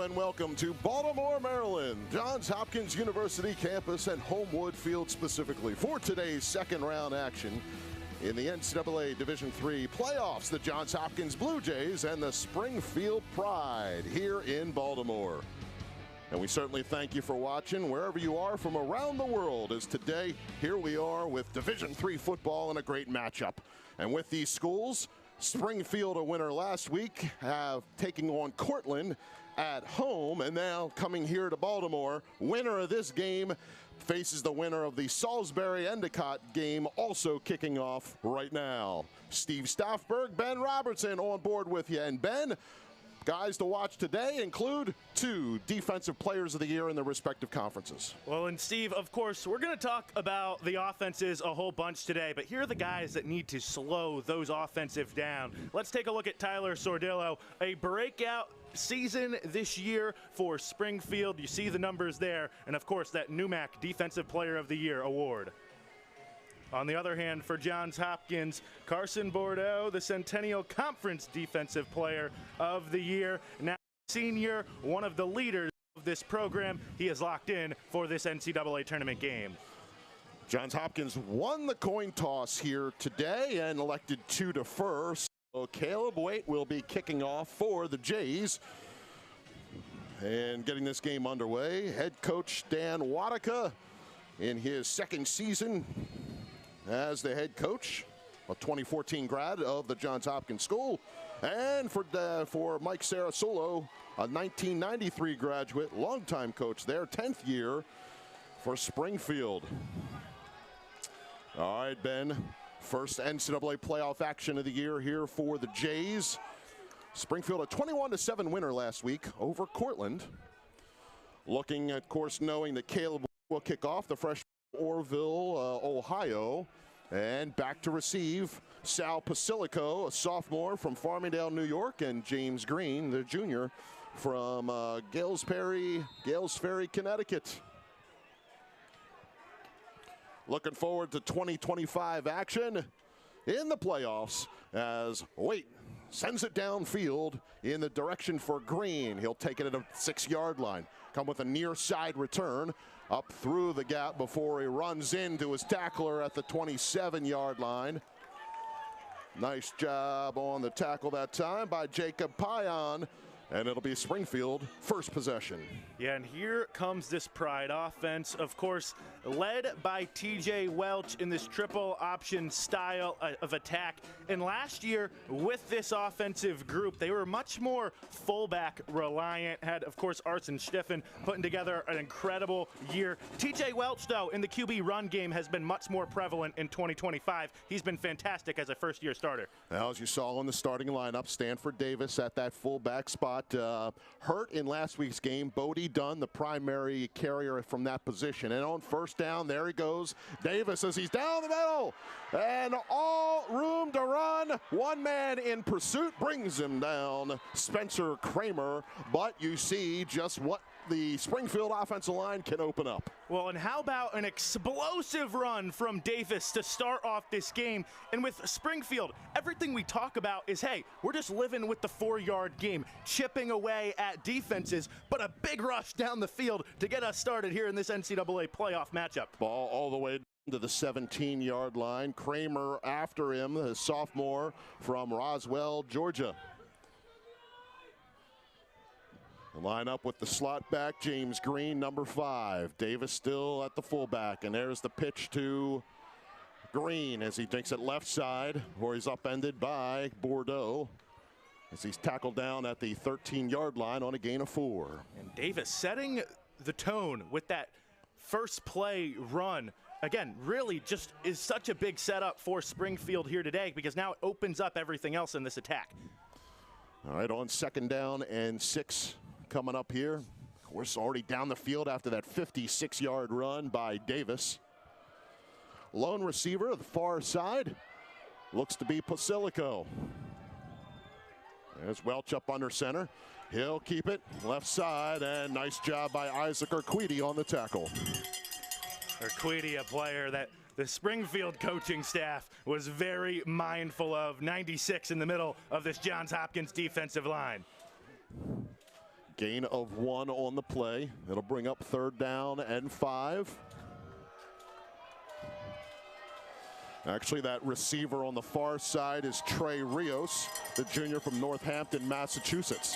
and welcome to Baltimore, Maryland, Johns Hopkins University campus and Homewood Field specifically for today's second round action in the NCAA Division III playoffs. The Johns Hopkins Blue Jays and the Springfield Pride here in Baltimore. And we certainly thank you for watching wherever you are from around the world, as today here we are with Division III football and a great matchup. And with these schools, Springfield, a winner last week, have taking on Cortland at home, and now coming here to Baltimore. Winner of this game faces the winner of the Salisbury-Endicott game, also kicking off right now. Steve Stoffberg, Ben Robertson on board with you. And Ben, guys to watch today include two Defensive Players of the Year in their respective conferences. Well, and Steve, of course, we're going to talk about the offenses a whole bunch today, but here are the guys that need to slow those offensive down. Let's take a look at Tyler Sordillo, a breakout season this year for Springfield. You see the numbers there, and of course that NUMAC Defensive Player of the Year award. On the other hand, for Johns Hopkins, Carson Bordeaux, the Centennial Conference Defensive Player of the Year. Now, senior, one of the leaders of this program. He is locked in for this NCAA tournament game. Johns Hopkins won the coin toss here today and elected to defer. So Caleb Waite will be kicking off for the Jays. And getting this game underway, head coach Dan Wadika in his second season as the head coach, a 2014 grad of the Johns Hopkins School. And for Mike Sarasolo, a 1993 graduate, longtime coach there, 10th year for Springfield. All right, Ben, first NCAA playoff action of the year here for the Jays. Springfield a 21-7 winner last week over Cortland. Looking, of course, knowing that Caleb will kick off, the freshman Orville, Ohio, and back to receive Sal Pasilico, a sophomore from Farmingdale, New York, and James Green, the junior from Gales Ferry, Connecticut. Looking forward to 2025 action in the playoffs as Waite sends it downfield in the direction for Green. He'll take it at a 6-yard line. Come with a near side return up through the gap before he runs into his tackler at the 27-yard line. Nice job on the tackle that time by Jacob Payan. And it'll be Springfield first possession. Yeah, and here comes this Pride offense, of course, led by TJ Welch in this triple option style of attack. And last year, with this offensive group, they were much more fullback reliant. Had, of course, Arson Stiffen putting together an incredible year. TJ Welch, though, in the QB run game has been much more prevalent in 2025. He's been fantastic as a first-year starter. Now, as you saw in the starting lineup, Stanford Davis at that fullback spot. Hurt in last week's game. Bodie Dunn, the primary carrier from that position. And on first down, there he goes. Davis as he's down the middle. And all room to run. One man in pursuit brings him down. Spencer Kramer. But you see just what the Springfield offensive line can open up. Well, and how about an explosive run from Davis to start off this game? And with Springfield, everything we talk about is, hey, we're just living with the 4-yard game, chipping away at defenses, but a big rush down the field to get us started here in this NCAA playoff matchup. Ball all the way to the 17-yard line. Kramer after him, the sophomore from Roswell, Georgia. Line up with the slot back, James Green, number 5. Davis still at the fullback, and there's the pitch to Green as he takes it left side, where he's upended by Bordeaux as he's tackled down at the 13-yard line on a gain of 4. And Davis setting the tone with that first play run. Again, really just is such a big setup for Springfield here today, because now it opens up everything else in this attack. All right, on second down and 6 coming up here. We're already down the field after that 56-yard run by Davis. Lone receiver, the far side, looks to be Pasilico. There's Welch up under center. He'll keep it left side, and nice job by Isaac Urquidi on the tackle. Urquidi, a player that the Springfield coaching staff was very mindful of. 96 in the middle of this Johns Hopkins defensive line. Gain of 1 on the play. It'll bring up 3rd down and 5. Actually, that receiver on the far side is Trey Rios, the junior from Northampton, Massachusetts.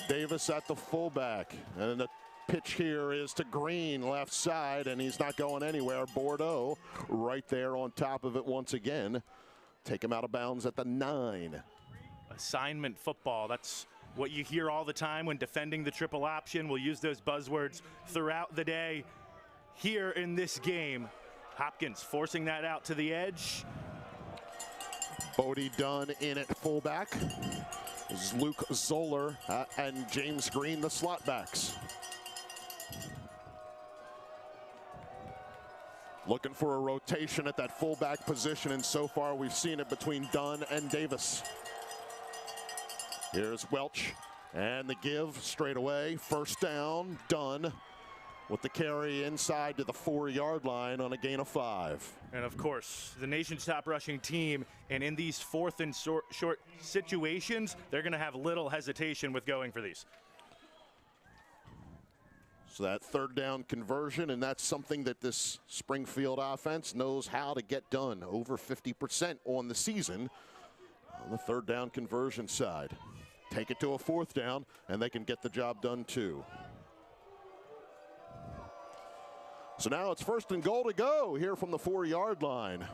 Davis at the fullback. And the pitch here is to Green, left side, and he's not going anywhere. Bordeaux right there on top of it once again. Take him out of bounds at the 9. Assignment football, that's what you hear all the time when defending the triple option. We'll use those buzzwords throughout the day here in this game. Hopkins forcing that out to the edge. Bodie Dunn in at fullback. Is Luke Zoller and James Green, the slot backs. Looking for a rotation at that fullback position, and so far we've seen it between Dunn and Davis. Here's Welch, and the give straight away. 1st down, Dunn with the carry inside to the 4-yard line on a gain of 5. And of course, the nation's top rushing team, and in these 4th and short situations, they're going to have little hesitation with going for these. So that 3rd down conversion, and that's something that this Springfield offense knows how to get done. Over 50% on the season on the 3rd down conversion side. Take it to a 4th down, and they can get the job done too. So now it's 1st and goal to go here from the 4-yard line.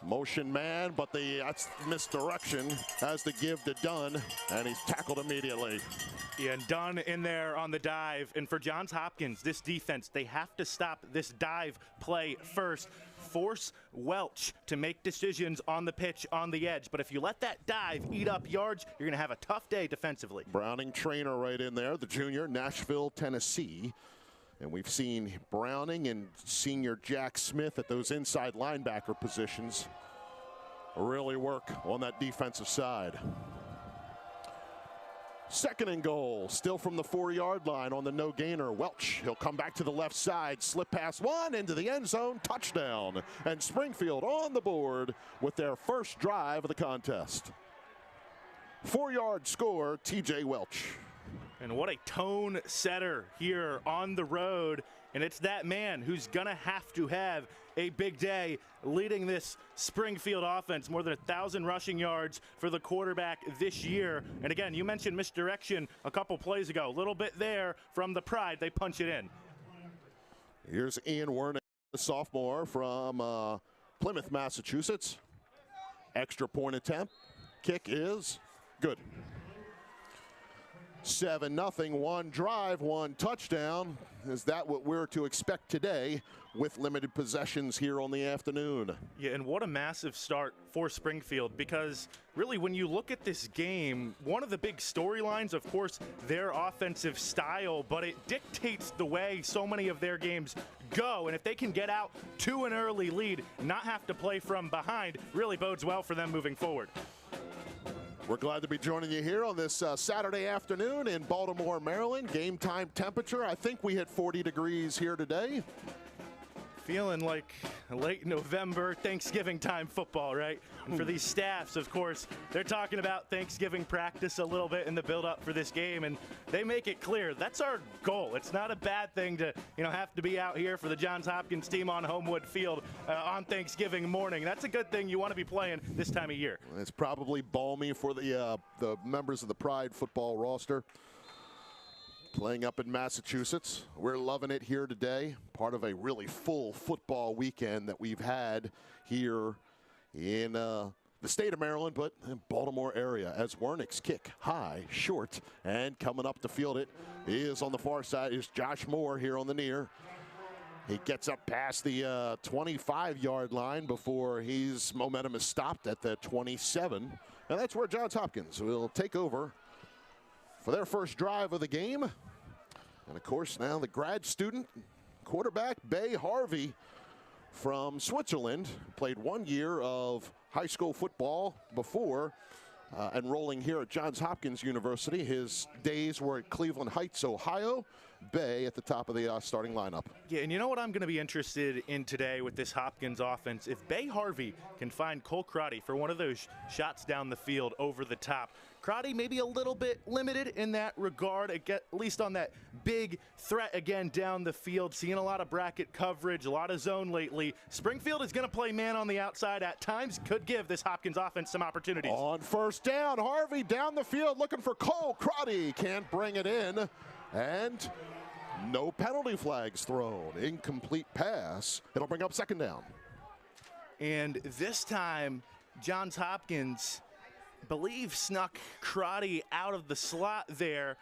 Motion man, but that's misdirection as the give to Dunn, and he's tackled immediately. Yeah, and Dunn in there on the dive. And for Johns Hopkins, this defense, they have to stop this dive play first. Force Welch to make decisions on the pitch, on the edge. But if you let that dive eat up yards, you're going to have a tough day defensively. Browning trainer right in there, the junior, Nashville, Tennessee. And we've seen Browning and senior Jack Smith at those inside linebacker positions really work on that defensive side. 2nd and goal, still from the 4-yard line on the no gainer. Welch, he'll come back to the left side, slip pass 1 into the end zone, touchdown. And Springfield on the board with their first drive of the contest. 4-yard score, TJ Welch. And what a tone setter here on the road. And it's that man who's going to have a big day leading this Springfield offense. More than 1,000 rushing yards for the quarterback this year. And again, you mentioned misdirection a couple plays ago. A little bit there from the Pride. They punch it in. Here's Ian Wernick, the sophomore from Plymouth, Massachusetts. Extra point attempt. Kick is good. 7-0, 1 drive, 1 touchdown. Is that what we're to expect today with limited possessions here on the afternoon? Yeah, and what a massive start for Springfield, because really when you look at this game, one of the big storylines, of course, their offensive style, but it dictates the way so many of their games go. And if they can get out to an early lead, not have to play from behind, really bodes well for them moving forward. We're glad to be joining you here on this Saturday afternoon in Baltimore, Maryland. Game time temperature, I think we hit 40 degrees here today. Feeling like late November, Thanksgiving time football, right? And for these staffs, of course, they're talking about Thanksgiving practice a little bit in the build-up for this game, and they make it clear that's our goal. It's not a bad thing to, have to be out here for the Johns Hopkins team on Homewood Field on Thanksgiving morning. That's a good thing. You want to be playing this time of year. It's probably balmy for the members of the Pride football roster. Playing up in Massachusetts. We're loving it here today. Part of a really full football weekend that we've had here in the state of Maryland, but in Baltimore area, as Wernick's kick high, short, and coming up to field it is on the far side is Josh Moore here on the near. He gets up past the 25-yard line before his momentum is stopped at the 27. And that's where Johns Hopkins will take over for their first drive of the game. And of course now the grad student quarterback Bay Harvey from Switzerland, played 1 year of high school football before enrolling here at Johns Hopkins University. His days were at Cleveland Heights, Ohio, Bay at the top of the starting lineup. Yeah, and you know what I'm going to be interested in today with this Hopkins offense? If Bay Harvey can find Cole Crotty for one of those shots down the field over the top. Crotty maybe a little bit limited in that regard, at least on that big threat again down the field. Seeing a lot of bracket coverage, a lot of zone lately. Springfield is going to play man on the outside at times. Could give this Hopkins offense some opportunities. On first down, Harvey down the field looking for Cole Crotty. Can't bring it in. And no penalty flags thrown. Incomplete pass. It'll bring up second down. And this time, Johns Hopkins believe snuck Crotty out of the slot there.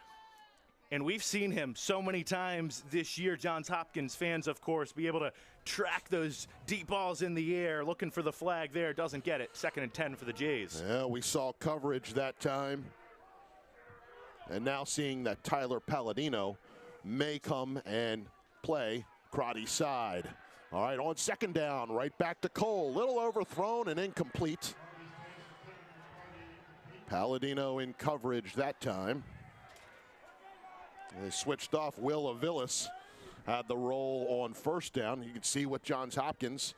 And we've seen him so many times this year. Johns Hopkins fans, of course, be able to track those deep balls in the air. Looking for the flag there. Doesn't get it. 2nd and 10 for the Jays. Yeah, we saw coverage that time. And now seeing that Tyler Palladino may come and play Crotty's side. All right, on second down, right back to Cole. Little overthrown and incomplete. Palladino in coverage that time. They switched off. Will Aviles had the roll on first down. You can see what Johns Hopkins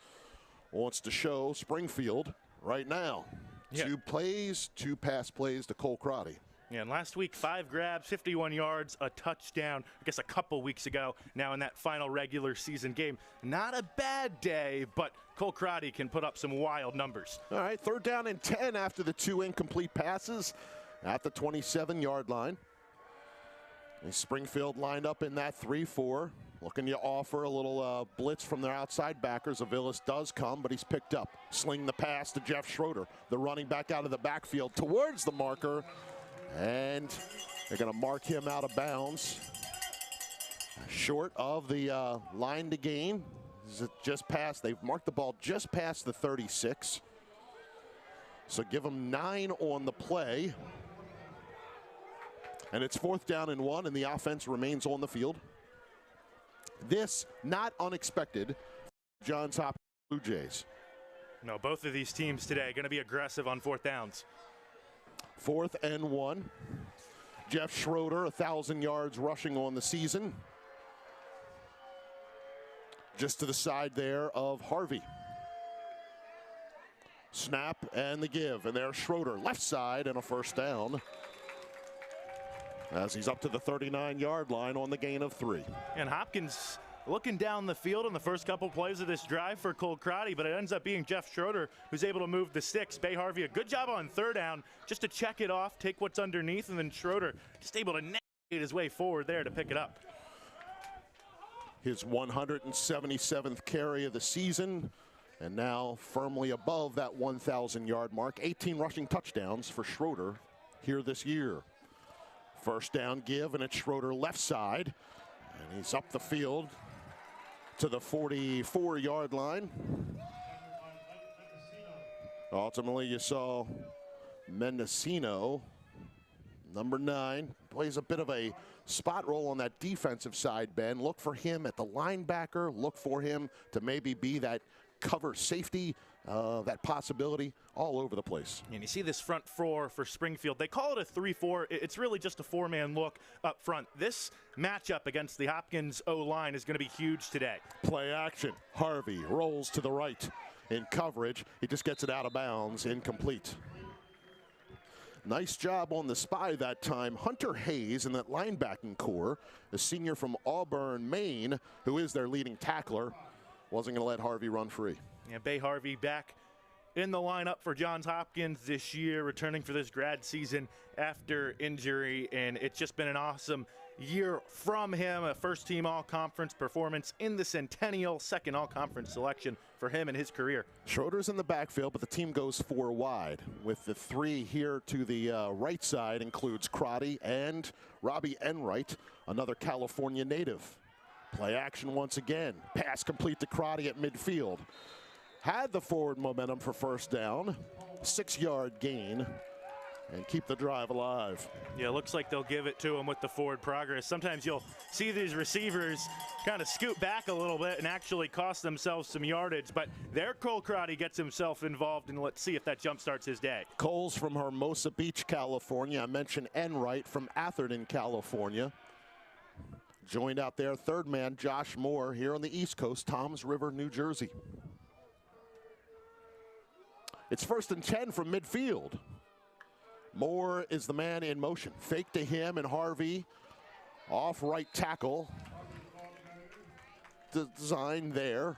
wants to show Springfield right now. Yeah. 2 pass plays to Cole Crotty. Yeah, and last week, 5 grabs, 51 yards, a touchdown, I guess a couple weeks ago, now in that final regular season game. Not a bad day, but Cole Crotty can put up some wild numbers. All right, 3rd down and 10 after the 2 incomplete passes at the 27-yard line. And Springfield lined up in that 3-4, looking to offer a little blitz from their outside backers. Aviles does come, but he's picked up. Sling the pass to Jeff Schroeder, the running back out of the backfield towards the marker. And they're going to mark him out of bounds. Short of the line to gain. Just past, they've marked the ball just past the 36. So give them 9 on the play. And it's 4th down and 1, and the offense remains on the field. This, not unexpected, Johns Hopkins Blue Jays. No, both of these teams today going to be aggressive on 4th downs. 4th and 1. Jeff Schroeder, 1,000 yards rushing on the season. Just to the side there of Harvey. Snap and the give, and there's Schroeder, left side, and a 1st down. As he's up to the 39-yard line on the gain of 3. And Hopkins looking down the field in the first couple plays of this drive for Cole Crotty, but it ends up being Jeff Schroeder who's able to move the sticks. Bay Harvey, a good job on 3rd down, just to check it off, take what's underneath, and then Schroeder just able to navigate his way forward there to pick it up. His 177th carry of the season, and now firmly above that 1,000-yard mark. 18 rushing touchdowns for Schroeder here this year. 1st down give, and it's Schroeder left side, and he's up the field to the 44-yard line. Ultimately, you saw Mendocino, number 9, plays a bit of a spot roll on that defensive side, Ben. Look for him at the linebacker. Look for him to maybe be that cover safety, that possibility all over the place. And you see this front 4 for Springfield. They call it a 3-4. It's really just a 4-man look up front. This matchup against the Hopkins O-line is going to be huge today. Play action. Harvey rolls to the right in coverage. He just gets it out of bounds, incomplete. Nice job on the spy that time. Hunter Hayes in that linebacking core, a senior from Auburn, Maine, who is their leading tackler, wasn't going to let Harvey run free. Yeah, Bay Harvey back in the lineup for Johns Hopkins this year, returning for this grad season after injury, and it's just been an awesome year from him. A first-team all-conference performance in the Centennial, 2nd all-conference selection for him in his career. Schroeder's in the backfield, but the team goes 4 wide. With the 3 here to the right side includes Crotty and Robbie Enright, another California native. Play action once again. Pass complete to Crotty at midfield. Had the forward momentum for 1st down. 6-yard gain. And keep the drive alive. Yeah, looks like they'll give it to him with the forward progress. Sometimes you'll see these receivers kind of scoot back a little bit and actually cost themselves some yardage. But there Cole Crotty gets himself involved, and let's see if that jump starts his day. Cole's from Hermosa Beach, California. I mentioned Enright from Atherton, California. joined out there, third man, Josh Moore, here on the East Coast, Toms River, New Jersey. It's 1st and 10 from midfield. Moore is the man in motion. Fake to him, and Harvey off right tackle. Design there.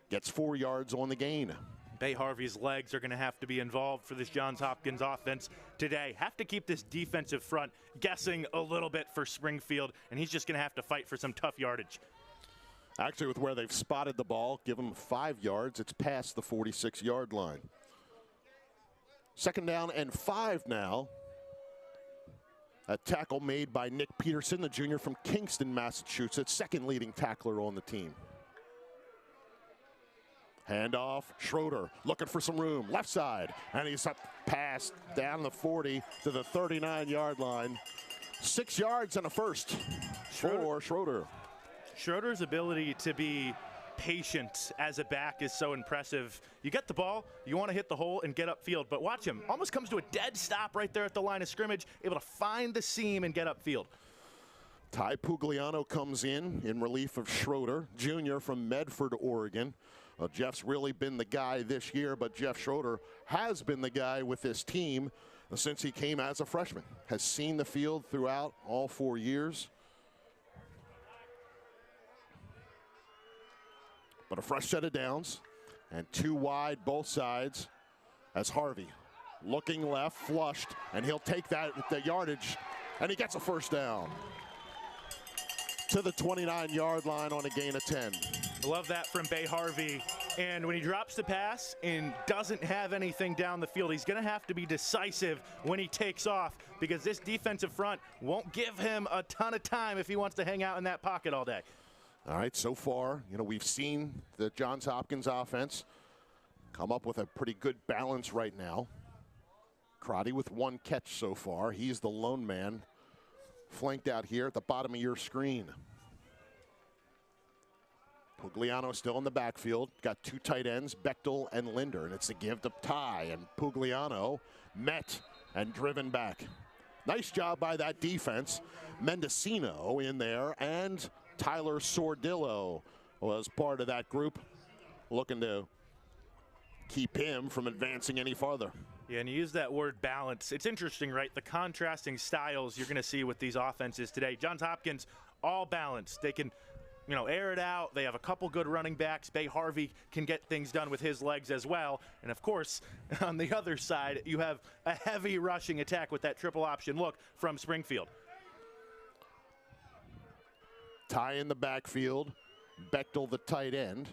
Gets 4 yards on the gain. Bay Harvey's legs are going to have to be involved for this Johns Hopkins offense today. Have to keep this defensive front guessing a little bit for Springfield, and he's just going to have to fight for some tough yardage. Actually, with where they've spotted the ball, give him 5 yards. It's past the 46-yard line. 2nd down and 5 now. A tackle made by Nick Peterson, the junior from Kingston, Massachusetts, second leading tackler on the team. Handoff, Schroeder looking for some room, left side, and he's up past down the 40 to the 39-yard line. 6 yards and a first for Schroeder. Schroeder's ability to be patient as a back is so impressive. You get the ball, you want to hit the hole and get upfield, but watch him. Almost comes to a dead stop right there at the line of scrimmage, able to find the seam and get upfield. Ty Pugliano comes in relief of Schroeder, junior from Medford, Oregon. Jeff's really been the guy this year, but Jeff Schroeder has been the guy with this team since he came as a freshman. Has seen the field throughout all 4 years. But a fresh set of downs and 2 wide both sides as Harvey looking left, flushed, and he'll take the yardage, and he gets a first down to the 29-yard line on a gain of 10. Love that from Bay Harvey. And when he drops the pass and doesn't have anything down the field, he's going to have to be decisive when he takes off, because this defensive front won't give him a ton of time if he wants to hang out in that pocket all day. All right, so far, we've seen the Johns Hopkins offense come up with a pretty good balance right now. Crotty with 1 catch so far. He's the lone man flanked out here at the bottom of your screen. Pugliano still in the backfield. Got 2 tight ends, Bechtel and Linder, and it's a give to Ty, and Pugliano met and driven back. Nice job by that defense. Mendocino in there, and Tyler Sordillo was part of that group, looking to keep him from advancing any farther. Yeah, and you use that word balance. It's interesting, right? The contrasting styles you're going to see with these offenses today. Johns Hopkins, all balanced. They can, air it out. They have a couple good running backs. Bay Harvey can get things done with his legs as well. And, of course, on the other side, you have a heavy rushing attack with that triple option look from Springfield. Ty in the backfield. Bechtel, the tight end,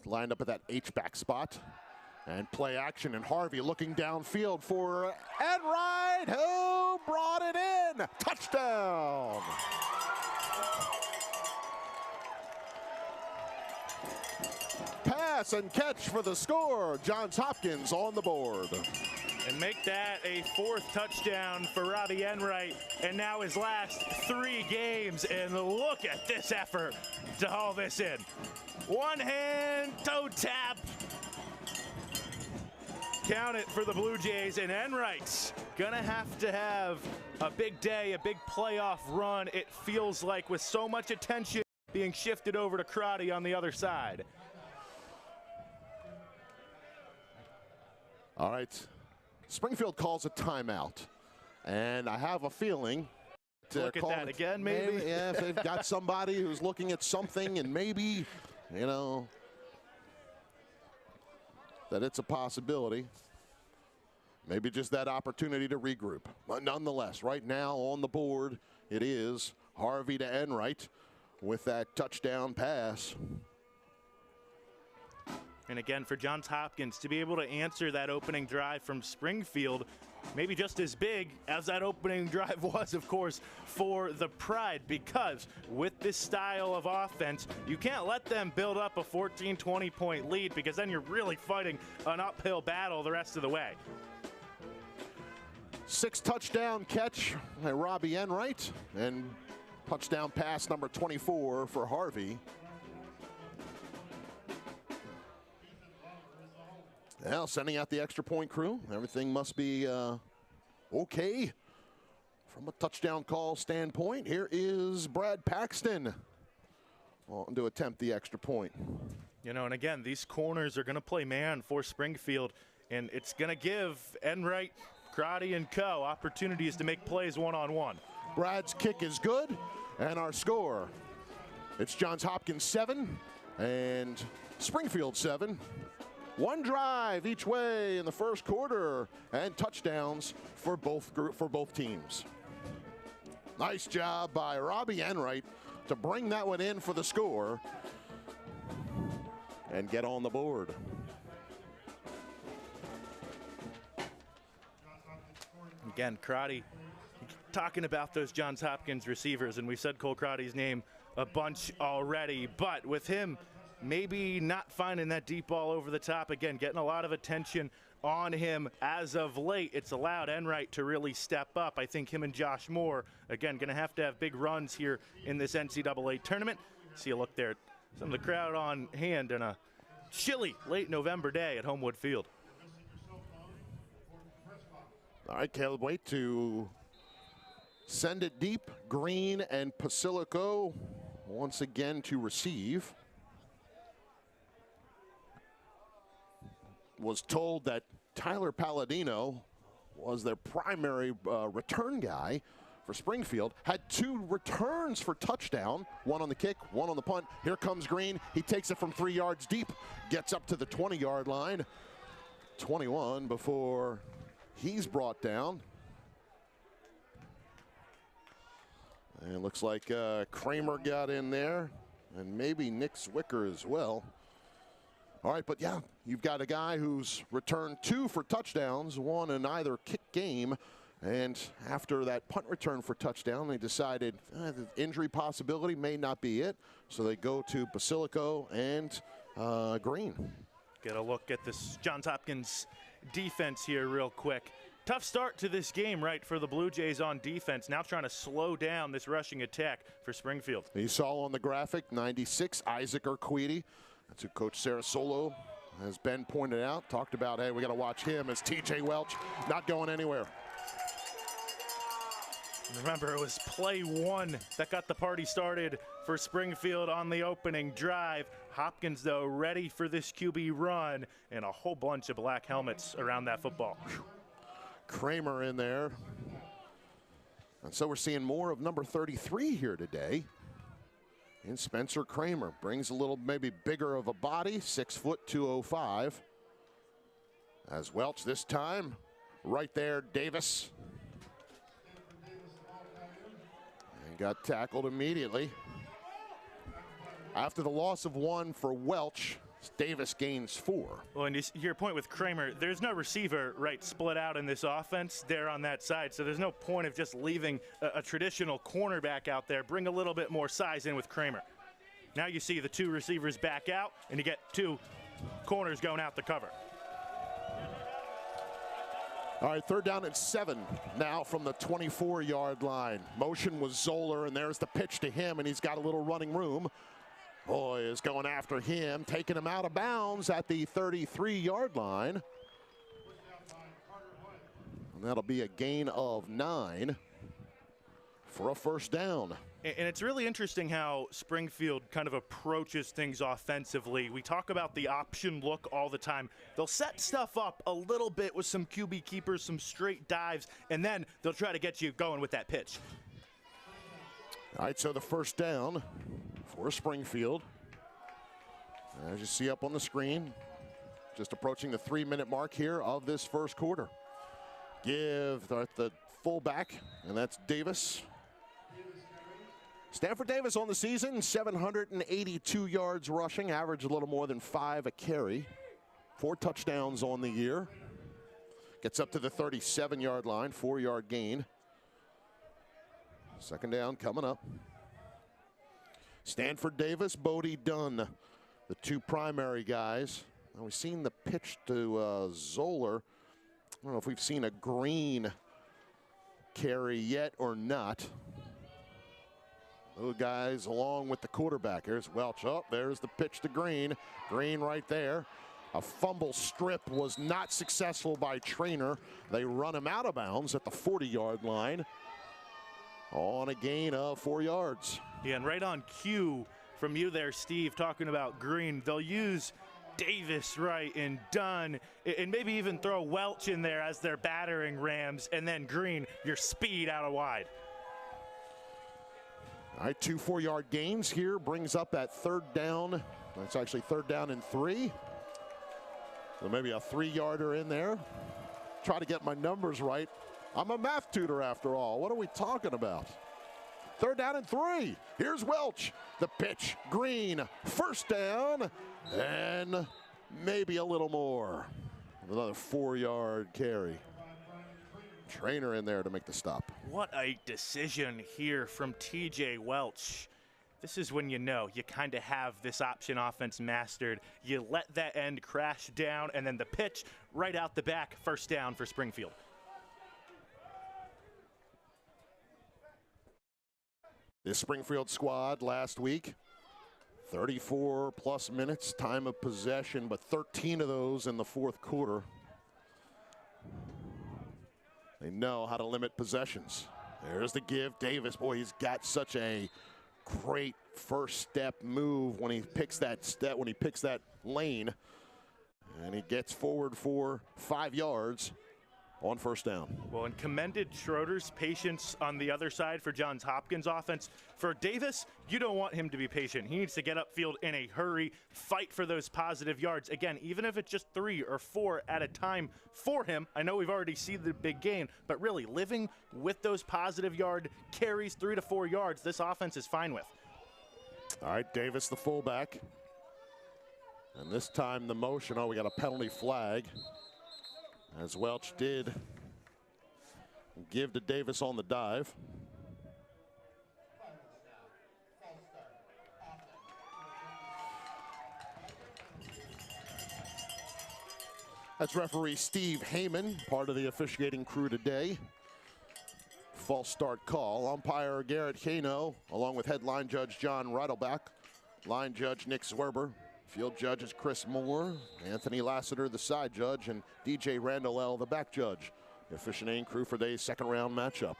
lined up at that H-back spot. And play action, and Harvey looking downfield for Enright, who brought it in. Touchdown. Pass and catch for the score. Johns Hopkins on the board. And make that a 4th touchdown for Robbie Enright, and now his last 3 games. And look at this effort to haul this in. One hand toe tap. Count it for the Blue Jays, and Enright's gonna have a big day, a big playoff run, it feels like, with so much attention being shifted over to Crotty on the other side. All right, Springfield calls a timeout, and I have a feeling to look at that again, maybe? Yeah, if they've got somebody who's looking at something, and maybe, that it's a possibility. Maybe just that opportunity to regroup. But nonetheless, right now on the board, it is Harvey to Enright with that touchdown pass. And again, for Johns Hopkins to be able to answer that opening drive from Springfield, maybe just as big as that opening drive was, of course, for the Pride, because with this style of offense, you can't let them build up a 14, 20-point lead, because then you're really fighting an uphill battle the rest of the way. 6 touchdown catch by Robbie Enright, and touchdown pass number 24 for Harvey. Now sending out the extra point crew. Everything must be okay from a touchdown call standpoint, here is Brad Paxton on to attempt the extra point. You know, and again, these corners are going to play man for Springfield, and it's going to give Enright, Crotty, and co. opportunities to make plays one-on-one. Brad's kick is good, and our score, it's Johns Hopkins 7 and Springfield 7. One drive each way in the first quarter, and touchdowns for both teams. Nice job by Robbie Enright to bring that one in for the score and get on the board. Again, Crotty talking about those Johns Hopkins receivers, and we've said Cole Crotty's name a bunch already, but with him maybe not finding that deep ball over the top, again, getting a lot of attention on him as of late, it's allowed Enright to really step up. I think him and Josh Moore, again, going to have big runs here in this NCAA tournament. See a look there, some of the crowd on hand on a chilly late November day at Homewood Field. All right, Caleb Waite to send it deep. Green and Pasilico once again to receive. Was told that Tyler Palladino was their primary return guy for Springfield. Had 2 returns for touchdown, 1 on the kick, 1 on the punt. Here comes Green. He takes it from 3 yards deep, gets up to the 20-yard line. 21 before he's brought down. And it looks like Kramer got in there, and maybe Nick Zwicker as well. All right, but yeah, you've got a guy who's returned 2 for touchdowns, 1 in either kick game. And after that punt return for touchdown, they decided the injury possibility may not be it. So they go to Pasilico and Green. Get a look at this Johns Hopkins defense here real quick. Tough start to this game, right, for the Blue Jays on defense. Now trying to slow down this rushing attack for Springfield. You saw on the graphic, 96, Isaac Urquidy. That's who Coach Sarasolo, as Ben pointed out, talked about, hey, we got to watch him as TJ Welch not going anywhere. Remember, it was play 1 that got the party started for Springfield on the opening drive. Hopkins, though, ready for this QB run, and a whole bunch of black helmets around that football. Kramer in there. And so we're seeing more of number 33 here today. And Spencer Kramer brings a little maybe bigger of a body, 6 foot 205. As Welch this time, right there, Davis. And got tackled immediately. After the loss of 1 for Welch, Davis gains 4. Well, and your point with Kramer, there's no receiver, right, split out in this offense there on that side, so there's no point of just leaving a traditional cornerback out there. Bring a little bit more size in with Kramer. Now you see the 2 receivers back out, and you get 2 corners going out the cover. All right, 3rd down and 7 now from the 24-yard line. Motion was Zoller, and there's the pitch to him, and he's got a little running room. Boy is going after him, taking him out of bounds at the 33-yard line. And that'll be a gain of 9 for a 1st down. And it's really interesting how Springfield kind of approaches things offensively. We talk about the option look all the time. They'll set stuff up a little bit with some QB keepers, some straight dives, and then they'll try to get you going with that pitch. All right, so the 1st down for Springfield. As you see up on the screen, just approaching the 3-minute mark here of this 1st quarter. Give the fullback, and that's Davis. Stanford Davis on the season, 782 yards rushing, average a little more than 5 a carry. 4 touchdowns on the year. Gets up to the 37-yard line, 4-yard gain. 2nd down coming up. Stanford Davis, Bodie Dunn, the 2 primary guys. Now we've seen the pitch to Zoller. I don't know if we've seen a Green carry yet or not. Those guys along with the quarterback. Here's Welch. Oh, there's the pitch to Green. Green right there. A fumble strip was not successful by Trainer. They run him out of bounds at the 40-yard line. on a gain of 4 yards. Yeah, and right on cue from you there, Steve, talking about Green, they'll use Davis right and Dunn, and maybe even throw Welch in there as their battering rams, and then Green, your speed out of wide. All right, 2 4-yard gains here brings up that third down. That's actually third down and 3. So maybe a 3-yarder in there. Try to get my numbers right. I'm a math tutor after all. What are we talking about? Third down and 3. Here's Welch. The pitch. Green. First down. And maybe a little more. Another 4-yard carry. Trainer in there to make the stop. What a decision here from TJ Welch. This is when you know you kind of have this option offense mastered. You let that end crash down, and then the pitch right out the back, first down for Springfield. This Springfield squad last week, 34 plus minutes time of possession, but 13 of those in the fourth quarter. They know how to limit possessions. There's the give. Davis, boy, he's got such a great first step move when he picks that step, when he picks that lane. And he gets forward for 5 yards on first down. Well, and commended Schroeder's patience on the other side for Johns Hopkins offense. For Davis, you don't want him to be patient. He needs to get upfield in a hurry, fight for those positive yards. Again, even if it's just 3 or 4 at a time for him. I know we've already seen the big gain, but really living with those positive yard carries, 3 to 4 yards, this offense is fine with. All right, Davis, the fullback. And this time the motion, we got a penalty flag, as Welch did give to Davis on the dive. That's referee Steve Heyman, part of the officiating crew today. False start call. Umpire Garrett Kano, along with head line judge John Reidelbach, line judge Nick Zwerber, field judges Chris Moore, Anthony Lassiter, the side judge, and DJ Randall L., the back judge. The officiating crew for today's second round matchup.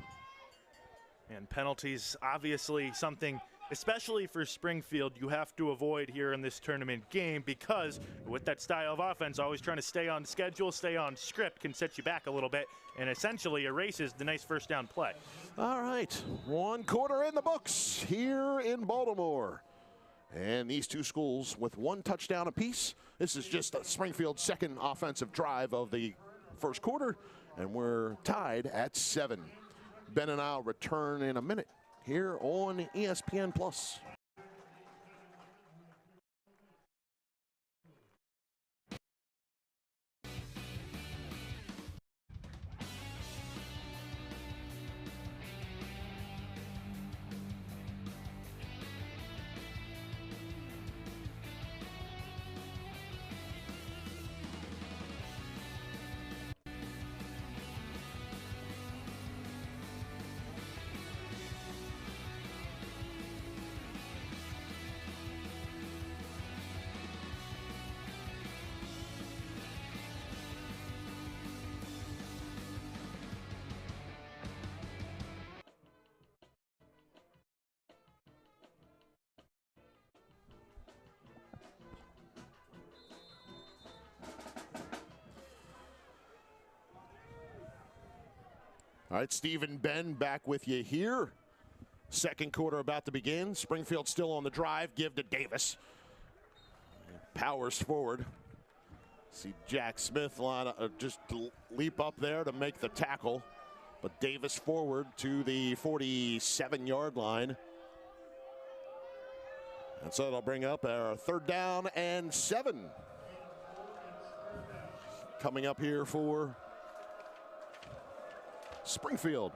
And penalties, obviously something, especially for Springfield, you have to avoid here in this tournament game, because with that style of offense, always trying to stay on schedule, stay on script, can set you back a little bit and essentially erases the nice first down play. All right, 1 quarter in the books here in Baltimore. And these two schools with 1 touchdown apiece. This is just Springfield's second offensive drive of the first quarter, and we're tied at 7. Ben and I'll return in a minute here on ESPN+. All right, Steve and Ben back with you here. Second quarter about to begin. Springfield still on the drive. Give to Davis. Powers forward. See Jack Smith just leap up there to make the tackle. But Davis forward to the 47-yard line. And so it'll bring up our third down and 7. Coming up here for Springfield.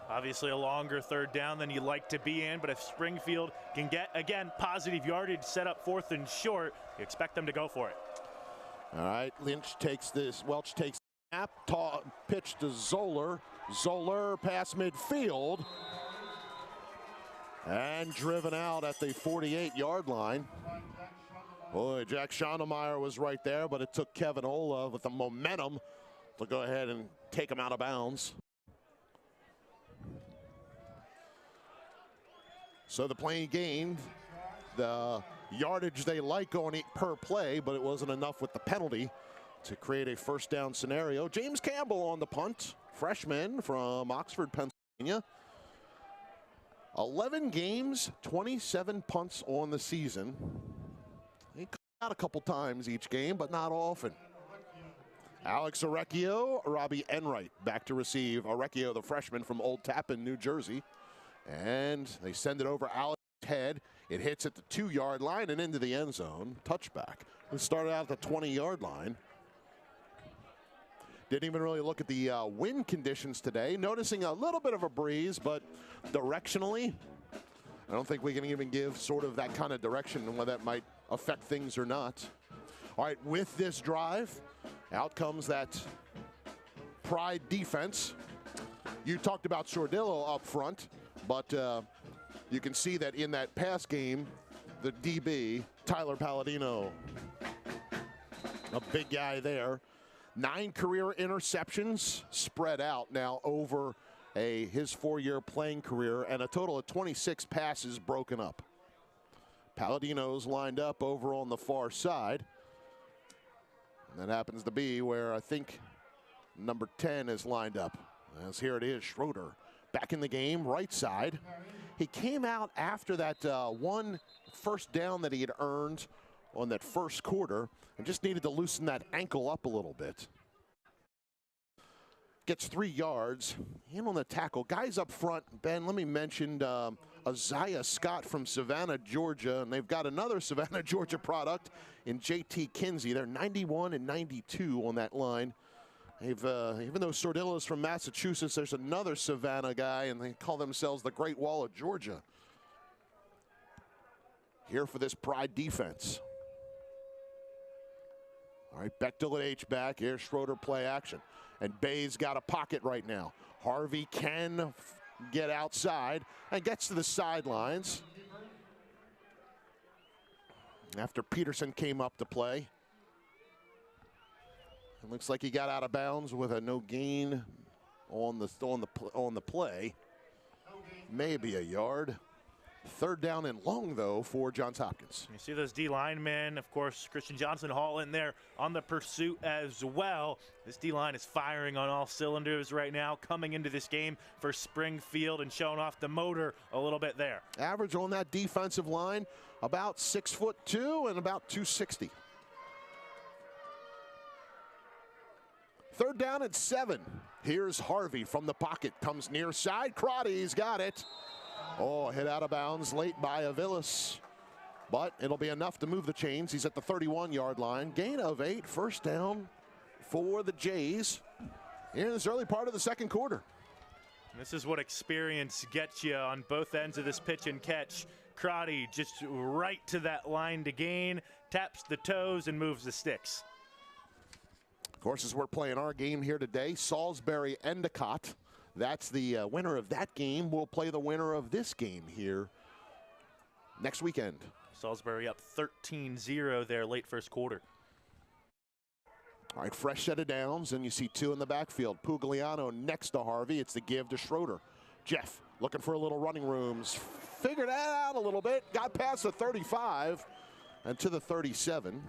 Obviously a longer third down than you'd like to be in, but if Springfield can get, again, positive yardage, set up 4th and short, you expect them to go for it. All right, Welch takes the snap, pitch to Zoller. Zoller past midfield. And driven out at the 48-yard line. Boy, Jack Schondelmeyer was right there, but it took Kevin Ola with the momentum to go ahead and take him out of bounds. So the play gained the yardage they like on it per play, but it wasn't enough with the penalty to create a first down scenario. James Campbell on the punt, freshman from Oxford, Pennsylvania. 11 games, 27 punts on the season. He comes out a couple times each game, but not often. Alex Orecchio, Robbie Enright back to receive. Orecchio, the freshman from Old Tappan, New Jersey. And they send it over Alex's head. It hits at the 2-yard line and into the end zone. Touchback. It started out at the 20-yard line. Didn't even really look at the wind conditions today. Noticing a little bit of a breeze, but directionally, I don't think we can even give sort of that kind of direction and whether that might affect things or not. All right, with this drive, out comes that Pride defense. You talked about Sordillo up front, but you can see that in that pass game, the DB, Tyler Palladino, a big guy there. 9 career interceptions spread out now over his 4-year playing career, and a total of 26 passes broken up. Palladino's lined up over on the far side. And that happens to be where I think number 10 is lined up. As here it is, Schroeder back in the game, right side. He came out after that one first down that he had earned on that first quarter and just needed to loosen that ankle up a little bit. Gets 3 yards. In on the tackle. Guys up front, Ben, let me mention Isaiah Scott from Savannah, Georgia, and they've got another Savannah, Georgia product in JT Kinsey. They're 91 and 92 on that line. They've, even though Sordillo's from Massachusetts, there's another Savannah guy, and they call themselves the Great Wall of Georgia. Here for this Pride defense. All right, Bechtel at H-back. Here's Schroeder play action. And Bay's got a pocket right now. Harvey can get outside and gets to the sidelines after Peterson came up to play. It looks like he got out of bounds with a no gain on the play. Maybe a yard. 3rd down and long, though, for Johns Hopkins. You see those D linemen, of course, Christian Johnson Hall in there on the pursuit as well. This D line is firing on all cylinders right now, coming into this game for Springfield and showing off the motor a little bit there. Average on that defensive line, about 6'2" and about 260. 3rd down and 7. Here's Harvey from the pocket, comes near side. Crotty's got it. Oh, hit out of bounds late by Aviles, but it'll be enough to move the chains. He's at the 31-yard line. Gain of 8, first down for the Jays in this early part of the second quarter. This is what experience gets you on both ends of this pitch and catch. Crotty just right to that line to gain, taps the toes and moves the sticks. Of course, as we're playing our game here today, Salisbury Endicott. That's the winner of that game. We'll play the winner of this game here next weekend. Salisbury up 13-0 there late first quarter. All right, fresh set of downs, and you see 2 in the backfield. Pugliano next to Harvey. It's the give to Schroeder. Jeff looking for a little running rooms. Figured that out a little bit. Got past the 35 and to the 37.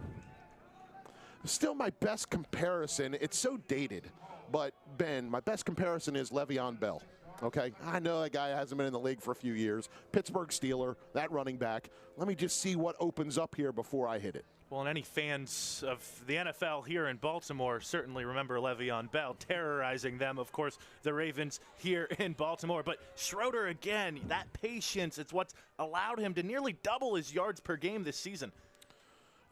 Still my best comparison. It's so dated. But, Ben, my best comparison is Le'Veon Bell, okay? I know that guy hasn't been in the league for a few years. Pittsburgh Steeler, that running back. Let me just see what opens up here before I hit it. Well, and any fans of the NFL here in Baltimore certainly remember Le'Veon Bell terrorizing them, of course, the Ravens here in Baltimore. But Schroeder, again, that patience, it's what's allowed him to nearly double his yards per game this season.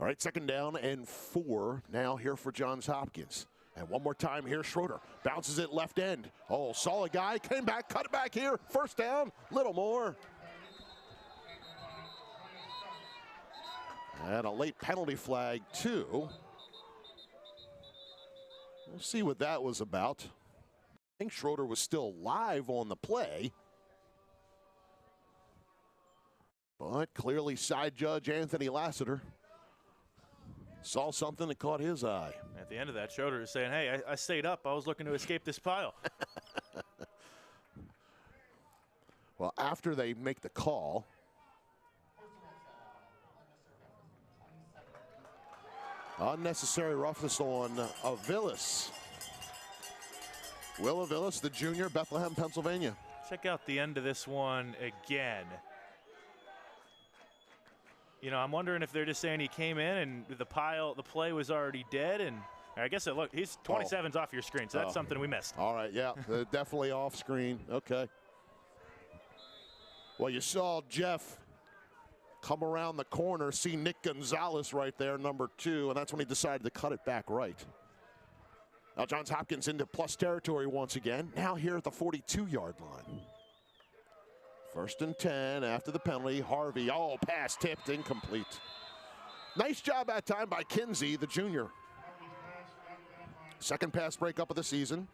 All right, 2nd down and 4 now here for Johns Hopkins. And one more time here, Schroeder bounces it left end. Oh, solid guy, came back, cut it back here. First down, little more. And a late penalty flag, too. We'll see what that was about. I think Schroeder was still live on the play. But clearly side judge Anthony Lassiter saw something that caught his eye. At the end of that, Schroeder is saying, hey, I stayed up. I was looking to escape this pile. Well, after they make the call, Unnecessary roughness on Aviles. Will Aviles, the junior, Bethlehem, Pennsylvania. Check out the end of this one again. You know, I'm wondering if they're just saying he came in and the play was already dead. And I guess look, he's 27's off your screen, so that's something we missed. All right, yeah, definitely off screen. Okay. Well, you saw Jeff come around the corner, see Nick Gonzalez right there, number 2, and that's when he decided to cut it back right. Now Johns Hopkins into plus territory once again, now here at the 42-yard line. 1st and 10 after the penalty. Harvey, pass tipped, incomplete. Nice job that time by Kinsey, the junior. Second pass breakup of the season.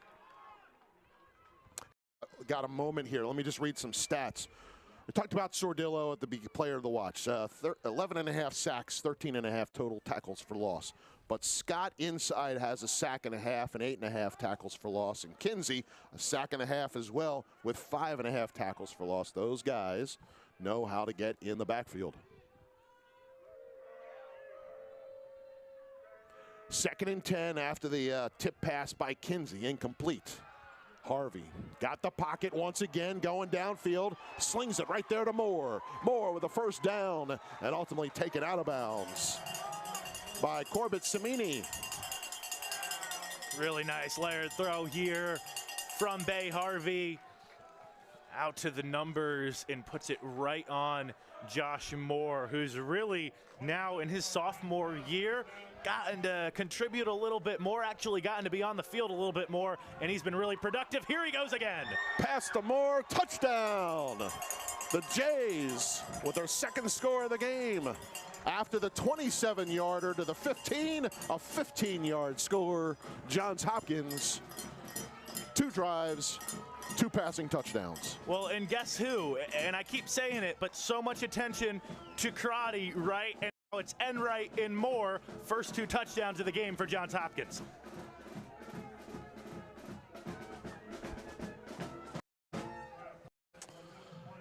Got a moment here. Let me just read some stats. We talked about Sordillo at the player of the watch. 11.5 sacks, 13.5 total tackles for loss. But Scott inside has a sack and a half and 8.5 tackles for loss. And Kinsey, a sack and a half as well with 5.5 tackles for loss. Those guys know how to get in the backfield. 2nd and 10 after the tip pass by Kinsey, incomplete. Harvey got the pocket once again, going downfield, slings it right there to Moore. Moore with a first down and ultimately taken out of bounds by Corbett Samini. Really nice layered throw here from Bay Harvey. Out to the numbers and puts it right on Josh Moore, who's really now in his sophomore year gotten to contribute a little bit more, actually gotten to be on the field a little bit more, and he's been really productive. Here he goes again. Pass to Moore, touchdown. The Jays with their 2nd score of the game. After the 27-yarder to the 15, a 15-yard score. Johns Hopkins, 2 drives, 2 passing touchdowns. Well, and guess who? And I keep saying it, but so much attention to Crotty, right? And now it's Enright and Moore. First 2 touchdowns of the game for Johns Hopkins.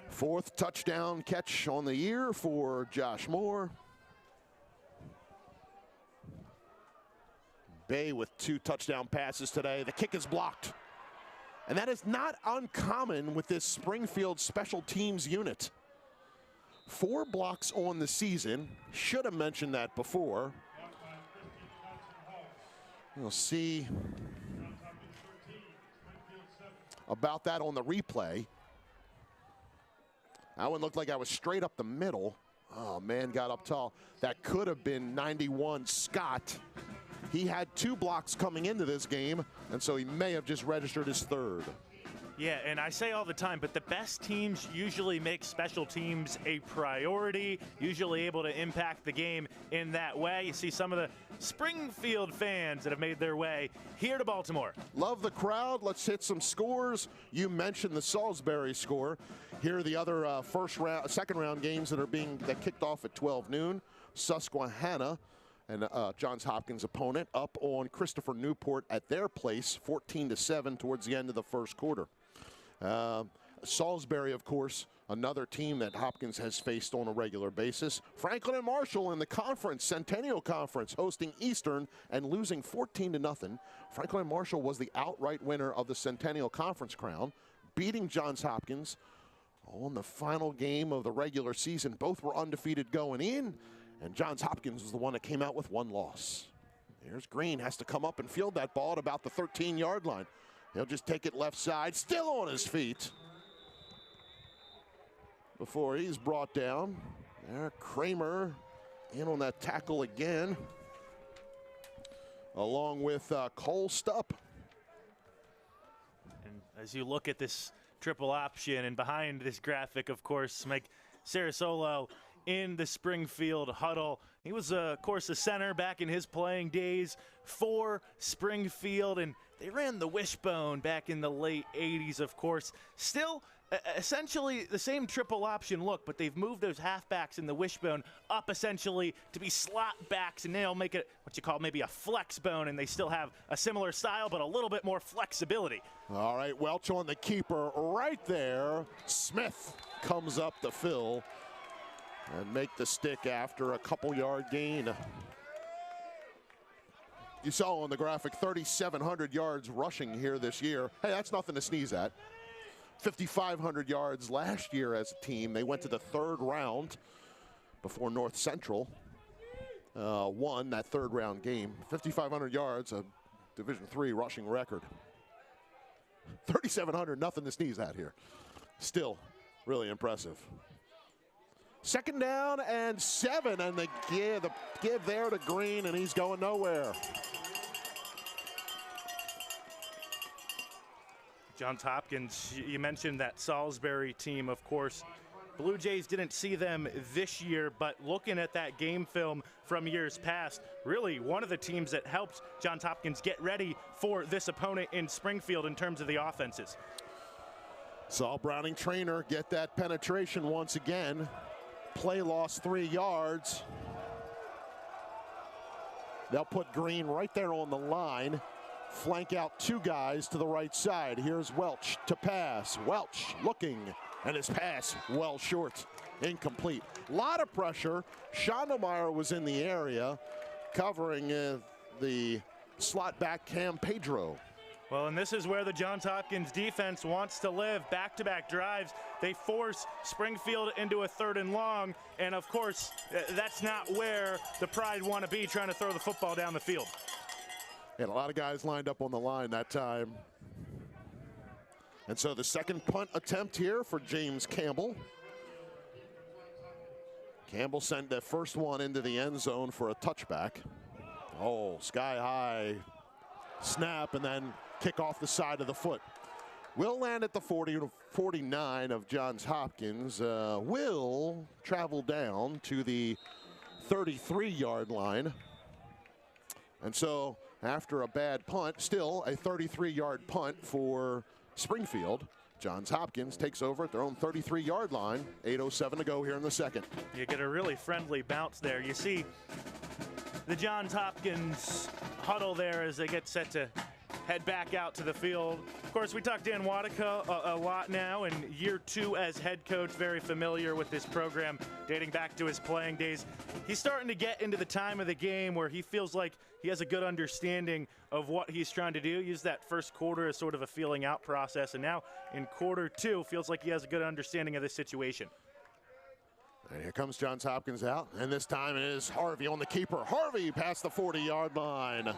Fourth touchdown catch on the year for Josh Moore. Bay with 2 touchdown passes today. The kick is blocked. And that is not uncommon with this Springfield special teams unit. 4 blocks on the season. Should have mentioned that before. We'll see about that on the replay. That one looked like I was straight up the middle. Oh, man, got up tall. That could have been 91 Scott. He had 2 blocks coming into this game, and so he may have just registered his 3rd. Yeah, and I say all the time, but the best teams usually make special teams a priority, usually able to impact the game in that way. You see some of the Springfield fans that have made their way here to Baltimore. Love the crowd. Let's hit some scores. You mentioned the Salisbury score. Here are the other second round games that kicked off at 12 noon. Susquehanna and Johns Hopkins' opponent up on Christopher Newport at their place, 14-7 towards the end of the first quarter. Salisbury, of course, another team that Hopkins has faced on a regular basis. Franklin and Marshall in the conference, Centennial Conference, hosting Eastern and losing 14-0. Franklin and Marshall was the outright winner of the Centennial Conference crown, beating Johns Hopkins on the final game of the regular season. Both were undefeated going in, and Johns Hopkins was the one that came out with 1 loss. There's Green, has to come up and field that ball at about the 13-yard line. He'll just take it left side, still on his feet before he's brought down. There, Kramer in on that tackle again, along with Cole Stupp. And as you look at this triple option, and behind this graphic, of course, Mike Sarasolo in the Springfield huddle. He was, of course, a center back in his playing days for Springfield, and they ran the wishbone back in the late 80s, of course. Still, essentially the same triple option look, but they've moved those halfbacks in the wishbone up essentially to be slot backs, and they'll make it what you call maybe a flex bone, and they still have a similar style, but a little bit more flexibility. All right, Welch on the keeper right there. Smith comes up to fill and make the stick after a couple-yard gain. You saw on the graphic 3,700 yards rushing here this year. Hey, that's nothing to sneeze at. 5,500 yards last year as a team. They went to the third round before North Central won that third round game. 5,500 yards, a Division III rushing record. 3,700, nothing to sneeze at here. Still really impressive. Second down and 7, and the give there to Green, and he's going nowhere. Johns Hopkins, you mentioned that Salisbury team, of course. Blue Jays didn't see them this year, but looking at that game film from years past, really one of the teams that helped Johns Hopkins get ready for this opponent in Springfield in terms of the offenses. Saw Browning Trainer get that penetration once again. Play lost 3 yards. They'll put Green right there on the line. Flank out 2 guys to the right side. Here's Welch to pass. Welch looking, and his pass well short. Incomplete. A lot of pressure. Schondelmeyer was in the area covering the slot back Cam Pedro. Well, and this is where the Johns Hopkins defense wants to live. Back-to-back drives. They force Springfield into a 3rd and long, and of course, that's not where the Pride want to be, trying to throw the football down the field. And a lot of guys lined up on the line that time. And so the second punt attempt here for James Campbell. Campbell sent the first one into the end zone for a touchback. Oh, sky high snap, and then kick off the side of the foot. Will land at the 49 of Johns Hopkins. Will travel down to the 33-yard line. And so after a bad punt, still a 33-yard punt for Springfield. Johns Hopkins takes over at their own 33-yard line. 8:07 to go here in the second. You get a really friendly bounce there. You see the Johns Hopkins huddle there as they get set to head back out to the field. Of course, we talked Dan Wadika a lot now, in year 2 as head coach, very familiar with this program dating back to his playing days. He's starting to get into the time of the game where he feels like he has a good understanding of what he's trying to do. Use that first quarter as sort of a feeling out process, and now in quarter 2 feels like he has a good understanding of this situation. And here comes Johns Hopkins out, and this time it is Harvey on the keeper. Harvey past the 40-yard line.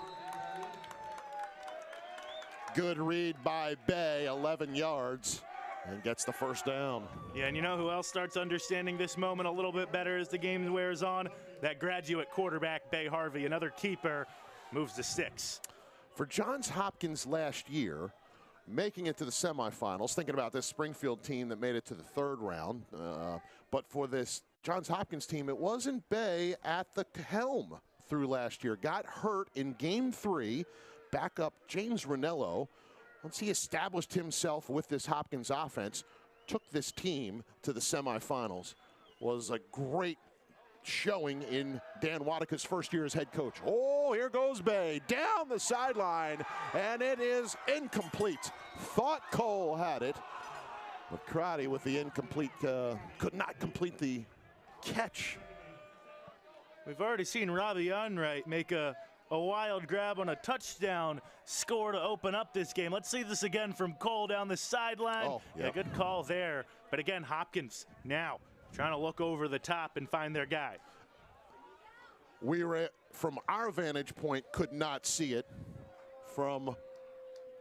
Good read by Bay, 11 yards, and gets the first down. Yeah, and you know who else starts understanding this moment a little bit better as the game wears on? That graduate quarterback, Bay Harvey. Another keeper, moves to 6. For Johns Hopkins last year, making it to the semifinals, thinking about this Springfield team that made it to the 3rd round, but for this Johns Hopkins team, it wasn't Bay at the helm through last year. Got hurt in game 3. Backup James Ranello, once he established himself with this Hopkins offense, took this team to the semifinals. Was a great showing in Dan Wadika's first year as head coach. Oh, here goes Bay down the sideline, and it is incomplete. Thought Cole had it, but Crotty with the incomplete could not complete the catch. We've already seen Robbie Unright make a wild grab on a touchdown score to open up this game. Let's see this again from Cole down the sideline. Oh, yeah. Yeah, good call there. But again, Hopkins now trying to look over the top and find their guy. We were, from our vantage point, could not see it. From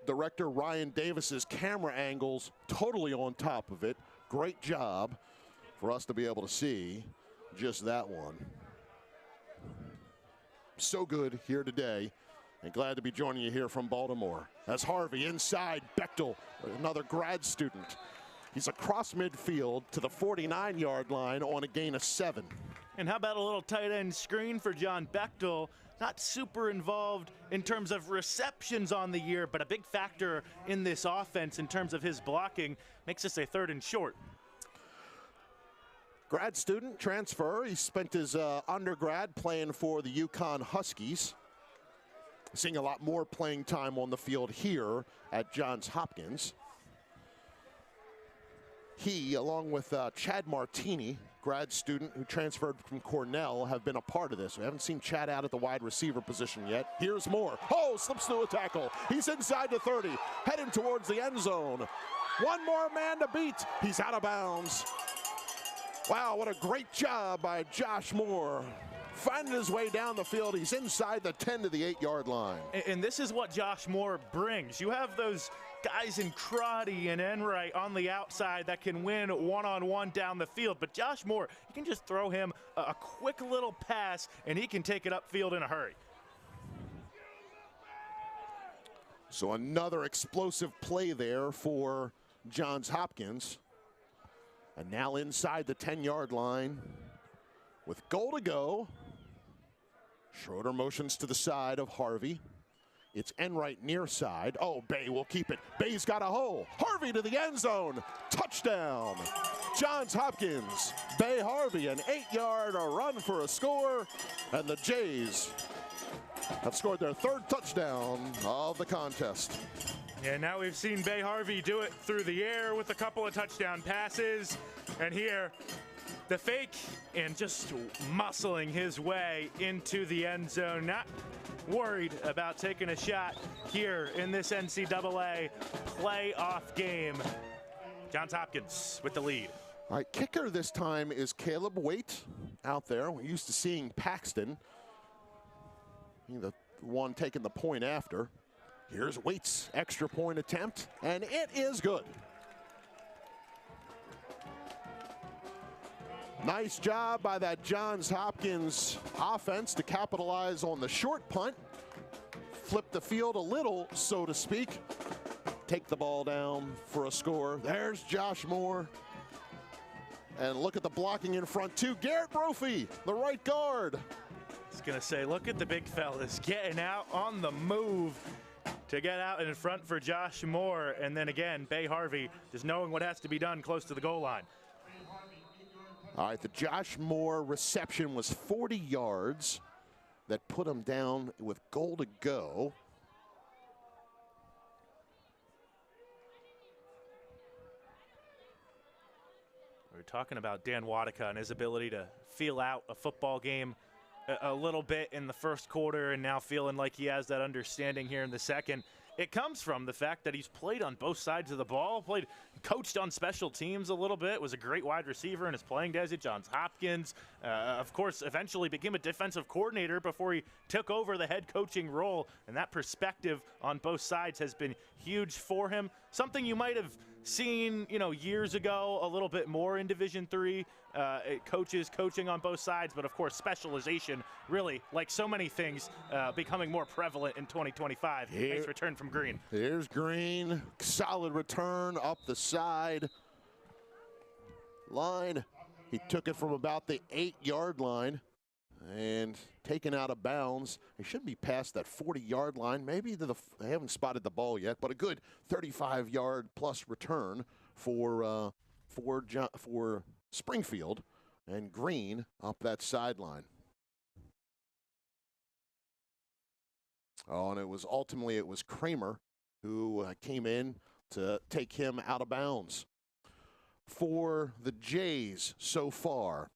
director Ryan Davis's camera angles, totally on top of it. Great job for us to be able to see just that one. So good here today, and glad to be joining you here from Baltimore. As Harvey inside, Bechtel, another grad student. He's across midfield to the 49-yard line on a gain of 7. And how about a little tight end screen for John Bechtel? Not super involved in terms of receptions on the year, but a big factor in this offense in terms of his blocking. Makes this a 3rd and short. Grad student transfer. He spent his undergrad playing for the UConn Huskies. Seeing a lot more playing time on the field here at Johns Hopkins. He, along with Chad Martini, grad student who transferred from Cornell, have been a part of this. We haven't seen Chad out at the wide receiver position yet. Here's Moore. Oh, slips through a tackle. He's inside the 30, heading towards the end zone. One more man to beat. He's out of bounds. Wow, what a great job by Josh Moore. Finding his way down the field. He's inside the 10 to the 8-yard line. And this is what Josh Moore brings. You have those guys in Crotty and Enright on the outside that can win one-on-one down the field. But Josh Moore, you can just throw him a quick little pass, and he can take it upfield in a hurry. So another explosive play there for Johns Hopkins. And now inside the 10-yard line with goal to go. Schroeder motions to the side of Harvey. It's Enright near side. Oh, Bay will keep it. Bay's got a hole. Harvey to the end zone. Touchdown. Johns Hopkins. Bay Harvey, an 8-yard run for a score. And the Jays have scored their third touchdown of the contest. Yeah, now we've seen Bay Harvey do it through the air with a couple of touchdown passes. And here, the fake and just muscling his way into the end zone. Not worried about taking a shot here in this NCAA playoff game. Johns Hopkins with the lead. All right, kicker this time is Caleb Waite out there. We're used to seeing Paxton, the one taking the point after. Here's Waite's extra point attempt, and it is good. Nice job by that Johns Hopkins offense to capitalize on the short punt. Flip the field a little, so to speak. Take the ball down for a score. There's Josh Moore. And look at the blocking in front, too. Garrett Brophy, the right guard. I was going to say, look at the big fellas getting out on the move to get out in front for Josh Moore. And then again, Bay Harvey just knowing what has to be done close to the goal line. All right, the Josh Moore reception was 40 yards. That put him down with goal to go. We're talking about Dan Wadika and his ability to feel out a football game a little bit in the first quarter and now feeling like he has that understanding here in the second. It comes from the fact that he's played on both sides of the ball, coached on special teams a little bit, was a great wide receiver in his playing days at Johns Hopkins. Of course, eventually became a defensive coordinator before he took over the head coaching role, and that perspective on both sides has been huge for him. Something you might have seen, years ago a little bit more in Division III, coaches coaching on both sides, but of course specialization really, like so many things, becoming more prevalent in 2025. Nice return from Green. Here's Green, solid return up the side line. He took it from about the 8-yard line and taken out of bounds. He should be past that 40-yard line. Maybe they haven't spotted the ball yet, but a good 35-yard plus return for Springfield, and Green up that sideline. Oh, and it was Kramer who came in to take him out of bounds. For the Jays so far,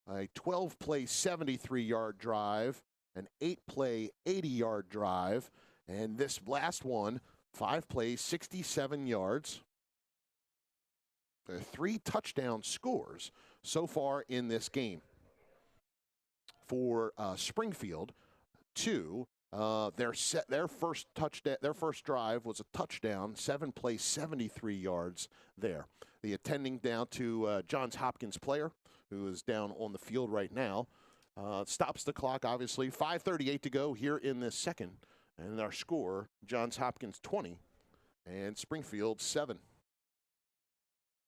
a 12-play 73-yard drive, an 8-play 80-yard drive, and this last one, 5 plays, 67 yards. There are 3 touchdown scores so far in this game. For Springfield, 2. Their first drive was a touchdown, 7 plays, 73 yards there. The attending down to Johns Hopkins player, who is down on the field right now, stops the clock, obviously. 5:38 to go here in this second. And our score, Johns Hopkins 20 and Springfield 7.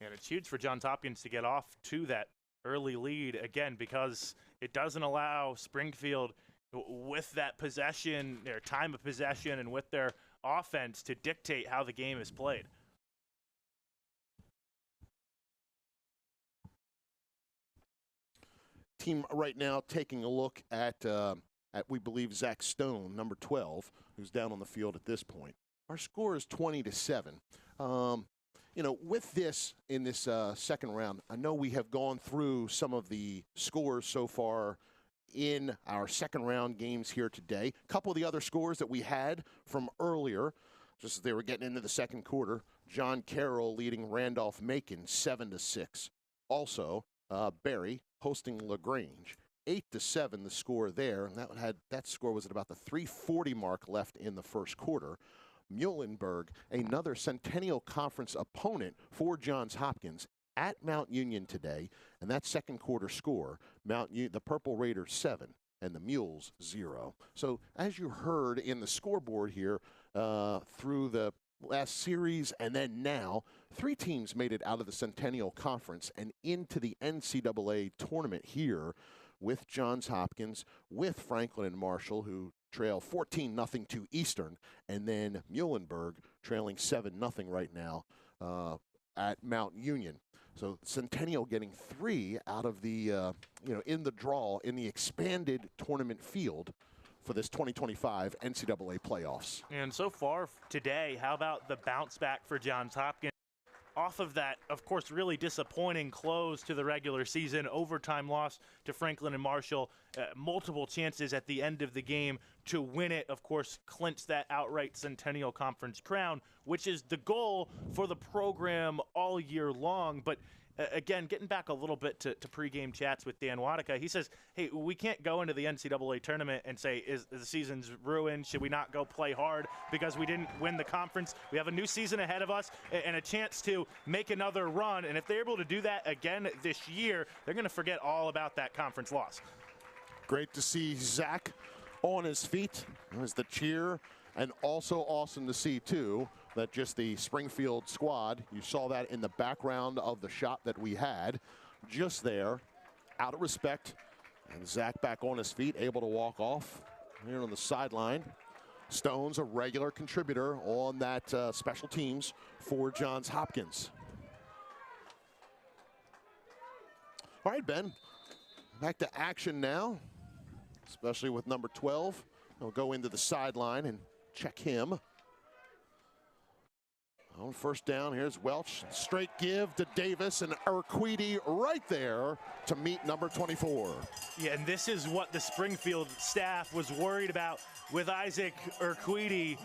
And it's huge for Johns Hopkins to get off to that early lead, again, because it doesn't allow Springfield, with that possession, their time of possession, and with their offense, to dictate how the game is played. Team right now taking a look at we believe, Zach Stone, number 12, who's down on the field at this point. Our score is 20-7. You know, with this in this second round, I know we have gone through some of the scores so far in our second round games here today. A couple of the other scores that we had from earlier, just as they were getting into the second quarter. John Carroll leading Randolph-Macon 7-6. Also, Barry hosting LaGrange 8-7. The score there, and that score was at about the 3:40 mark left in the first quarter. Muhlenberg, another Centennial Conference opponent for Johns Hopkins, at Mount Union today, and that second quarter score, the Purple Raiders 7 and the Mules 0. So as you heard in the scoreboard here through the last series and then now, 3 teams made it out of the Centennial Conference and into the NCAA tournament here with Johns Hopkins, with Franklin and Marshall, who trail 14-0 to Eastern, and then Muhlenberg trailing 7-0 right now at Mount Union. So Centennial getting 3 out of the, in the draw in the expanded tournament field for this 2025 NCAA playoffs. And so far today, how about the bounce back for Johns Hopkins? Off of that, of course, really disappointing close to the regular season, overtime loss to Franklin and Marshall, multiple chances at the end of the game to win it, of course, clinch that outright Centennial Conference crown, which is the goal for the program all year long. But again, getting back a little bit to pregame chats with Dan Wadika, he says, hey, we can't go into the NCAA tournament and say, is the season's ruined? Should we not go play hard because we didn't win the conference? We have a new season ahead of us and a chance to make another run. And if they're able to do that again this year, they're going to forget all about that conference loss. Great to see Zach on his feet as the cheer, and also awesome to see, too, that just the Springfield squad, you saw that in the background of the shot that we had, just there, out of respect. And Zach back on his feet, able to walk off here on the sideline. Stone's a regular contributor on that special teams for Johns Hopkins. All right, Ben, back to action now, especially with number 12. We'll go into the sideline and check him. On first down, here's Welch. Straight give to Davis, and Urquidi right there to meet number 24. Yeah, and this is what the Springfield staff was worried about with Isaac Urquidi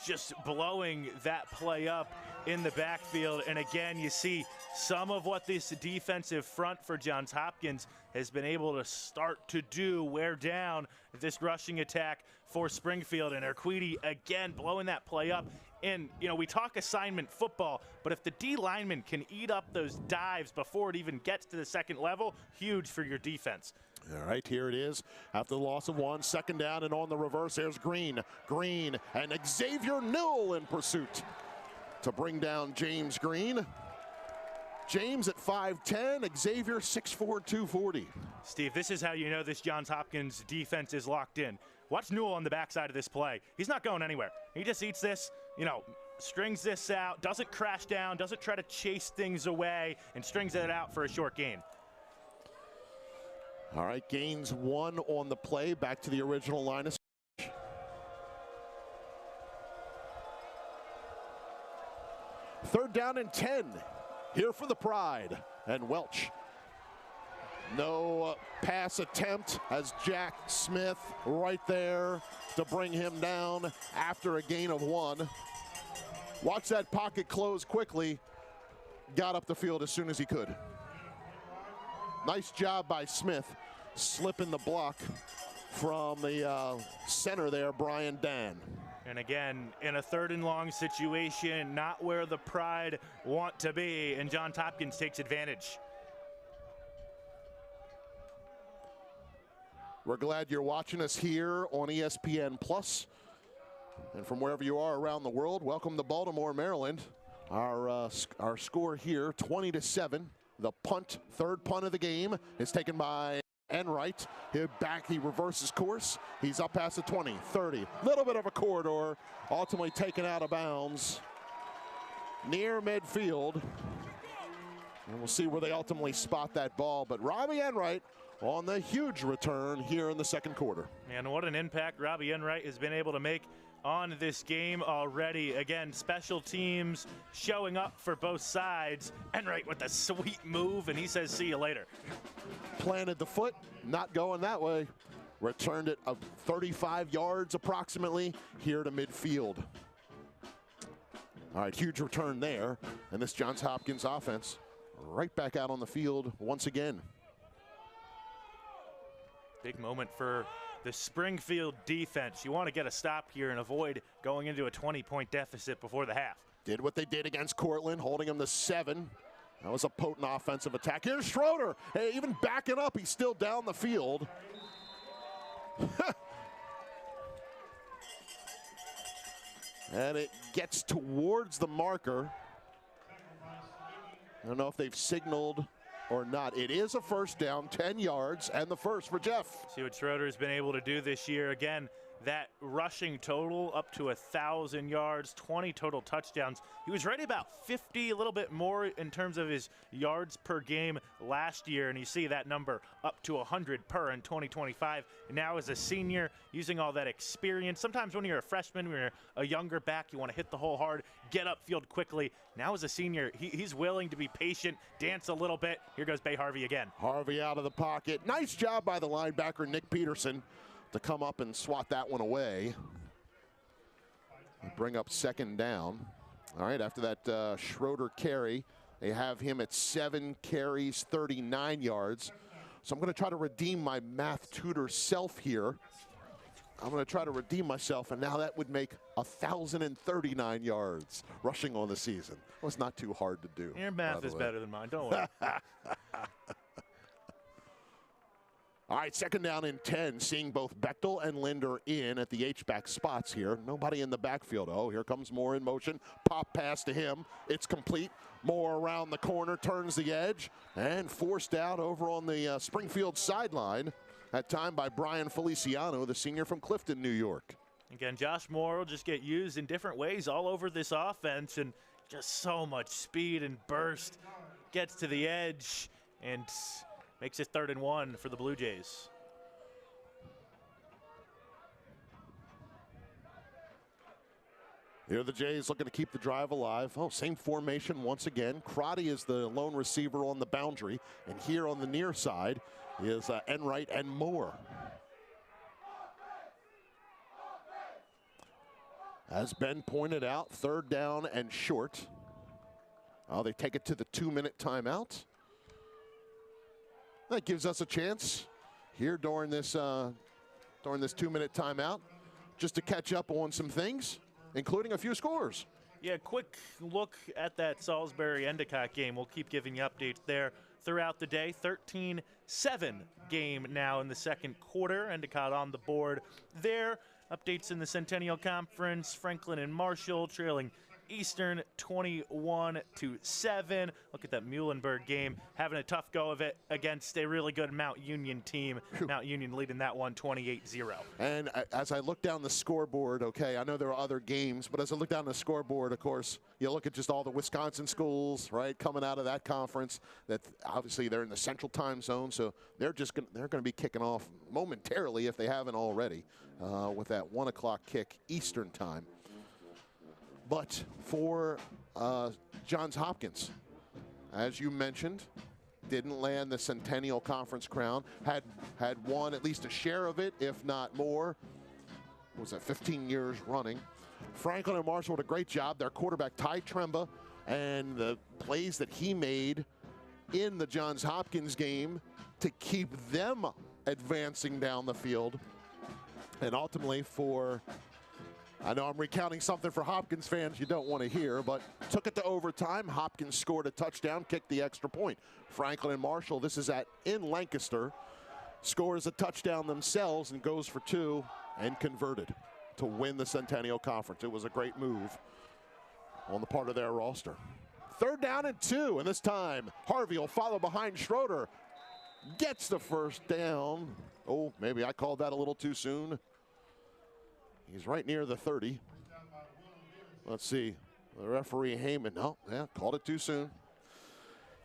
just blowing that play up in the backfield. And again, you see some of what this defensive front for Johns Hopkins has been able to start to do, wear down this rushing attack for Springfield. And Urquidi again blowing that play up. And, we talk assignment football, but if the D lineman can eat up those dives before it even gets to the second level, huge for your defense. All right, here it is. After the loss of 1, second down, and on the reverse, there's Green, and Xavier Newell in pursuit to bring down James Green. James at 5'10", Xavier 6'4", 240. Steve, this is how you know this Johns Hopkins defense is locked in. Watch Newell on the backside of this play. He's not going anywhere. He just eats this, strings this out, doesn't crash down, doesn't try to chase things away, and strings it out for a short gain. All right, gains 1 on the play, back to the original line of scrimmage. Third down and 10. Here for the Pride, and Welch. No pass attempt as Jack Smith right there to bring him down after a gain of 1. Watch that pocket close quickly. Got up the field as soon as he could. Nice job by Smith, slipping the block from the center there, Brian Dan. And again, in a 3rd and long situation, not where the Pride want to be, and Johns Hopkins takes advantage. We're glad you're watching us here on ESPN Plus, and from wherever you are around the world. Welcome to Baltimore, Maryland. Our score here, 20-7. The punt, 3rd punt of the game, is taken by Enright. He reverses course. He's up past the 20, 30. Little bit of a corridor, ultimately taken out of bounds near midfield. And we'll see where they ultimately spot that ball. But Robbie Enright on the huge return here in the second quarter. And what an impact Robbie Enright has been able to make on this game already. Again, special teams showing up for both sides. Enright with a sweet move, and he says, see you later. Planted the foot, not going that way. Returned it 35 yards approximately here to midfield. All right, huge return there. And this Johns Hopkins offense right back out on the field once again. Big moment for the Springfield defense. You want to get a stop here and avoid going into a 20-point deficit before the half. Did what they did against Cortland, holding them to 7. That was a potent offensive attack. Here's Schroeder. Hey, even backing up, he's still down the field. And it gets towards the marker. I don't know if they've signaled or not. It is a first down, 10 yards, and the first for Jeff. See what Schroeder's been able to do this year. Again, that rushing total up to 1,000 yards, 20 total touchdowns. He was right about 50, a little bit more in terms of his yards per game last year, and you see that number up to 100 per in 2025. And now as a senior, using all that experience. Sometimes when you're a freshman, when you're a younger back, you want to hit the hole hard, get upfield quickly. Now as a senior, he's willing to be patient, dance a little bit. Here goes Bay Harvey again. Harvey out of the pocket. Nice job by the linebacker, Nick Peterson, to come up and swat that one away. Bring up second down. All right, after that Schroeder carry, they have him at 7 carries, 39 yards. So I'm going to try to redeem my math tutor self here. I'm going to try to redeem myself, and now that would make 1,039 yards rushing on the season. Well, it's not too hard to do. Your math is better than mine, don't worry. All right, second down and 10, seeing both Bechtel and Linder in at the H-back spots here. Nobody in the backfield. Oh, here comes Moore in motion. Pop pass to him. It's complete. Moore around the corner, turns the edge, and forced out over on the Springfield sideline. That time by Brian Feliciano, the senior from Clifton, New York. Again, Josh Moore will just get used in different ways all over this offense, and just so much speed and burst. Gets to the edge and makes it 3rd and 1 for the Blue Jays. Here are the Jays looking to keep the drive alive. Oh, same formation once again. Crotty is the lone receiver on the boundary. And here on the near side is Enright and Moore. As Ben pointed out, 3rd down and short. Oh, they take it to the 2-minute timeout. That gives us a chance here during this 2-minute timeout just to catch up on some things, including a few scores. Yeah, quick look at that Salisbury-Endicott game. We'll keep giving you updates there throughout the day. 13-7 game now in the second quarter. Endicott on the board there. Updates in the Centennial Conference. Franklin and Marshall trailing Eastern 21-7. Look at that Muhlenberg game, having a tough go of it against a really good Mount Union team. Mount Union leading that one 28-0. And as I look down the scoreboard, okay, I know there are other games, but as I look down the scoreboard, of course, you look at just all the Wisconsin schools, right, coming out of that conference. That obviously they're in the Central Time Zone, so they're going to be kicking off momentarily if they haven't already with that 1 o'clock kick Eastern time. But for Johns Hopkins, as you mentioned, didn't land the Centennial Conference crown. Had won at least a share of it, if not more. What was that, 15 years running. Franklin and Marshall did a great job. Their quarterback, Ty Tremba, and the plays that he made in the Johns Hopkins game to keep them advancing down the field. And ultimately for, I know I'm recounting something for Hopkins fans you don't want to hear, but took it to overtime. Hopkins scored a touchdown, kicked the extra point. Franklin and Marshall, this is in Lancaster, scores a touchdown themselves and goes for 2 and converted to win the Centennial Conference. It was a great move on the part of their roster. 3rd down and 2, and this time Harvey will follow behind Schroeder. Gets the first down. Oh, maybe I called that a little too soon. He's right near the 30. Let's see. The referee Heyman, no, yeah, called it too soon.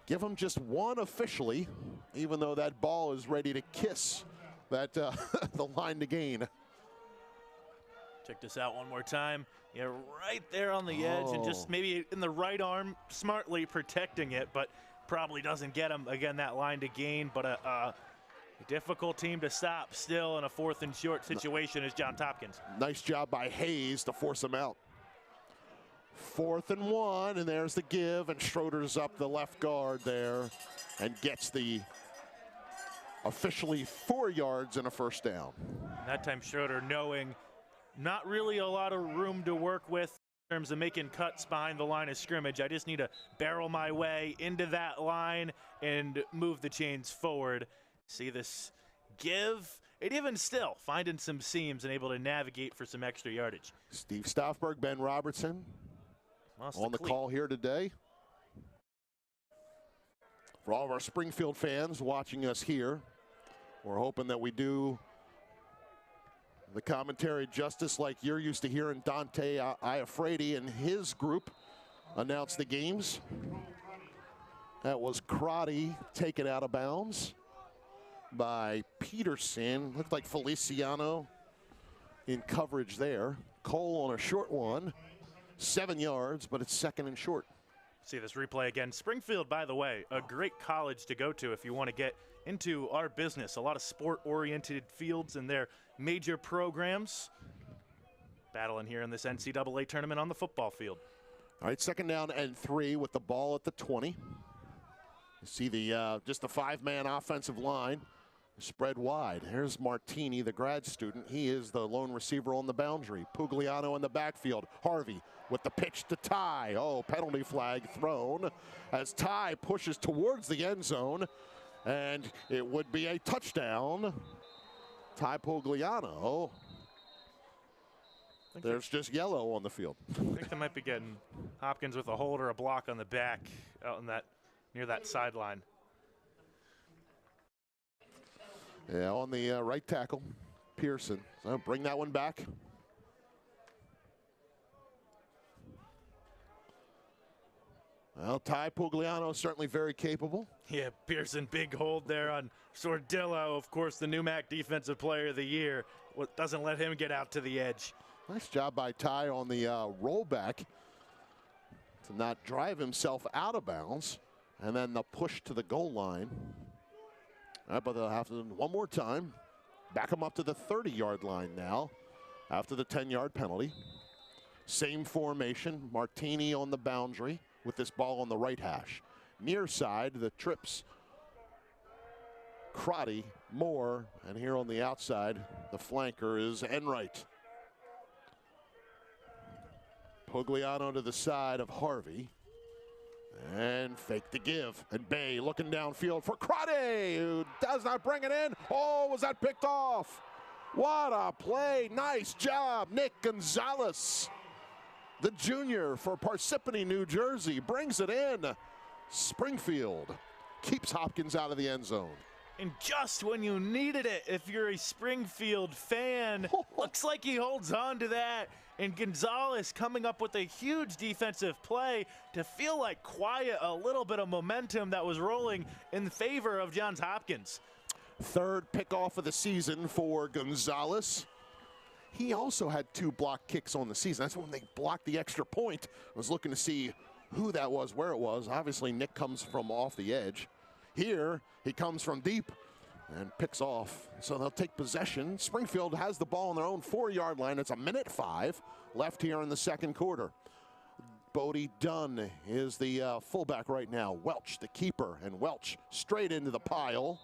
Give him just 1 officially, even though that ball is ready to kiss that the line to gain. Check this out one more time. Yeah, right there on the edge, and just maybe in the right arm, smartly protecting it, but probably doesn't get him. Again, that line to gain, but a difficult team to stop still in a 4th and short situation is Johns Hopkins. Nice job by Hayes to force him out. 4th and 1, and there's the give, and Schroeder's up the left guard there and gets the officially 4 yards and a first down. And that time Schroeder knowing not really a lot of room to work with in terms of making cuts behind the line of scrimmage. I just need to barrel my way into that line and move the chains forward. See this give, and even still finding some seams and able to navigate for some extra yardage. Steve Stoffberg, Ben Robertson on the call here today. For all of our Springfield fans watching us here, we're hoping that we do the commentary justice like you're used to hearing Dante Iafredi and his group announce the games. That was Crotty taken out of bounds by Peterson. Looked like Feliciano in coverage there. Cole on a short one, 7 yards, but it's 2nd and short. See this replay again. Springfield, by the way, a great college to go to if you want to get into our business. A lot of sport-oriented fields in their major programs. Battling here in this NCAA tournament on the football field. All right, 2nd down and 3 with the ball at the 20. You see the just the 5-man offensive line spread wide. Here's Martini, the grad student. He is the lone receiver on the boundary. Pugliano in the backfield. Harvey with the pitch to Ty. Oh, penalty flag thrown as Ty pushes towards the end zone, and it would be a touchdown. Ty Pugliano. There's just yellow on the field. I think they might be getting Hopkins with a hold or a block on the back out in that near that sideline. Yeah, on the right tackle, Pearson. So bring that one back. Well, Ty Pugliano certainly very capable. Yeah, Pearson, big hold there on Sordillo, of course, the NEWMAC Defensive Player of the Year. What doesn't let him get out to the edge. Nice job by Ty on the rollback to not drive himself out of bounds, and then the push to the goal line. But they'll have to one more time. Back him up to the 30-yard line now after the 10-yard penalty. Same formation, Martini on the boundary with this ball on the right hash. Near side, the trips, Crotty, Moore, and here on the outside, the flanker is Enright. Pugliano to the side of Harvey. And fake the give. And Bay looking downfield for Crotty, who does not bring it in. Oh, was that picked off? What a play. Nice job, Nick Gonzalez. The junior for Parsippany, New Jersey, brings it in. Springfield keeps Hopkins out of the end zone. And just when you needed it, if you're a Springfield fan, looks like he holds on to that. And Gonzalez coming up with a huge defensive play to feel like quiet a little bit of momentum that was rolling in favor of Johns Hopkins. 3rd pickoff of the season for Gonzalez. He also had 2 block kicks on the season. That's when they blocked the extra point. I was looking to see who that was, where it was. Obviously, Nick comes from off the edge. Here, he comes from deep and picks off. So they'll take possession. Springfield has the ball on their own 4-yard line. It's 1:05 left here in the 2nd quarter. Bodie Dunn is the fullback right now. Welch, the keeper, and Welch straight into the pile.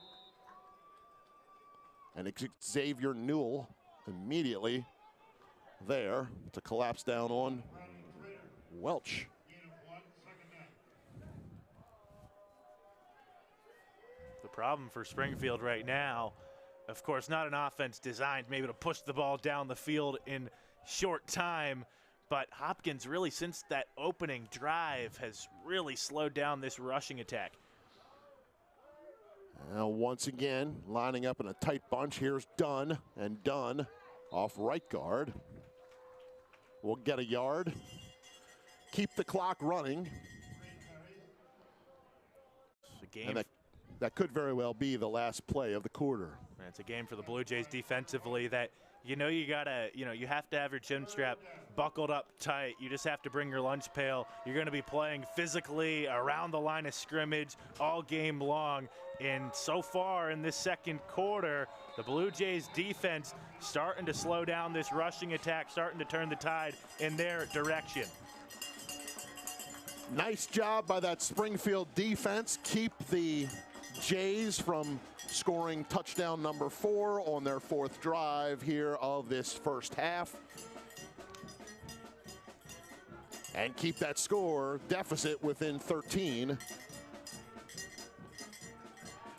And Xavier Newell immediately there to collapse down on Welch. The problem for Springfield right now, of course, not an offense designed maybe to push the ball down the field in short time, but Hopkins really, since that opening drive, has really slowed down this rushing attack. Now once again, lining up in a tight bunch. Here's Dunn, and Dunn off right guard will get a yard. Keep the clock running. It's a game. And that could very well be the last play of the quarter. It's a game for the Blue Jays defensively that you know you gotta, you have to have your chin strap buckled up tight. You just have to bring your lunch pail. You're going to be playing physically around the line of scrimmage all game long. And so far in this second quarter, the Blue Jays defense starting to slow down this rushing attack, starting to turn the tide in their direction. Nice job by that Springfield defense. Keep the Jays from scoring touchdown number 4 on their 4th drive here of this first half. And keep that score deficit within 13.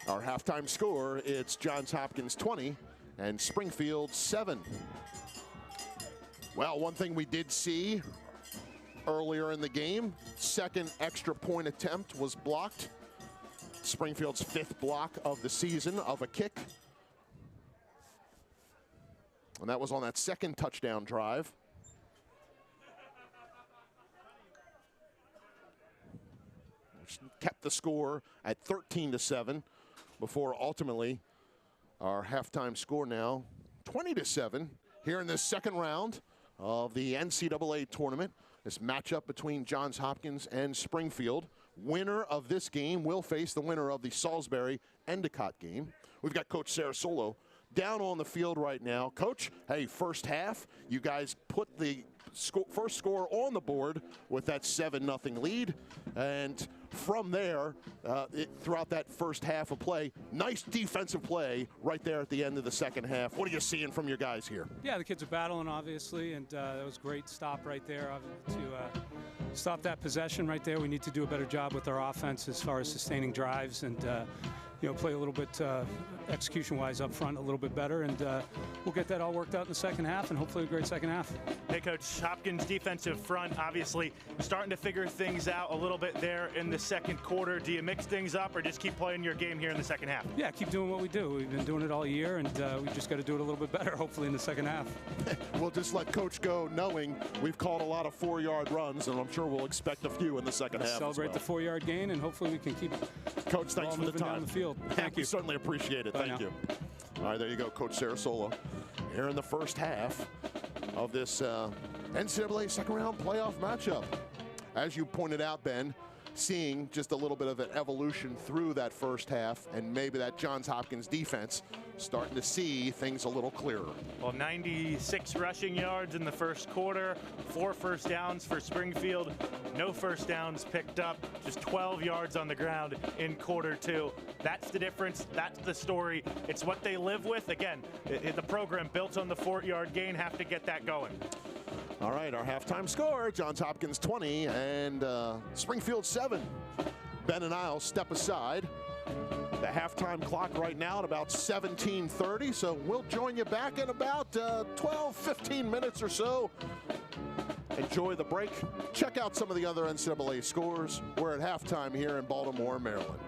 Our halftime score, it's Johns Hopkins 20 and Springfield 7. Well, one thing we did see earlier in the game, second extra point attempt was blocked. Springfield's 5th block of the season of a kick. And that was on that second touchdown drive. Which kept the score at 13-7 before ultimately our halftime score now 20-7 here in this second round of the NCAA tournament. This matchup between Johns Hopkins and Springfield. Winner of this game will face the winner of the Salisbury-Endicott game. We've got Coach Sarasolo down on the field right now. Coach, hey, first half, you guys put the first score on the board with that 7-0 lead. And from there, throughout that first half of play, nice defensive play right there at the end of the second half. What are you seeing from your guys here? Yeah, the kids are battling, obviously, and that was a great stop right there to stop that possession right there. We need to do a better job with our offense as far as sustaining drives and play a little bit execution-wise up front a little bit better, and we'll get that all worked out in the second half and hopefully a great second half. Hey, Coach, Hopkins defensive front obviously starting to figure things out a little bit there in the second quarter. Do you mix things up or just keep playing your game here in the second half? Yeah, keep doing what we do. We've been doing it all year, and we just got to do it a little bit better hopefully in the second half. We'll just let Coach go knowing we've called a lot of 4-yard runs, and I'm sure we'll expect a few in the second half. Celebrate the 4-yard gain, and hopefully we can keep Coach, thanks for the time. Down the field. Thank you. We certainly appreciate it. Thank you. All right, there you go, Coach Sarasolo. Here in the first half of this NCAA second-round playoff matchup. As you pointed out, Ben, seeing just a little bit of an evolution through that first half, and maybe that Johns Hopkins defense starting to see things a little clearer. Well, 96 rushing yards in the first quarter, 4 first downs for Springfield, no first downs picked up, just 12 yards on the ground in quarter 2. That's the difference. That's the story. It's what they live with. Again, the program built on the 4-yard gain, have to get that going. All right, our halftime score, Johns Hopkins 20 and Springfield 7. Ben and I'll step aside. The halftime clock right now at about 17:30, so we'll join you back in about 12, 15 minutes or so. Enjoy the break. Check out some of the other NCAA scores. We're at halftime here in Baltimore, Maryland.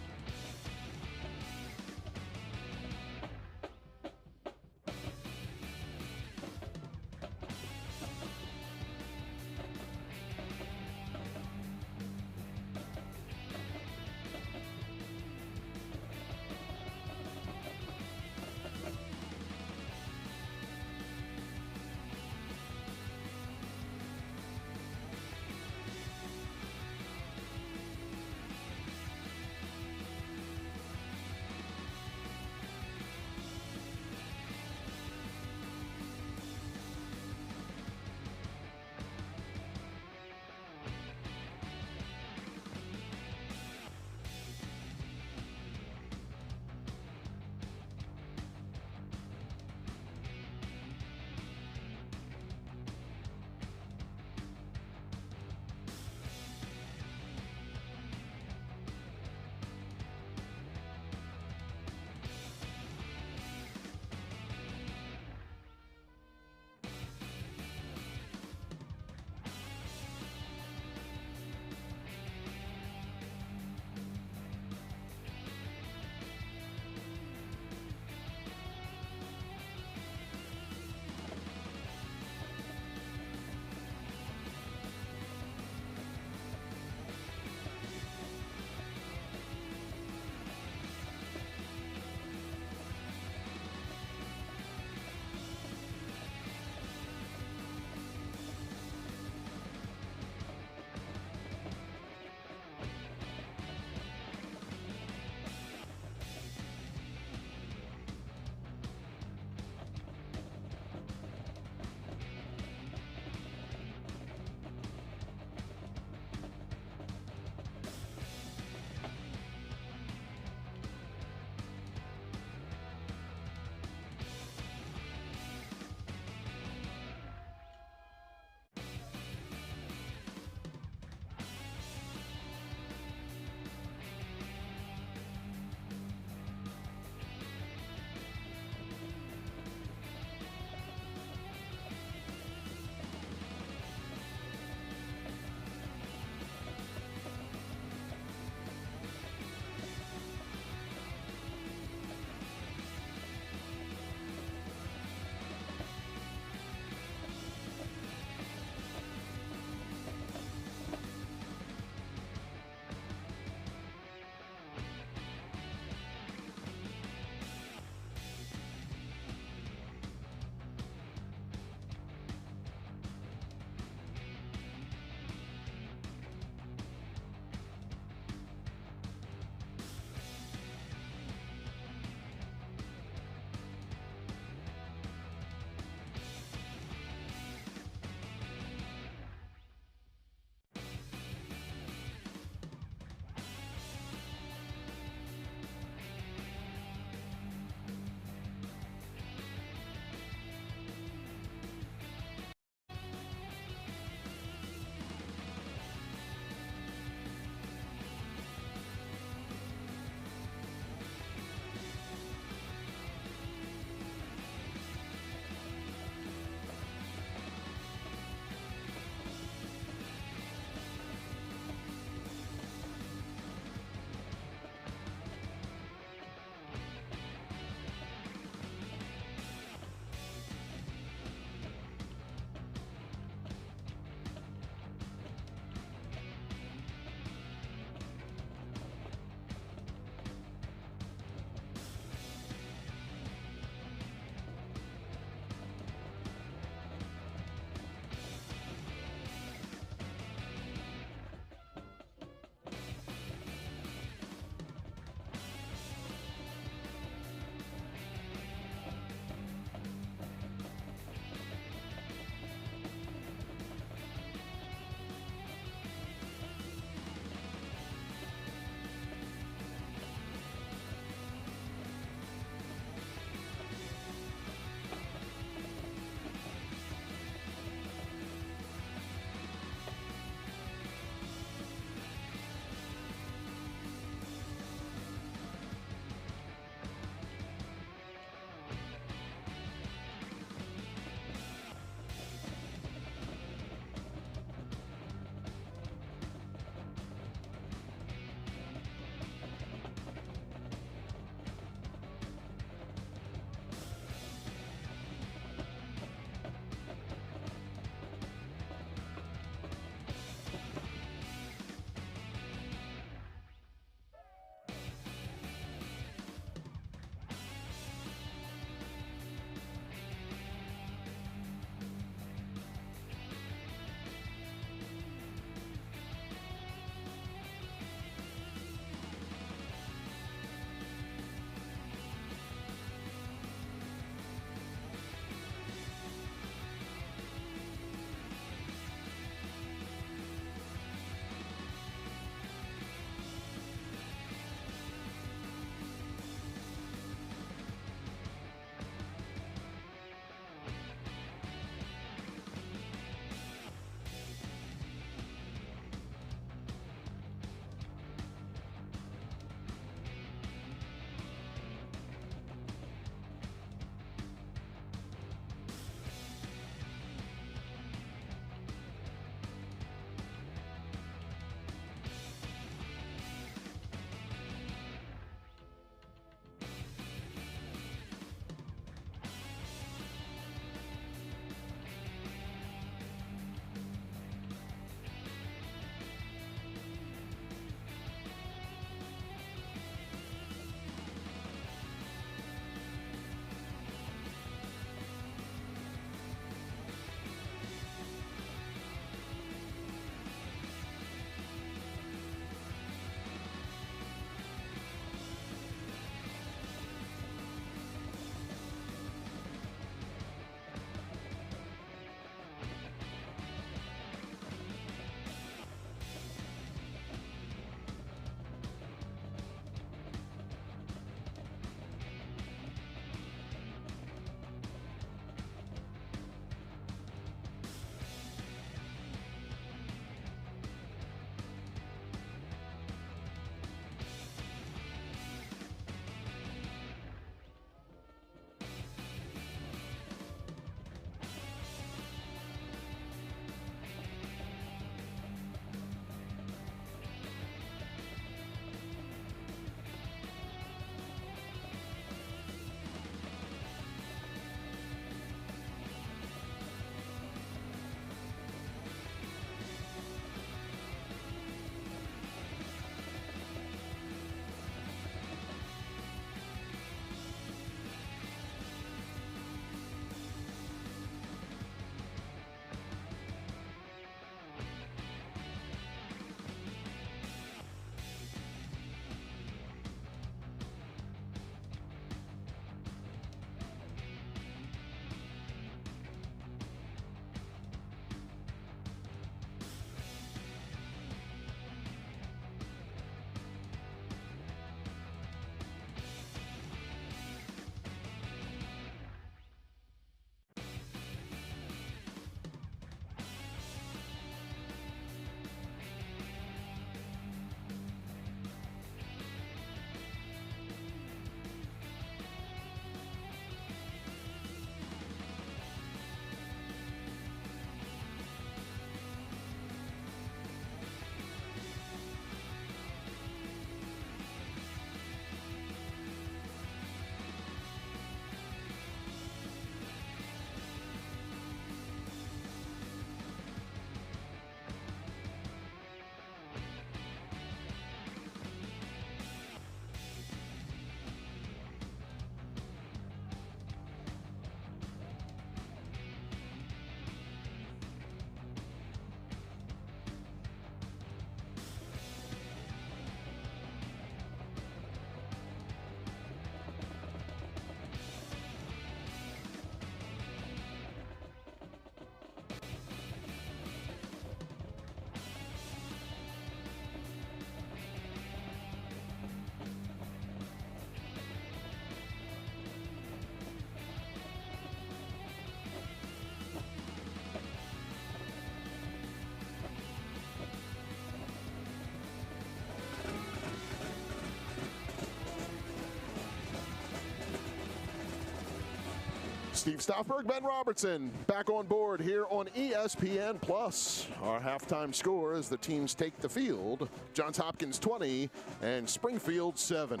Steve Stoffberg, Ben Robertson, back on board here on ESPN Plus. Our halftime score as the teams take the field. Johns Hopkins 20 and Springfield 7.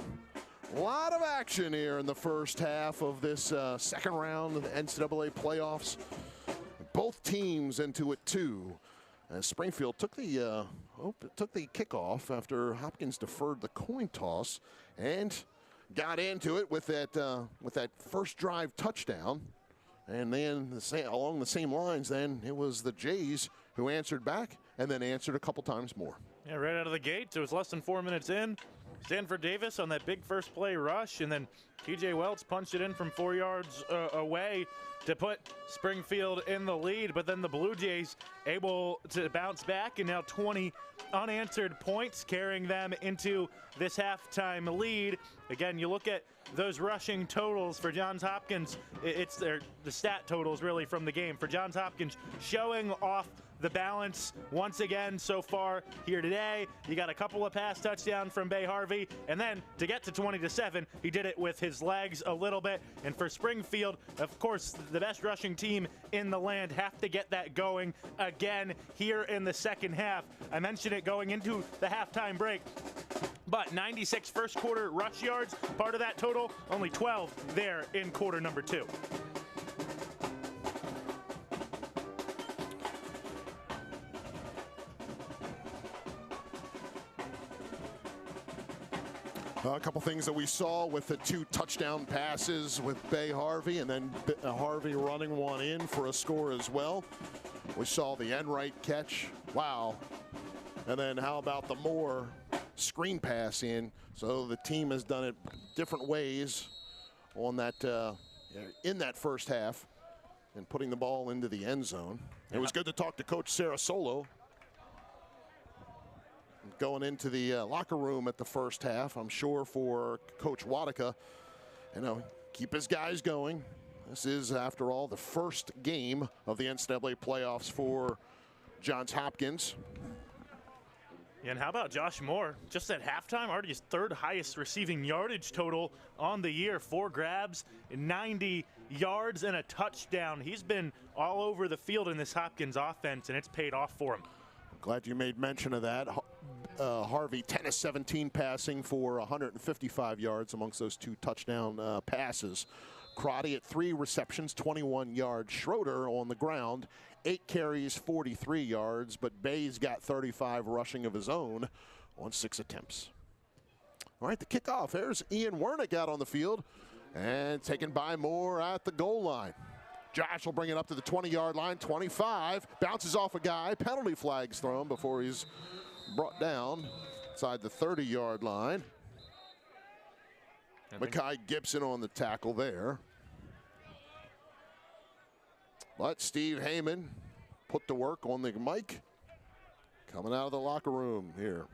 A lot of action here in the first half of this second round of the NCAA playoffs. Both teams into it too. As Springfield took the kickoff after Hopkins deferred the coin toss and got into it with that first drive touchdown. And then along the same lines, then it was the Jays who answered back and then answered a couple times more. Yeah, right out of the gate. It was less than 4 minutes in. Stanford Davis on that big first play rush, and then TJ Welts punched it in from 4 yards away to put Springfield in the lead. But then the Blue Jays able to bounce back, and now 20 unanswered points carrying them into this halftime lead. Again, you look at those rushing totals for Johns Hopkins. It's the stat totals really from the game for Johns Hopkins, showing off the balance once again so far here today. You got a couple of pass touchdowns from Bay Harvey, and then to get to 20-7, he did it with his legs a little bit. And for Springfield, of course, the best rushing team in the land, have to get that going again here in the second half. I mentioned it going into the halftime break, but 96 first quarter rush yards, part of that total, only 12 there in quarter number 2. A couple things that we saw with the 2 touchdown passes with Bay Harvey, and then Harvey running one in for a score as well. We saw the Enright catch. Wow. And then how about the Moore screen pass in? So the team has done it different ways on that in that first half and putting the ball into the end zone. It was good to talk to Coach Sarah Solo. Going into the locker room at the first half, I'm sure for Coach Wadika, keep his guys going. This is, after all, the first game of the NCAA playoffs for Johns Hopkins. And how about Josh Moore? Just at halftime, already his 3rd highest receiving yardage total on the year. 4 grabs, 90 yards, and a touchdown. He's been all over the field in this Hopkins offense, and it's paid off for him. Glad you made mention of that. Harvey, 10 of 17 passing for 155 yards amongst those 2 touchdown passes. Crotty at 3 receptions, 21 yards. Schroeder on the ground, 8 carries, 43 yards. But Bay's got 35 rushing of his own on 6 attempts. All right, the kickoff. There's Ian Wernick out on the field and taken by Moore at the goal line. Josh will bring it up to the 20-yard line, 25, bounces off a guy, penalty flags thrown before he's brought down inside the 30-yard line. Makai Gibson on the tackle there. But Steve Heyman put to work on the mic, coming out of the locker room here.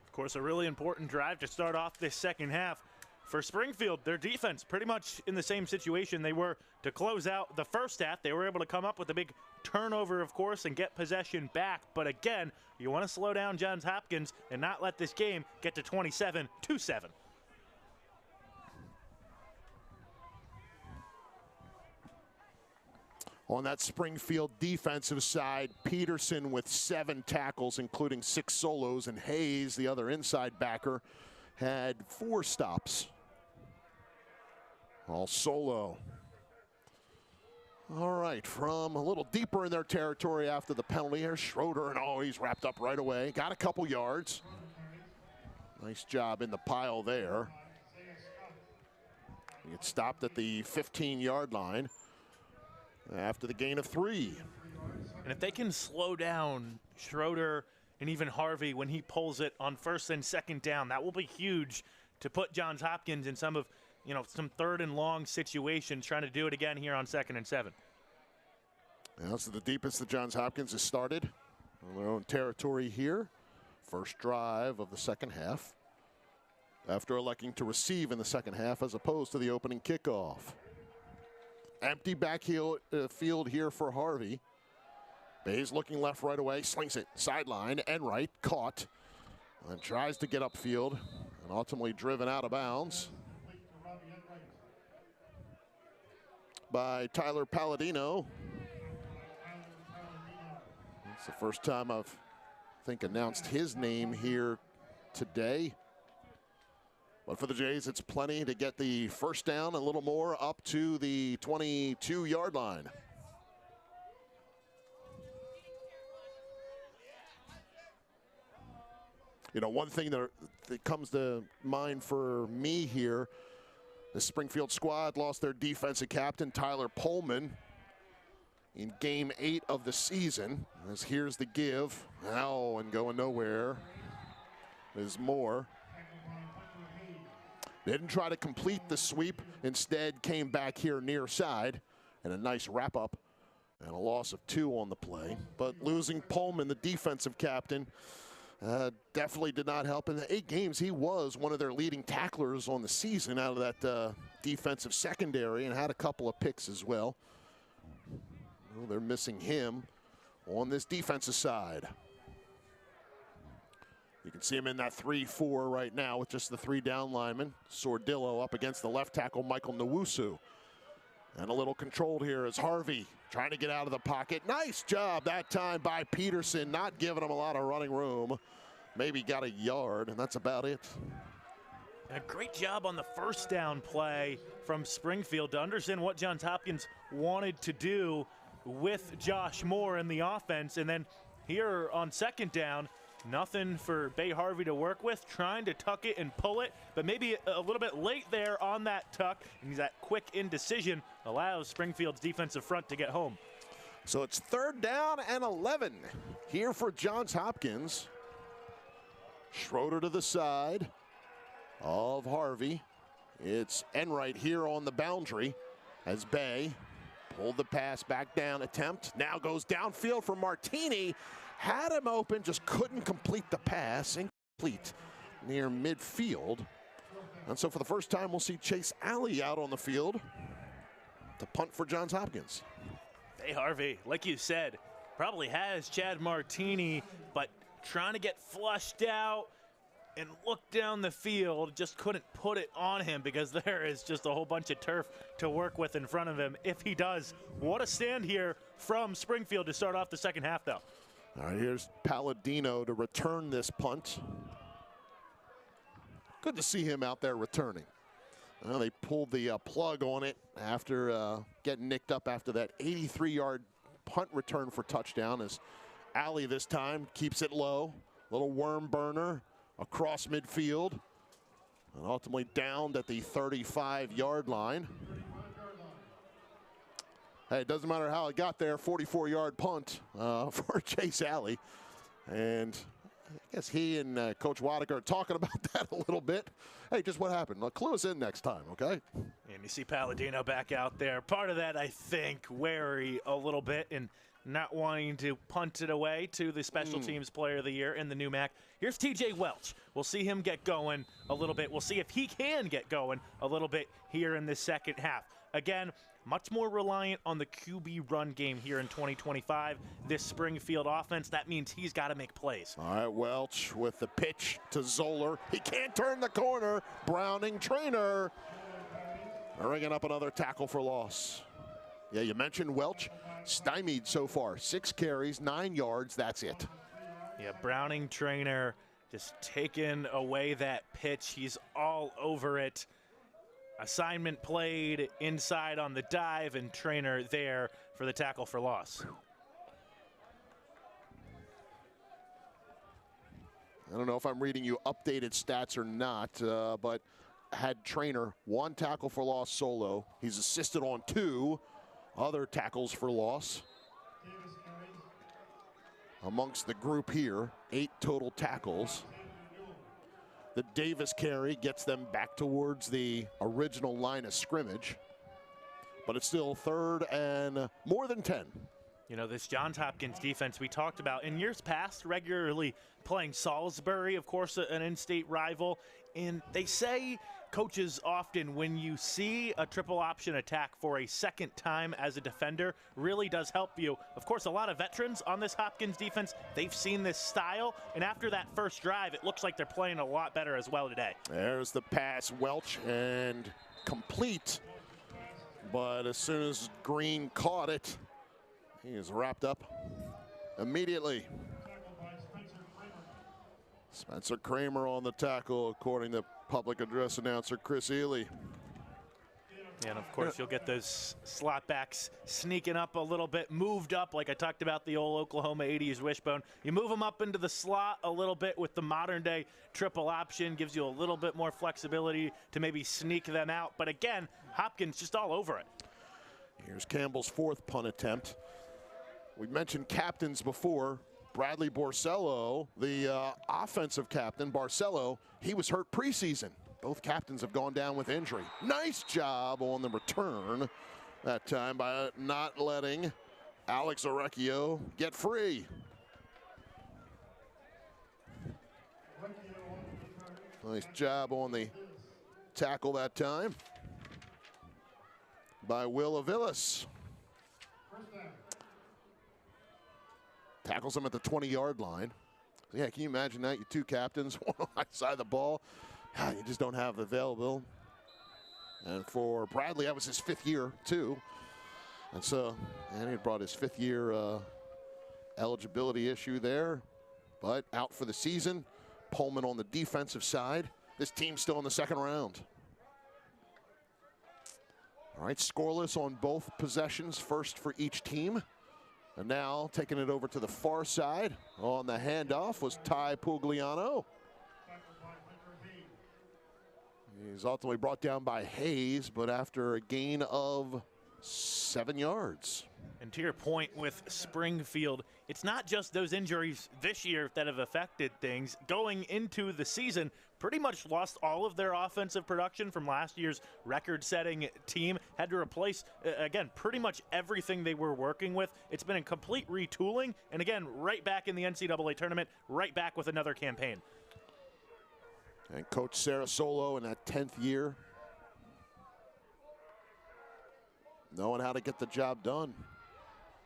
Of course, a really important drive to start off this second half. For Springfield, their defense pretty much in the same situation they were to close out the first half. They were able to come up with a big turnover, of course, and get possession back. But again, you want to slow down Johns Hopkins and not let this game get to 27-7. On that Springfield defensive side, Peterson with 7 tackles, including 6 solos, and Hayes, the other inside backer, had 4 stops. All solo. All right, from a little deeper in their territory after the penalty here, Schroeder, and he's wrapped up right away. Got a couple yards. Nice job in the pile there. He gets stopped at the 15-yard line after the gain of 3. And if they can slow down Schroeder and even Harvey when he pulls it on 1st and 2nd down, that will be huge to put Johns Hopkins in some 3rd and long situations, trying to do it again here on 2nd and 7. And that's the deepest that Johns Hopkins has started on their own territory here. First drive of the second half, after electing to receive in the second half as opposed to the opening kickoff. Empty backfield here for Harvey. Bayes looking left right away, slings it sideline, Enright caught. And tries to get upfield and ultimately driven out of bounds by Tyler Palladino. It's the first time I've, announced his name here today. But for the Jays, it's plenty to get the first down, a little more, up to the 22-yard line. You know, one thing that comes to mind for me here, the Springfield squad lost their defensive captain, Tyler Pullman, in Game 8 of the season. As here's the give. Now and going nowhere is Moore. Didn't try to complete the sweep. Instead, came back here near side. And a nice wrap-up and a loss of 2 on the play. But losing Pullman, the defensive captain, definitely did not help. In the 8 games, he was one of their leading tacklers on the season out of that defensive secondary and had a couple of picks as well. Well, they're missing him on this defensive side. You can see him in that 3-4 right now with just the 3 down linemen. Sordillo up against the left tackle, Michael Nwosu. And a little controlled here is Harvey trying to get out of the pocket. Nice job that time by Peterson, not giving him a lot of running room. Maybe got a yard, and that's about it. A great job on the first down play from Springfield to understand what Johns Hopkins wanted to do with Josh Moore in the offense. And then here on second down, nothing for Bay Harvey to work with, trying to tuck it and pull it, but maybe a little bit late there on that tuck, and that quick indecision allows Springfield's defensive front to get home. So it's 3rd down and 11 here for Johns Hopkins. Schroeder to the side of Harvey. It's Enright here on the boundary as Bay pulled the pass back down attempt. Now goes downfield for Martini. Had him open, just couldn't complete the pass. Incomplete near midfield. And so for the first time, we'll see Chase Alley out on the field to punt for Johns Hopkins. Bay Harvey, like you said, probably has Chad Martini, but trying to get flushed out and look down the field, just couldn't put it on him because there is just a whole bunch of turf to work with in front of him. If he does, what a stand here from Springfield to start off the second half, though. All right, here's Palladino to return this punt. Good to see him out there returning. Well, they pulled the plug on it after getting nicked up after that 83-yard punt return for touchdown, as Alley this time keeps it low. Little worm burner across midfield and ultimately downed at the 35-yard line. Hey, it doesn't matter how it got there. 44-yard punt for Chase Alley. And I guess he and Coach Waddick are talking about that a little bit. Hey, just what happened? Clue us in next time, okay? And you see Palladino back out there. Part of that, I think, wary a little bit and not wanting to punt it away to the special teams player of the year in the new MAC. Here's TJ Welch. We'll see him get going a little bit. We'll see if he can get going a little bit here in the second half. Again, much more reliant on the QB run game here in 2025. This Springfield offense, that means he's got to make plays. All right, Welch with the pitch to Zoller. He can't turn the corner. Browning Trainer ringing up another tackle for loss. Yeah, you mentioned Welch. Stymied so far. 6 carries, 9 yards. That's it. Yeah, Browning Trainer just taking away that pitch. He's all over it. Assignment played inside on the dive, and Trainer there for the tackle for loss. I don't know if I'm reading you updated stats or not, but had Trainer 1 tackle for loss solo. He's assisted on 2 other tackles for loss. Amongst the group here, 8 total tackles. The Davis carry gets them back towards the original line of scrimmage, but it's still 3rd and more than 10. You know, this Johns Hopkins defense we talked about in years past, regularly playing Salisbury, of course, an in-state rival. And they say coaches often, when you see a triple option attack for a second time as a defender, really does help you. Of course, a lot of veterans on this Hopkins defense, they've seen this style, and after that first drive, it looks like they're playing a lot better as well today. There's the pass, Welch, and complete. But as soon as Green caught it, he is wrapped up immediately. Spencer Kramer on the tackle, according to public address announcer Chris Ely. And of course, you'll get those slot backs sneaking up a little bit, moved up, like I talked about the old Oklahoma 80s wishbone. You move them up into the slot a little bit with the modern day triple option, gives you a little bit more flexibility to maybe sneak them out. But again, Hopkins just all over it. Here's Campbell's fourth punt attempt. We mentioned captains before. Bradley Barcelo, the offensive captain, Barcelo, he was hurt preseason. Both captains have gone down with injury. Nice job on the return that time by not letting Alex Orecchio get free. Nice job on the tackle that time by Will Aviles. Tackles him at the 20-yard line. Yeah, can you imagine that? You two captains, one on the side of the ball. You just don't have the available. And for Bradley, that was his 5th year, too. And so, and he brought his 5th year eligibility issue there. But out for the season. Pullman on the defensive side. This team's still in the 2nd round. All right, scoreless on both possessions, first for each team. And now taking it over to the far side on the handoff was Ty Pugliano. He's ultimately brought down by Hayes, but after a gain of 7 yards. And to your point with Springfield, it's not just those injuries this year that have affected things. Going into the season, pretty much lost all of their offensive production from last year's record-setting team. Had to replace, again, pretty much everything they were working with. It's been a complete retooling, and again, right back in the NCAA tournament, right back with another campaign. And Coach Sarasolo in that 10th year, knowing how to get the job done.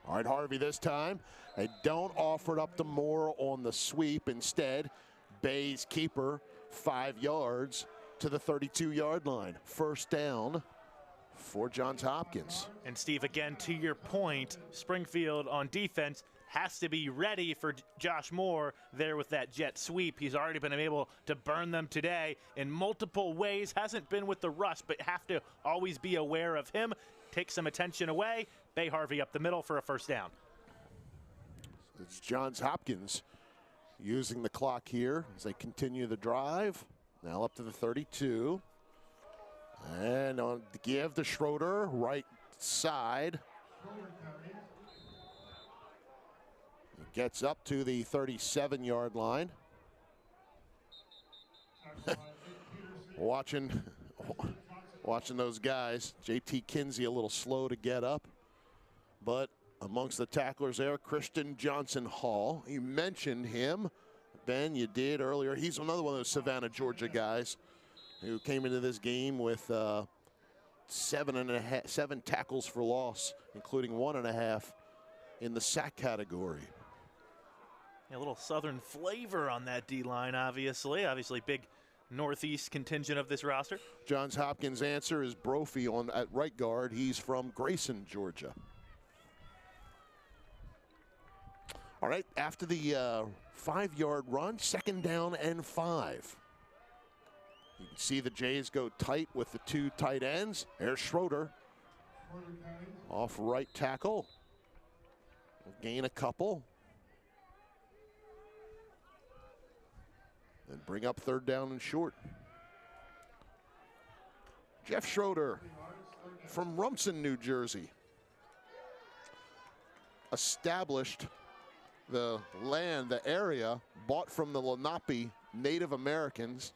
All right, Harvey this time. They don't offer it up to Moore on the sweep. Instead, Bay's keeper, 5 yards to the 32-yard line. First down for Johns Hopkins. And Steve, again, to your point, Springfield on defense has to be ready for Josh Moore there with that jet sweep. He's already been able to burn them today in multiple ways. Hasn't been with the rush, but have to always be aware of him. Take some attention away. Bay Harvey up the middle for a first down. It's Johns Hopkins using the clock here as they continue the drive. Now up to the 32. And on the give to Schroeder, right side. He gets up to the 37-yard line. Watching those guys. JT Kinsey a little slow to get up. But amongst the tacklers there, Christian Johnson Hall. You mentioned him. Ben, you did earlier. He's another one of those Savannah, Georgia guys who came into this game with 7 tackles for loss, including 1.5 in the sack category. A little southern flavor on that D-line, obviously. Obviously, big Northeast contingent of this roster. Johns Hopkins' answer is Brophy at right guard. He's from Grayson, Georgia. All right, after the 5-yard run, 2nd down and 5. You can see the Jays go tight with the 2 tight ends. There's Schroeder off right tackle. We'll gain a couple. And bring up 3rd down and short. Jeff Schroeder from Rumson, New Jersey. Established the land, the area, bought from the Lenape Native Americans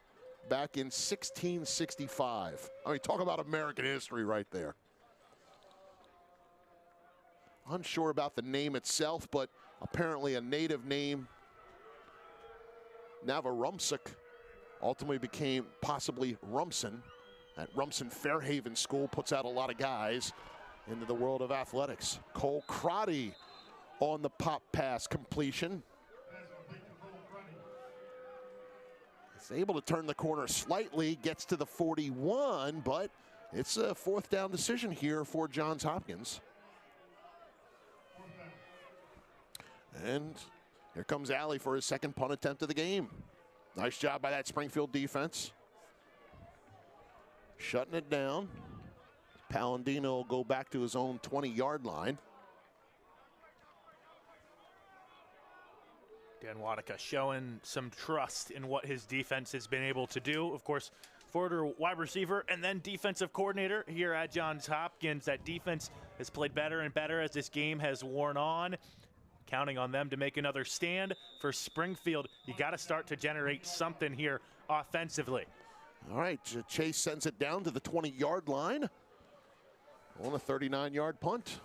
back in 1665. I mean, talk about American history right there. Unsure about the name itself, but apparently a native name. Navarumsuk ultimately became possibly Rumson at Rumson Fairhaven School puts out a lot of guys into the world of athletics. Cole Crotty on the pop pass completion. He's able to turn the corner slightly, gets to the 41, but it's a fourth down decision here for Johns Hopkins. And here comes Alley for his second punt attempt of the game. Nice job by that Springfield defense. Shutting it down. Palladino will go back to his own 20-yard line. Dan Wadika showing some trust in what his defense has been able to do. Of course, forwarder wide receiver and then defensive coordinator here at Johns Hopkins. That defense has played better and better as this game has worn on. Counting on them to make another stand for Springfield. You got to start to generate something here offensively. All right, Chase sends it down to the 20-yard line on a 39-yard punt.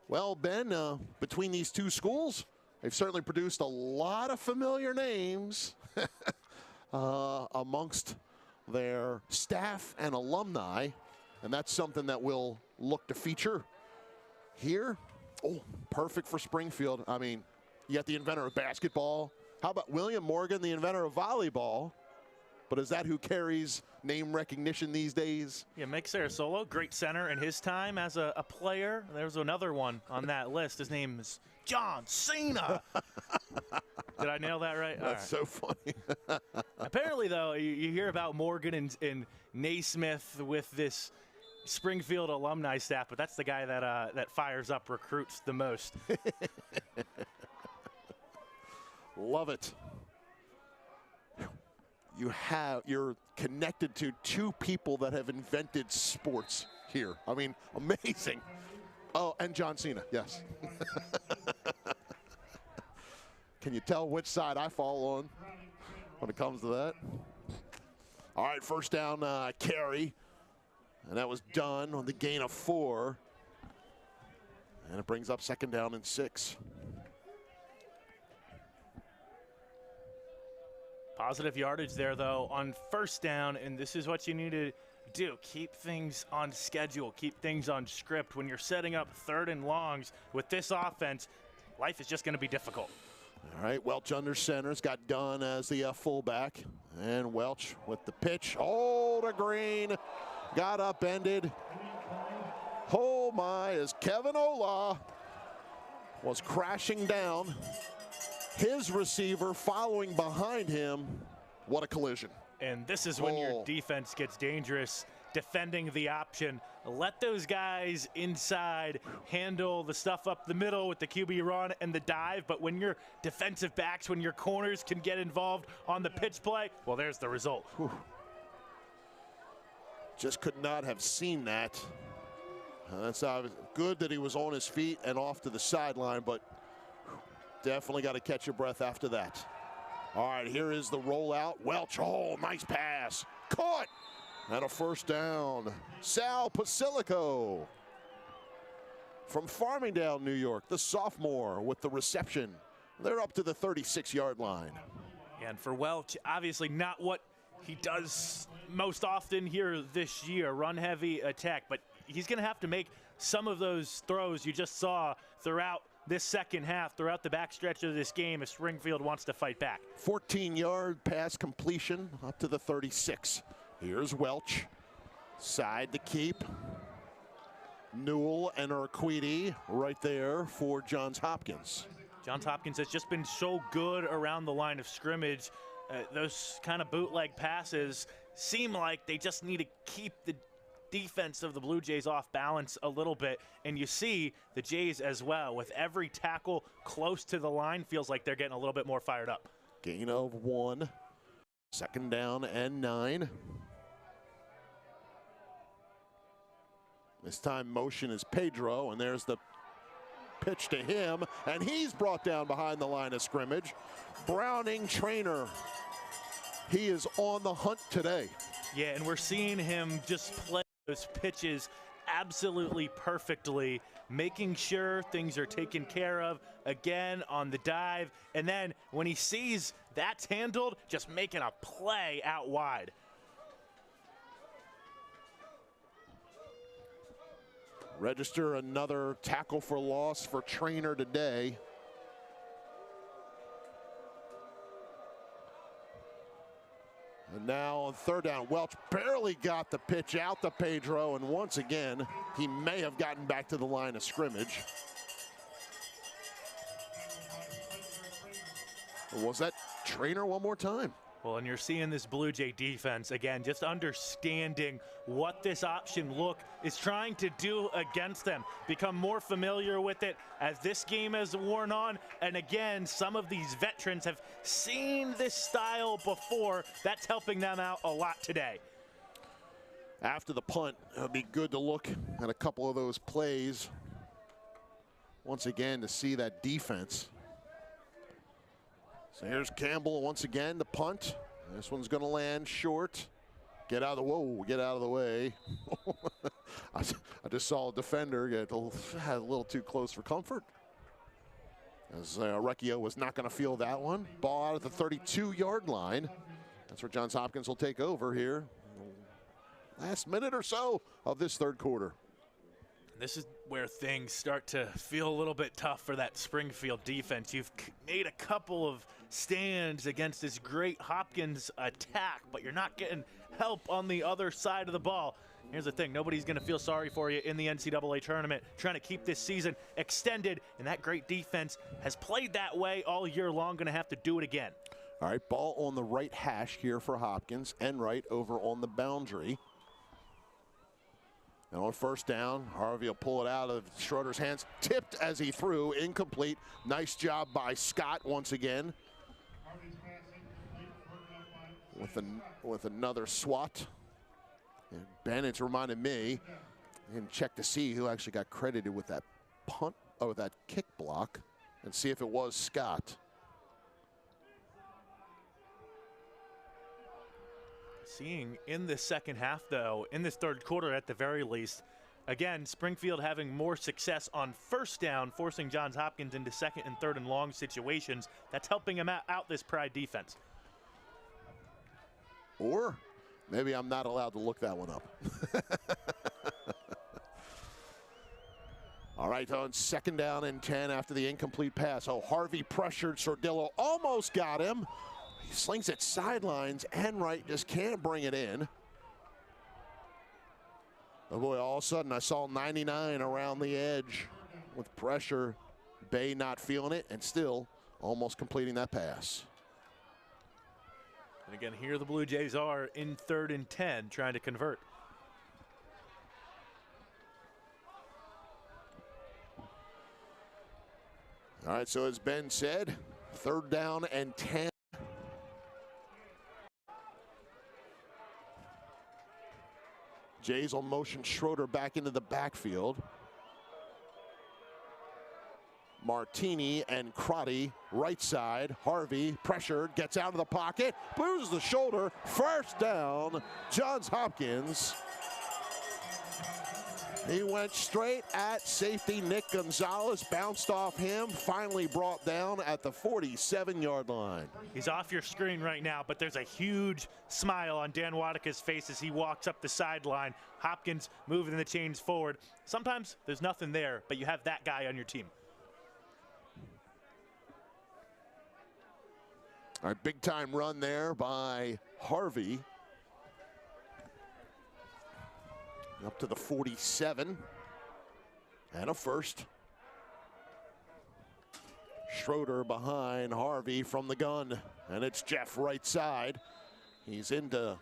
Well, Ben, between these two schools, they've certainly produced a lot of familiar names amongst their staff and alumni, and that's something that we'll look to feature here. Oh, perfect for Springfield. I mean, you got the inventor of basketball. How about William Morgan, the inventor of volleyball? But is that who carries name recognition these days? Yeah, Mike Sarasolo, great center in his time as a player. There's another one on that list. His name is John Cena. Did I nail that right? That's so funny. Apparently, though, you hear about Morgan and Naismith with this Springfield alumni staff, but that's the guy that fires up recruits the most. Love it. You're connected to two people that have invented sports here. I mean, amazing. Oh, and John Cena, yes. Can you tell which side I fall on when it comes to that? All right, first down carry. And that was done on the gain of 4. And it brings up second down and 6. Positive yardage there, though, on first down, and this is what you need to do. Keep things on schedule. Keep things on script. When you're setting up third and longs with this offense, life is just going to be difficult. All right, Welch under center. It's got Dunn as the fullback. And Welch with the pitch. Oh, to Green. Got upended. Oh, my, as Kevin Ola was crashing down. His receiver following behind him. What a collision. And this is when your defense gets dangerous, defending the option. Let those guys inside handle the stuff up the middle with the QB run and the dive. But when your defensive backs, when your corners can get involved on the pitch play, well, there's the result. Whew. Just could not have seen that. That's good that he was on his feet and off to the sideline, but definitely got to catch your breath after that. All right, here is the rollout. Welch, oh, nice pass. Caught. And a first down. Sal Pasilico from Farmingdale, New York, the sophomore with the reception. They're up to the 36-yard line. And for Welch, obviously not what he does most often here this year, run-heavy attack, but he's going to have to make some of those throws you just saw throughout this second half, throughout the backstretch of this game, if Springfield wants to fight back. 14-yard pass completion up to the 36. Here's Welch. Side to keep. Newell and Urquidi right there for Johns Hopkins. Johns Hopkins has just been so good around the line of scrimmage. Those kind of bootleg passes seem like they just need to keep the defense of the Blue Jays off balance a little bit, and you see the Jays as well. With every tackle close to the line, feels like they're getting a little bit more fired up. Gain of 1. Second down and 9. This time motion is Pedro, and there's the pitch to him, and he's brought down behind the line of scrimmage. Browning Trainer, he is on the hunt today. Yeah, and we're seeing him just play those pitches absolutely perfectly, making sure things are taken care of again on the dive. And then when he sees that's handled, just making a play out wide. Register another tackle for loss for Trainer today. And now on third down, Welch barely got the pitch out to Pedro, and once again, he may have gotten back to the line of scrimmage. Was that Trainer one more time? Well, and you're seeing this Blue Jay defense, again, just understanding what this option look is trying to do against them. Become more familiar with it as this game has worn on. And again, some of these veterans have seen this style before. That's helping them out a lot today. After the punt, it would be good to look at a couple of those plays once again to see that defense. So here's Campbell once again, the punt. This one's going to land short. Get out of the, whoa, get out of the way. I just saw a defender get a little too close for comfort. As Recchio was not going to feel that one. Ball out at the 32-yard line. That's where Johns Hopkins will take over here. Last minute or so of this third quarter. This is where things start to feel a little bit tough for that Springfield defense. You've made a couple of stands against this great Hopkins attack, but you're not getting help on the other side of the ball. Here's the thing, nobody's going to feel sorry for you in the NCAA tournament, trying to keep this season extended, and that great defense has played that way all year long, going to have to do it again. All right, ball on the right hash here for Hopkins, and right over on the boundary. And on first down, Harvey will pull it out of Schroeder's hands. Tipped as he threw, incomplete. Nice job by Scott once again. With another swat. And Bennett's reminded me, and check to see who actually got credited with that punt, or that kick block, and see if it was Scott. Seeing in the second half, though, in this third quarter at the very least, again, Springfield having more success on first down, forcing Johns Hopkins into second and third and long situations. That's helping him out this Pride defense. Or maybe I'm not allowed to look that one up. All right, on second down and 10 after the incomplete pass. Oh, Harvey pressured Sordillo, almost got him. He slings it sidelines, and right just can't bring it in. Oh boy, all of a sudden I saw 99 around the edge with pressure. Bay not feeling it and still almost completing that pass. And again, here the Blue Jays are in third and 10 trying to convert. All right, so as Ben said, third down and 10. Jays will motion Schroeder back into the backfield. Martini and Crotty, right side. Harvey, pressured, gets out of the pocket, bruises the shoulder. First down, Johns Hopkins. He went straight at safety Nick Gonzalez, bounced off him, finally brought down at the 47-yard line. He's off your screen right now, but there's a huge smile on Dan Wadika's face as he walks up the sideline. Hopkins moving the chains forward. Sometimes there's nothing there, but you have that guy on your team. All right, big time run there by Harvey. Up to the 47. And a first. Schroeder behind Harvey from the gun. And it's Jeff right side. He's into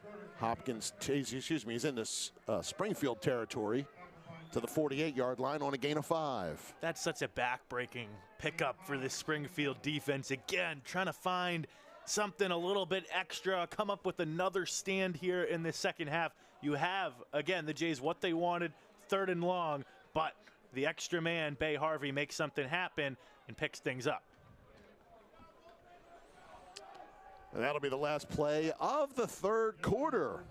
he's into Springfield territory to the 48-yard line on a gain of 5. That's such a back-breaking pickup for this Springfield defense. Again, trying to find something a little bit extra, come up with another stand here in the second half. You have, again, the Jays what they wanted, third and long, but the extra man, Bay Harvey, makes something happen and picks things up. And that'll be the last play of the third quarter.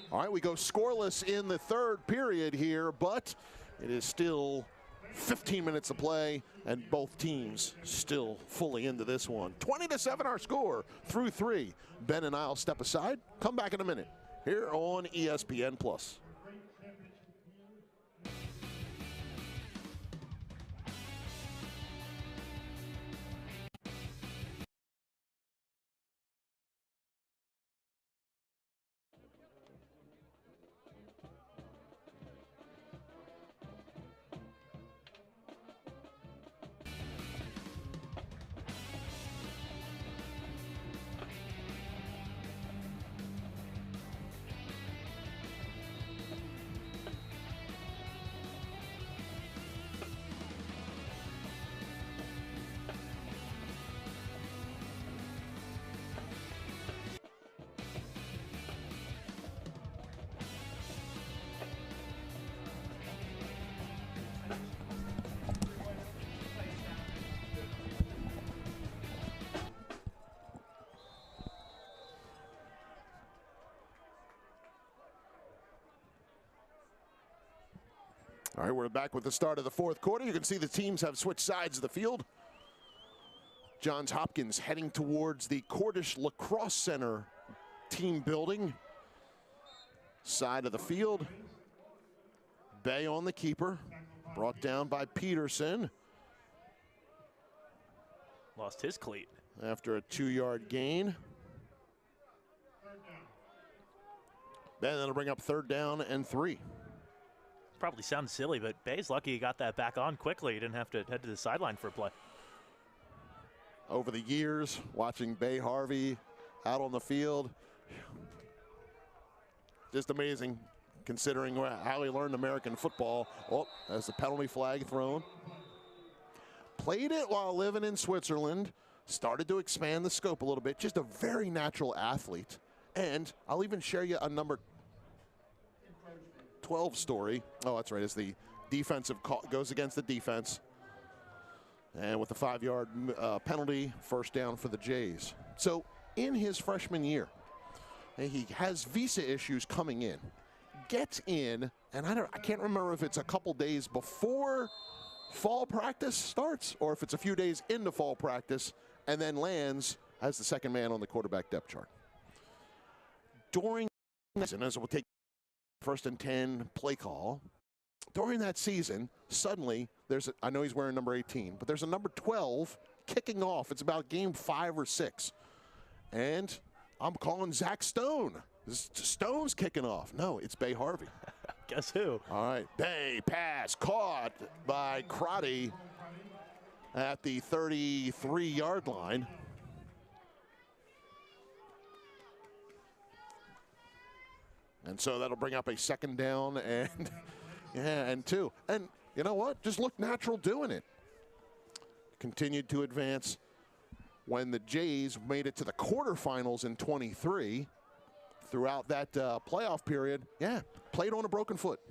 All right, we go scoreless in the third period here, but it is still 15 minutes of play, and both teams still fully into this one. 20-7 our score through 3. Ben and I'll step aside. Come back in a minute here on ESPN+. All right, we're back with the start of the fourth quarter. You can see the teams have switched sides of the field. Johns Hopkins heading towards the Cordish Lacrosse Center team building. Side of the field. Bay on the keeper. Brought down by Peterson. Lost his cleat. After a 2-yard gain. Then that'll bring up 3rd down and 3. Probably sounds silly, but Bay's lucky he got that back on quickly. He didn't have to head to the sideline for a play. Over the years, watching Bay Harvey out on the field, just amazing considering how he learned American football. Oh, there's the penalty flag thrown. Played it while living in Switzerland, started to expand the scope a little bit. Just a very natural athlete. And I'll even share you a number 12 story. Oh, that's right. It's the defensive call, goes against the defense. And with the 5-yard penalty, 1st down for the Jays. So in his freshman year, he has visa issues coming in. Gets in, and I can't remember if it's a couple days before fall practice starts or if it's a few days into fall practice, and then lands as the 2nd man on the quarterback depth chart. During the season, as we'll take 1st and 10 play call, during that season, suddenly I know he's wearing number 18, but there's a number 12 kicking off. It's about game 5 or 6. And I'm calling Zach Stone. Stone's kicking off. No, it's Bay Harvey. Guess who? All right, Bay pass caught by Crotty at the 33-yard line. And so that'll bring up a 2nd down and 2. And you know what? Just looked natural doing it. Continued to advance when the Jays made it to the quarterfinals in 23. Throughout that playoff period, played on a broken foot.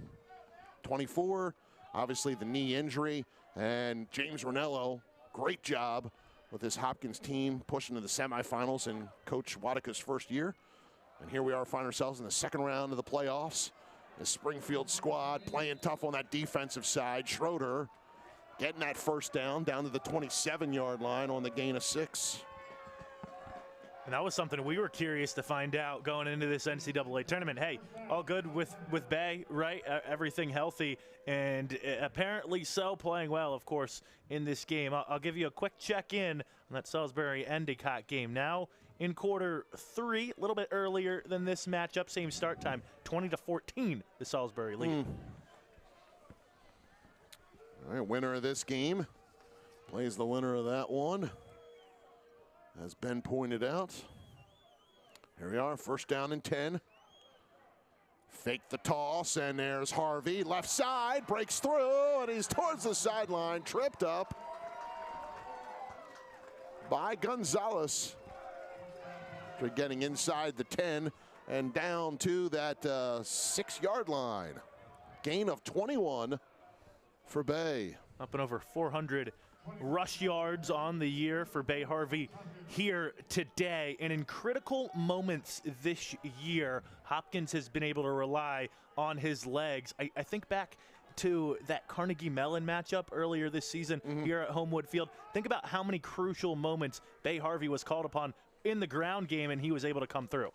24, obviously the knee injury. And James Ranello, great job with this Hopkins team pushing to the semifinals in Coach Wadika's first year. And here we are, find ourselves in the 2nd round of the playoffs. The Springfield squad playing tough on that defensive side. Schroeder getting that 1st down to the 27-yard line on the gain of 6. And that was something we were curious to find out going into this NCAA tournament. Hey, all good with Bay, right? Everything healthy, and apparently so, playing well, of course, in this game. I'll give you a quick check-in on that Salisbury-Endicott game. Now in quarter 3, a little bit earlier than this matchup, same start time, 20-14, the Salisbury lead. All right, winner of this game plays the winner of that one. As Ben pointed out, here we are, 1st down and 10. Fake the toss, and there's Harvey. Left side, breaks through, and he's towards the sideline, tripped up by Gonzalez. After getting inside the 10 and down to that 6-yard line. Gain of 21 for Bay. Up and over 400 rush yards on the year for Bay Harvey here today. And in critical moments this year, Hopkins has been able to rely on his legs. I think back to that Carnegie Mellon matchup earlier this season here at Homewood Field. Think about how many crucial moments Bay Harvey was called upon in the ground game, and he was able to come through.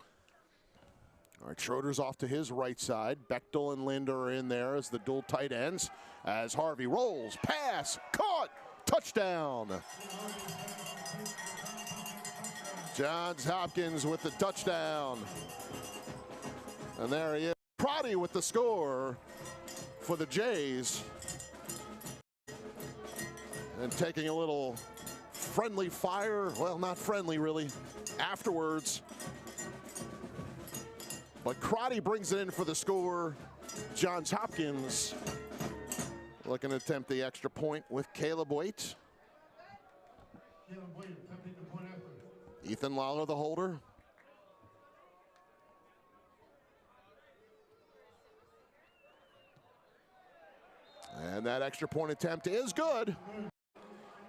All right, Schroeder's off to his right side. Bechtel and Linder are in there as the dual tight ends. As Harvey rolls, pass, caught, touchdown. Johns Hopkins with the touchdown. And there he is. Proddy with the score for the Jays. And taking a little friendly fire, well, not friendly really, afterwards. But Crotty brings it in for the score. Johns Hopkins looking to attempt the extra point with Caleb Waite. Ethan Lawler, the holder. And that extra point attempt is good.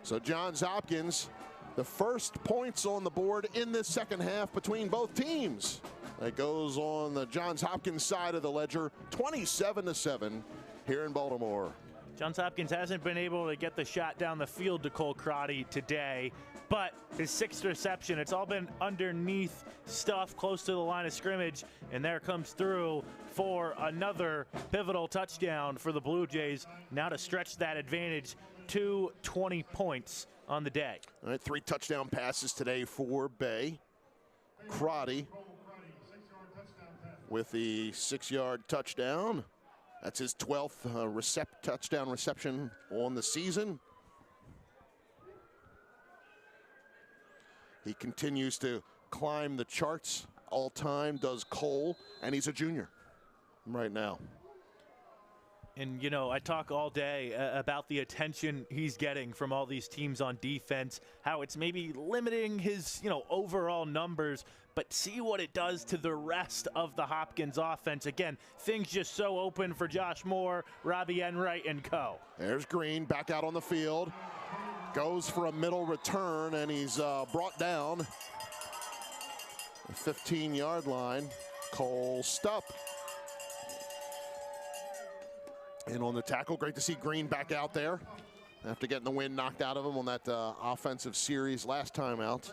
So Johns Hopkins, the first points on the board in this second half between both teams. It goes on the Johns Hopkins side of the ledger, 27-7 here in Baltimore. Johns Hopkins hasn't been able to get the shot down the field to Cole Crotty today, but his sixth reception, it's all been underneath stuff close to the line of scrimmage, and there comes through for another pivotal touchdown for the Blue Jays, now to stretch that advantage to 20 points on the day. All right, 3 touchdown passes today for Bay. Crotty with the 6-yard touchdown. That's his 12th touchdown reception on the season. He continues to climb the charts all time, does Cole, and he's a junior right now. And, you know, I talk all day about the attention he's getting from all these teams on defense, how it's maybe limiting his, overall numbers, but see what it does to the rest of the Hopkins offense. Again, things just so open for Josh Moore, Robbie Enright, and co. There's Green back out on the field. Goes for a middle return, and he's brought down the 15-yard line. Cole Stupp. And on the tackle, great to see Green back out there after getting the wind knocked out of him on that offensive series last time out.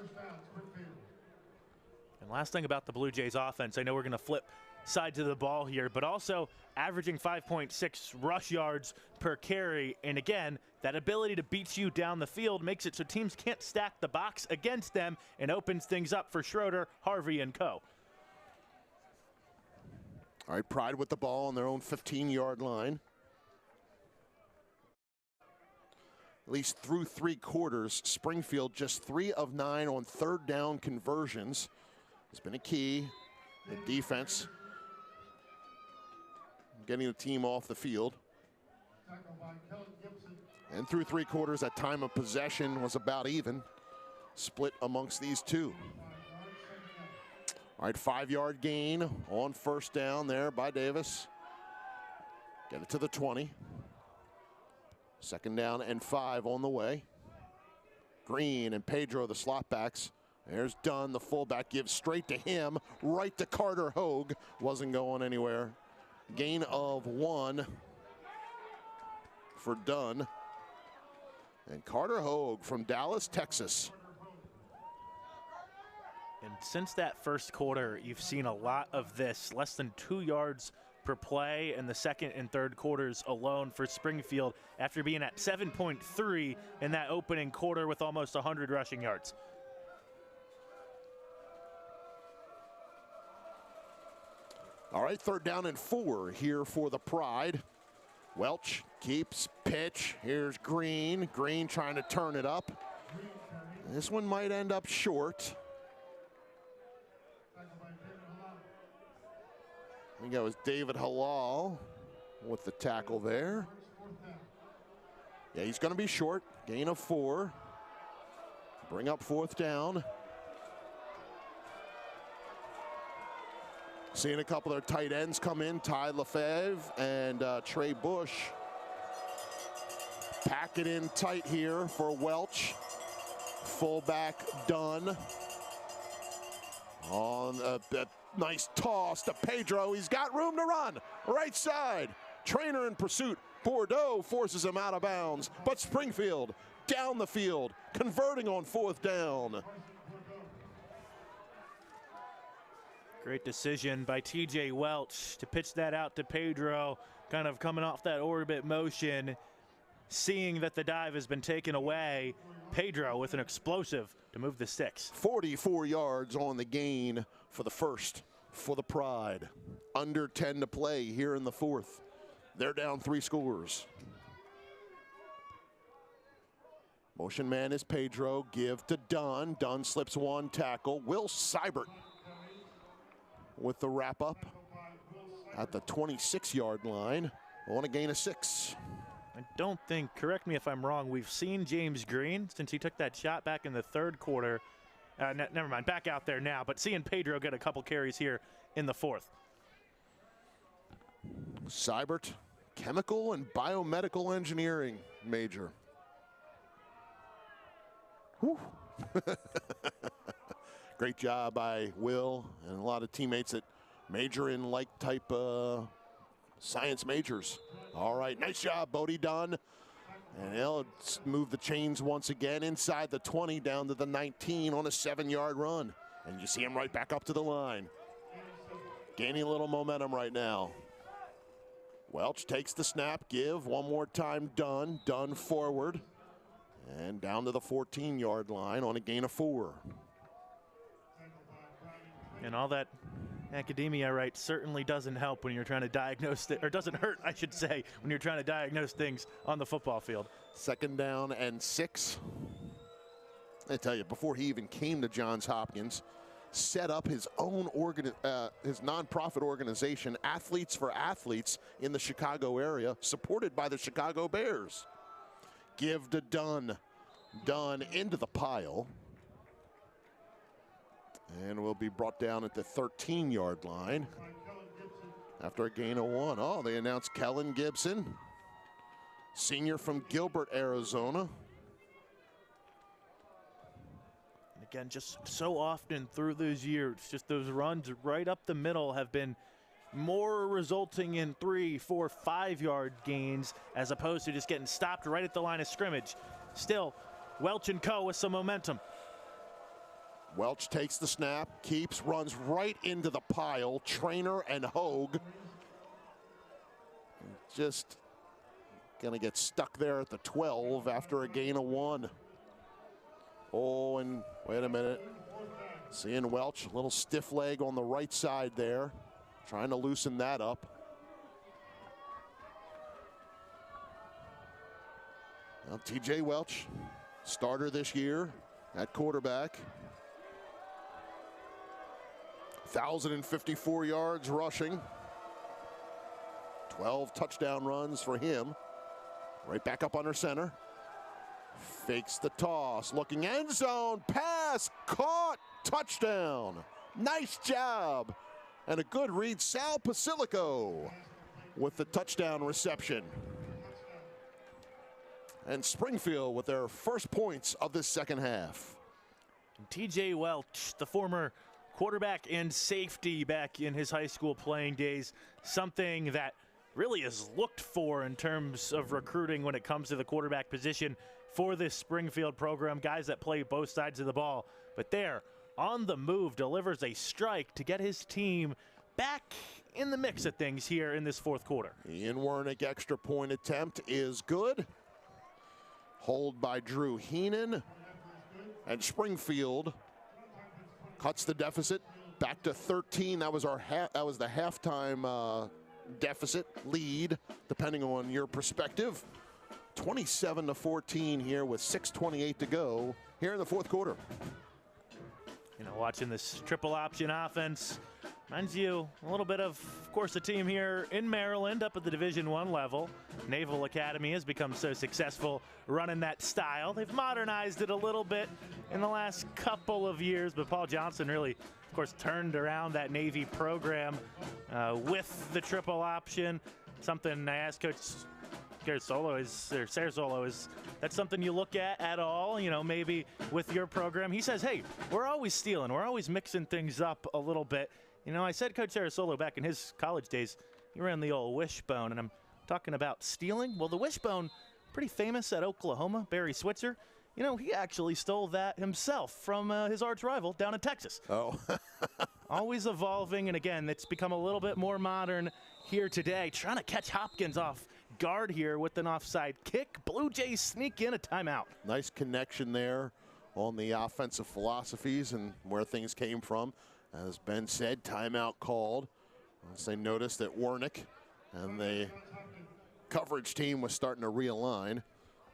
And last thing about the Blue Jays offense, I know we're going to flip side to the ball here, but also averaging 5.6 rush yards per carry. And again, that ability to beat you down the field makes it so teams can't stack the box against them and opens things up for Schroeder, Harvey, and co. All right, Pride with the ball on their own 15-yard line. At least through 3 quarters, Springfield just 3 of 9 on third down conversions. It's been a key. The defense getting the team off the field. And through 3 quarters, that time of possession was about even, split amongst these two. All right, 5-yard gain on first down there by Davis. Get it to the 20. Second down and 5 on the way. Green and Pedro, the slot backs. There's Dunn, the fullback, gives straight to him, right to Carter Hogue. Wasn't going anywhere. Gain of 1 for Dunn. And Carter Hogue from Dallas, Texas. And since that first quarter, you've seen a lot of this. Less than 2 yards per play in the second and third quarters alone for Springfield after being at 7.3 in that opening quarter with almost 100 rushing yards. All right, third down and 4 here for the Pride. Welch keeps pitch. Here's Green. Green trying to turn it up. This one might end up short. I think that was David Halal with the tackle there. Yeah, he's going to be short. Gain of 4. Bring up fourth down. Seeing a couple of their tight ends come in, Ty Lefebvre and Trey Bush. Pack it in tight here for Welch. Fullback Dunn. On a nice toss to Pedro. He's got room to run. Right side. Trainer in pursuit. Bordeaux forces him out of bounds. But Springfield down the field, converting on 4th down. Great decision by TJ Welch to pitch that out to Pedro, kind of coming off that orbit motion. Seeing that the dive has been taken away, Pedro with an explosive to move the sticks. 44 yards on the gain for the first for the Pride. Under 10 to play here in the 4th. They're down 3 scores. Motion man is Pedro. Give to Dunn. Dunn slips 1 tackle. Will Seibert with the wrap up at the 26-yard line on a gain of 6. I don't think, correct me if I'm wrong, we've seen James Green since he took that shot back in the 3rd quarter. Never mind, back out there now, but seeing Pedro get a couple carries here in the 4th. Seibert, chemical and biomedical engineering major. Whew. Great job by Will and a lot of teammates that major in like type science majors. All right, nice job, Bodie Dunn. And they'll move the chains once again inside the 20 down to the 19 on a 7-yard run. And you see him right back up to the line. Gaining a little momentum right now. Welch takes the snap, give one more time, Dunn. Dunn forward and down to the 14-yard line on a gain of 4. And all that academia, right, certainly doesn't help when you're trying to diagnose, or doesn't hurt, I should say, when you're trying to diagnose things on the football field. 2nd down and 6. I tell you, before he even came to Johns Hopkins, set up his own his nonprofit organization, Athletes for Athletes, in the Chicago area, supported by the Chicago Bears. Give to Dunn. Dunn into the pile. And will be brought down at the 13-yard line after a gain of 1. Oh, they announced Kellen Gibson, senior from Gilbert, Arizona. And again, just so often through those years, just those runs right up the middle have been more resulting in 3, 4, 5-yard gains as opposed to just getting stopped right at the line of scrimmage. Still, Welch and co with some momentum. Welch takes the snap, keeps, runs right into the pile. Trainer and Hogue just gonna get stuck there at the 12 after a gain of 1. Oh, and wait a minute. Seeing Welch, a little stiff leg on the right side there. Trying to loosen that up. Well, TJ Welch, starter this year at quarterback. 1,054 yards rushing. 12 touchdown runs for him. Right back up under center. Fakes the toss, looking end zone, pass, caught, touchdown. Nice job. And a good read, Sal Pasilico with the touchdown reception. And Springfield with their first points of this 2nd half. TJ Welch, the former quarterback and safety back in his high school playing days, something that really is looked for in terms of recruiting when it comes to the quarterback position for this Springfield program, guys that play both sides of the ball. But there, on the move, delivers a strike to get his team back in the mix of things here in this 4th quarter. Ian Wernick extra point attempt is good. Hold by Drew Heenan. And Springfield cuts the deficit back to 13. That was the halftime deficit lead, depending on your perspective. 27-14 here with 6:28 to go here in the 4th quarter. You know, watching this triple option offense reminds you a little bit of course, the team here in Maryland up at the Division I level. Naval Academy has become so successful running that style. They've modernized it a little bit in the last couple of years, but Paul Johnson really, of course, turned around that Navy program with the triple option. Something I asked Coach Ceresolo, is that something you look at all? You know, maybe with your program. He says, hey, we're always stealing. We're always mixing things up a little bit. You know, I said Coach Ceresolo back in his college days, he ran the old wishbone, and I'm talking about stealing. Well, the wishbone, pretty famous at Oklahoma, Barry Switzer. You know, he actually stole that himself from his arch rival down in Texas. Oh. Always evolving, and again, it's become a little bit more modern here today. Trying to catch Hopkins off guard here with an offside kick. Blue Jays sneak in a timeout. Nice connection there on the offensive philosophies and where things came from. As Ben said, timeout called. As they noticed that Wernick and the coverage team was starting to realign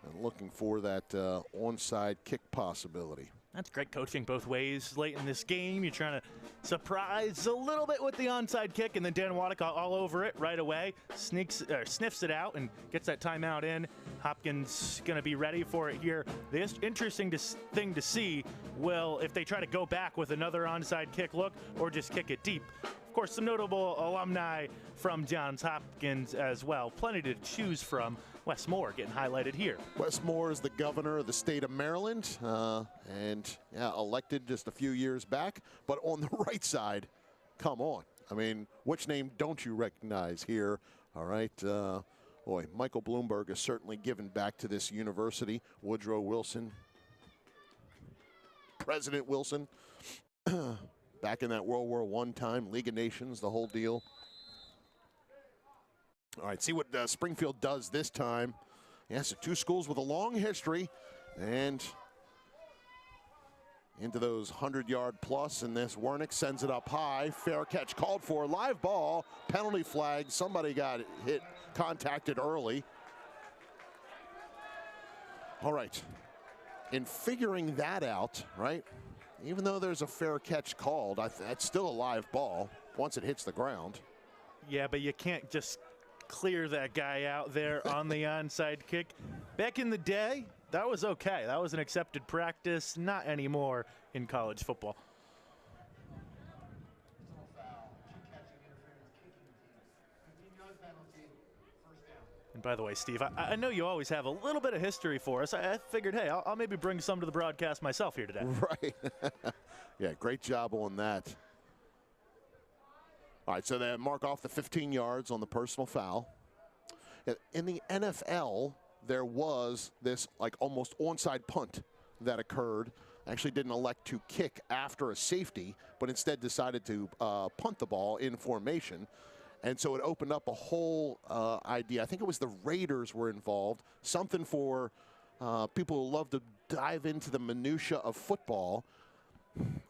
and looking for that onside kick possibility. That's great coaching both ways late in this game. You're trying to surprise a little bit with the onside kick, and then Dan Waddick all over it right away. Sniffs it out and gets that timeout in. Hopkins going to be ready for it here. The interesting thing to see will if they try to go back with another onside kick look or just kick it deep. Of course, some notable alumni from Johns Hopkins as well. Plenty to choose from. Wes Moore getting highlighted here. Wes Moore is the governor of the state of Maryland and elected just a few years back. But on the right side, come on. I mean, which name don't you recognize here? All right. Boy, Michael Bloomberg is certainly given back to this university. Woodrow Wilson, President Wilson, back in that World War I time, League of Nations, the whole deal. All right, see what Springfield does this time. Yes, two schools with a long history, and into those 100-yard plus, and this Wernick sends it up high. Fair catch called for. Live ball, penalty flag. Somebody got hit, contacted early. All right, in figuring that out, right, even though there's a fair catch called, that's still a live ball once it hits the ground. Yeah, but you can't just clear that guy out there on the onside kick. Back in the day, that was okay. That was an accepted practice. Not anymore in college football. And by the way, Steve, I know you always have a little bit of history for us. I figured, hey, I'll maybe bring some to the broadcast myself here today. Right. Yeah, great job on that. All right, so they mark off the 15 yards on the personal foul. In the NFL, there was this like almost onside punt that occurred. Actually didn't elect to kick after a safety, but instead decided to punt the ball in formation. And so it opened up a whole idea. I think it was the Raiders were involved. Something for people who love to dive into the minutia of football.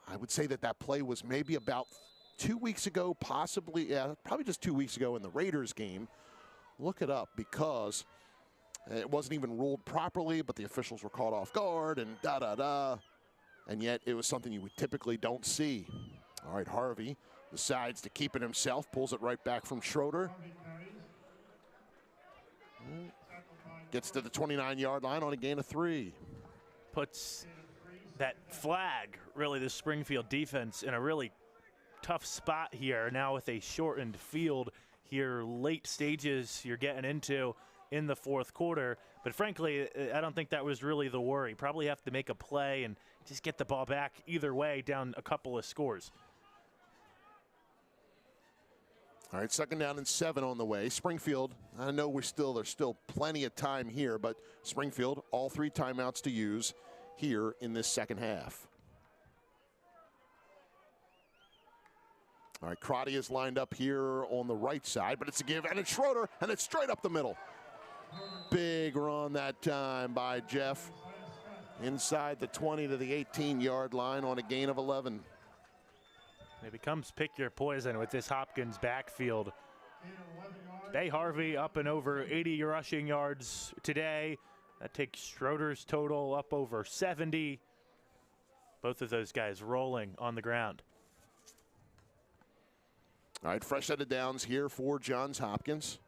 I would say that play was maybe about 2 weeks ago, possibly, probably just 2 weeks ago in the Raiders game. Look it up because it wasn't even ruled properly, but the officials were caught off guard and da-da-da. And yet it was something you typically don't see. All right, Harvey decides to keep it himself, pulls it right back from Schroeder. Gets to the 29-yard line on a gain of 3. Puts that flag, really, the Springfield defense in a really tough spot here now with a shortened field here, late stages you're getting into in the fourth quarter. But frankly, I don't think that was really the worry. Probably have to make a play and just get the ball back either way down a couple of scores. All right, 2nd down and 7 on the way. Springfield, I know there's still plenty of time here, but Springfield, all 3 timeouts to use here in this second half. All right, Crotty is lined up here on the right side, but it's a give, and it's Schroeder, and it's straight up the middle. Big run that time by Jeff. Inside the 20 to the 18-yard line on a gain of 11. It becomes pick your poison with this Hopkins backfield. Bay Harvey up and over 80 rushing yards today. That takes Schroeder's total up over 70. Both of those guys rolling on the ground. All right, fresh set of downs here for Johns Hopkins.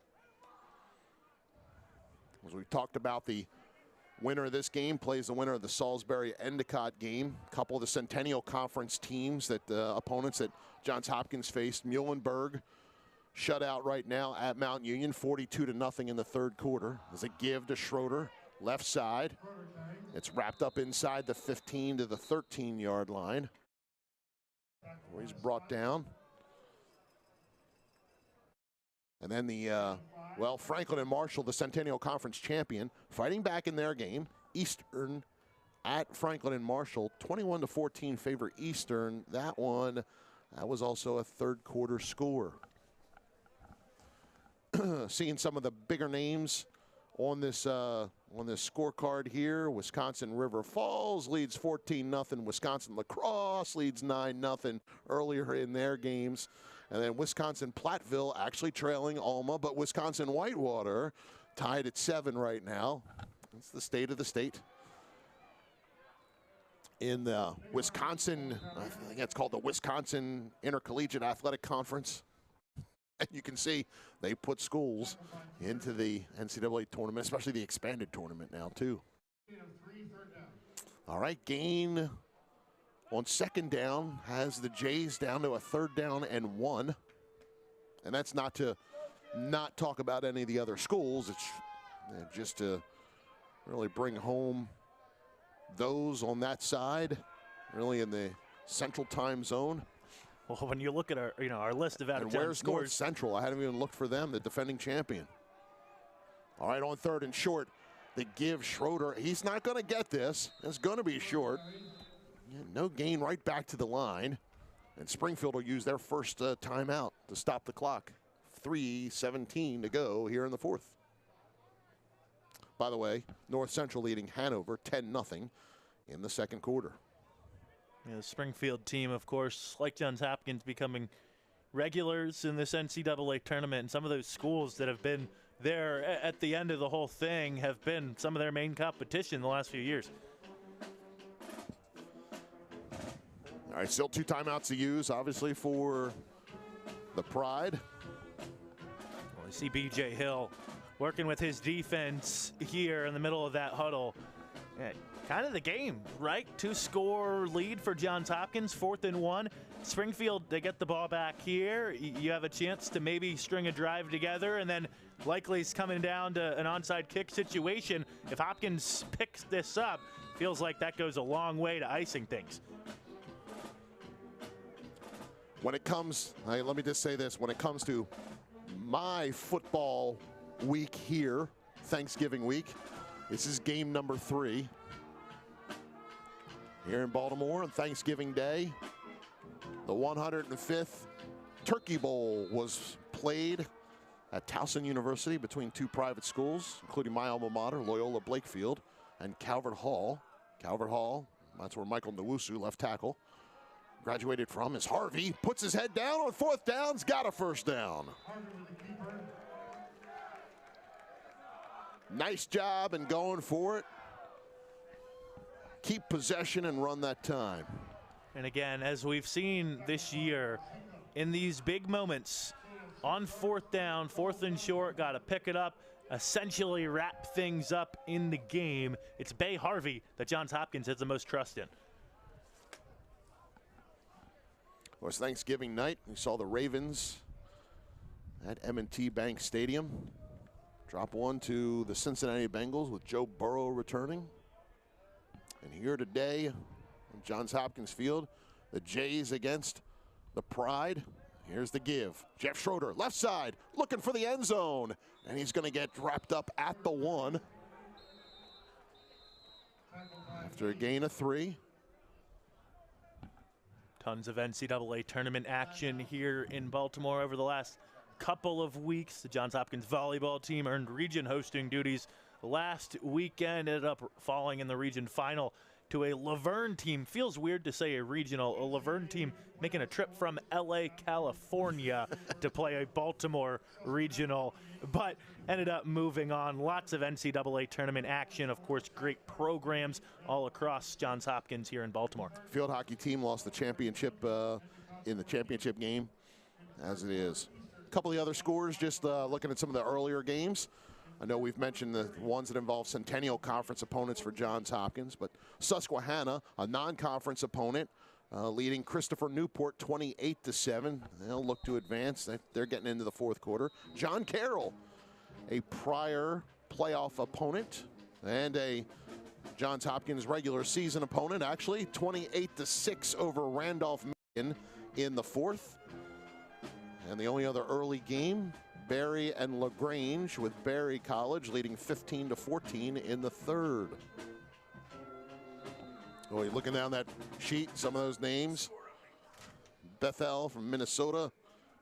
As we talked about, the winner of this game plays the winner of the Salisbury-Endicott game. A couple of the Centennial Conference teams, opponents that Johns Hopkins faced, Muhlenberg, shutout right now at Mount Union, 42-0 in the third quarter. There's a give to Schroeder, left side. It's wrapped up inside the 15 to the 13-yard line, where he's brought down. And then Franklin and Marshall, the Centennial Conference champion, fighting back in their game. Eastern at Franklin and Marshall, 21-14 favor Eastern. That was also a third quarter score. Seeing some of the bigger names on this scorecard here. Wisconsin River Falls leads 14-0. Wisconsin La Crosse leads 9-0 earlier in their games. And then Wisconsin Platteville actually trailing Alma, but Wisconsin Whitewater tied at 7 right now. That's the state of the state. In the Wisconsin, I think it's called the Wisconsin Intercollegiate Athletic Conference. And you can see they put schools into the NCAA tournament, especially the expanded tournament now, too. All right, gain on second down has the Jays down to a 3rd down and 1. And that's not to not talk about any of the other schools. It's just to really bring home those on that side, really in the Central Time Zone. Well, when you look at our list of out-of-town where's scores, North Central? I hadn't even looked for them, the defending champion. All right, on 3rd and short, the give Schroeder. He's not going to get this. It's going to be short. Yeah, no gain, right back to the line. And Springfield will use their first timeout to stop the clock. 3:17 to go here in the 4th. By the way, North Central leading Hanover 10-0 in the second quarter. The Springfield team, of course, like Johns Hopkins, becoming regulars in this NCAA tournament. And some of those schools that have been there at the end of the whole thing have been some of their main competition the last few years. All right, still 2 timeouts to use, obviously, for the Pride. Well, you see B.J. Hill working with his defense here in the middle of that huddle. Yeah, kind of the game, right? 2-score lead for Johns Hopkins, 4th and 1. Springfield, they get the ball back here. You have a chance to maybe string a drive together, and then likely it's coming down to an onside kick situation. If Hopkins picks this up, feels like that goes a long way to icing things. When it comes, let me just say this, when it comes to my football week here, Thanksgiving week, this is game number 3 here in Baltimore on Thanksgiving Day. The 105th Turkey Bowl was played at Towson University between 2 private schools, including my alma mater, Loyola Blakefield, and Calvert Hall. Calvert Hall, that's where Michael Nwosu, left tackle, graduated from. As Harvey puts his head down on 4th down's got a first down. Nice job and going for it. Keep possession and run that time. And again, as we've seen this year, in these big moments, on 4th down, 4th and short, got to pick it up, essentially wrap things up in the game. It's Bay Harvey that Johns Hopkins has the most trust in. It was Thanksgiving night. We saw the Ravens at M&T Bank Stadium drop 1 to the Cincinnati Bengals with Joe Burrow returning. And here today, on Johns Hopkins Field, the Jays against the Pride. Here's the give. Jeff Schroeder, left side, looking for the end zone. And he's going to get wrapped up at the 1. After a gain of 3. Tons of NCAA tournament action here in Baltimore over the last couple of weeks. The Johns Hopkins volleyball team earned region hosting duties last weekend, ended up falling in the region final to a Laverne team. Feels weird to say a regional. A Laverne team making a trip from LA, California to play a Baltimore regional, but ended up moving on. Lots of NCAA tournament action. Of course, great programs all across Johns Hopkins here in Baltimore. Field hockey team lost the championship in the championship game, as it is. A couple of the other scores, just looking at some of the earlier games. I know we've mentioned the ones that involve Centennial Conference opponents for Johns Hopkins, but Susquehanna, a non-conference opponent, leading Christopher Newport 28-7. They'll look to advance. They're getting into the fourth quarter. John Carroll, a prior playoff opponent and a Johns Hopkins regular season opponent, actually 28-6 over Randolph Macon in the fourth. And the only other early game, Barry and LaGrange, with Barry College leading 15-14 in the third. Oh, you're looking down that sheet, some of those names. Bethel from Minnesota,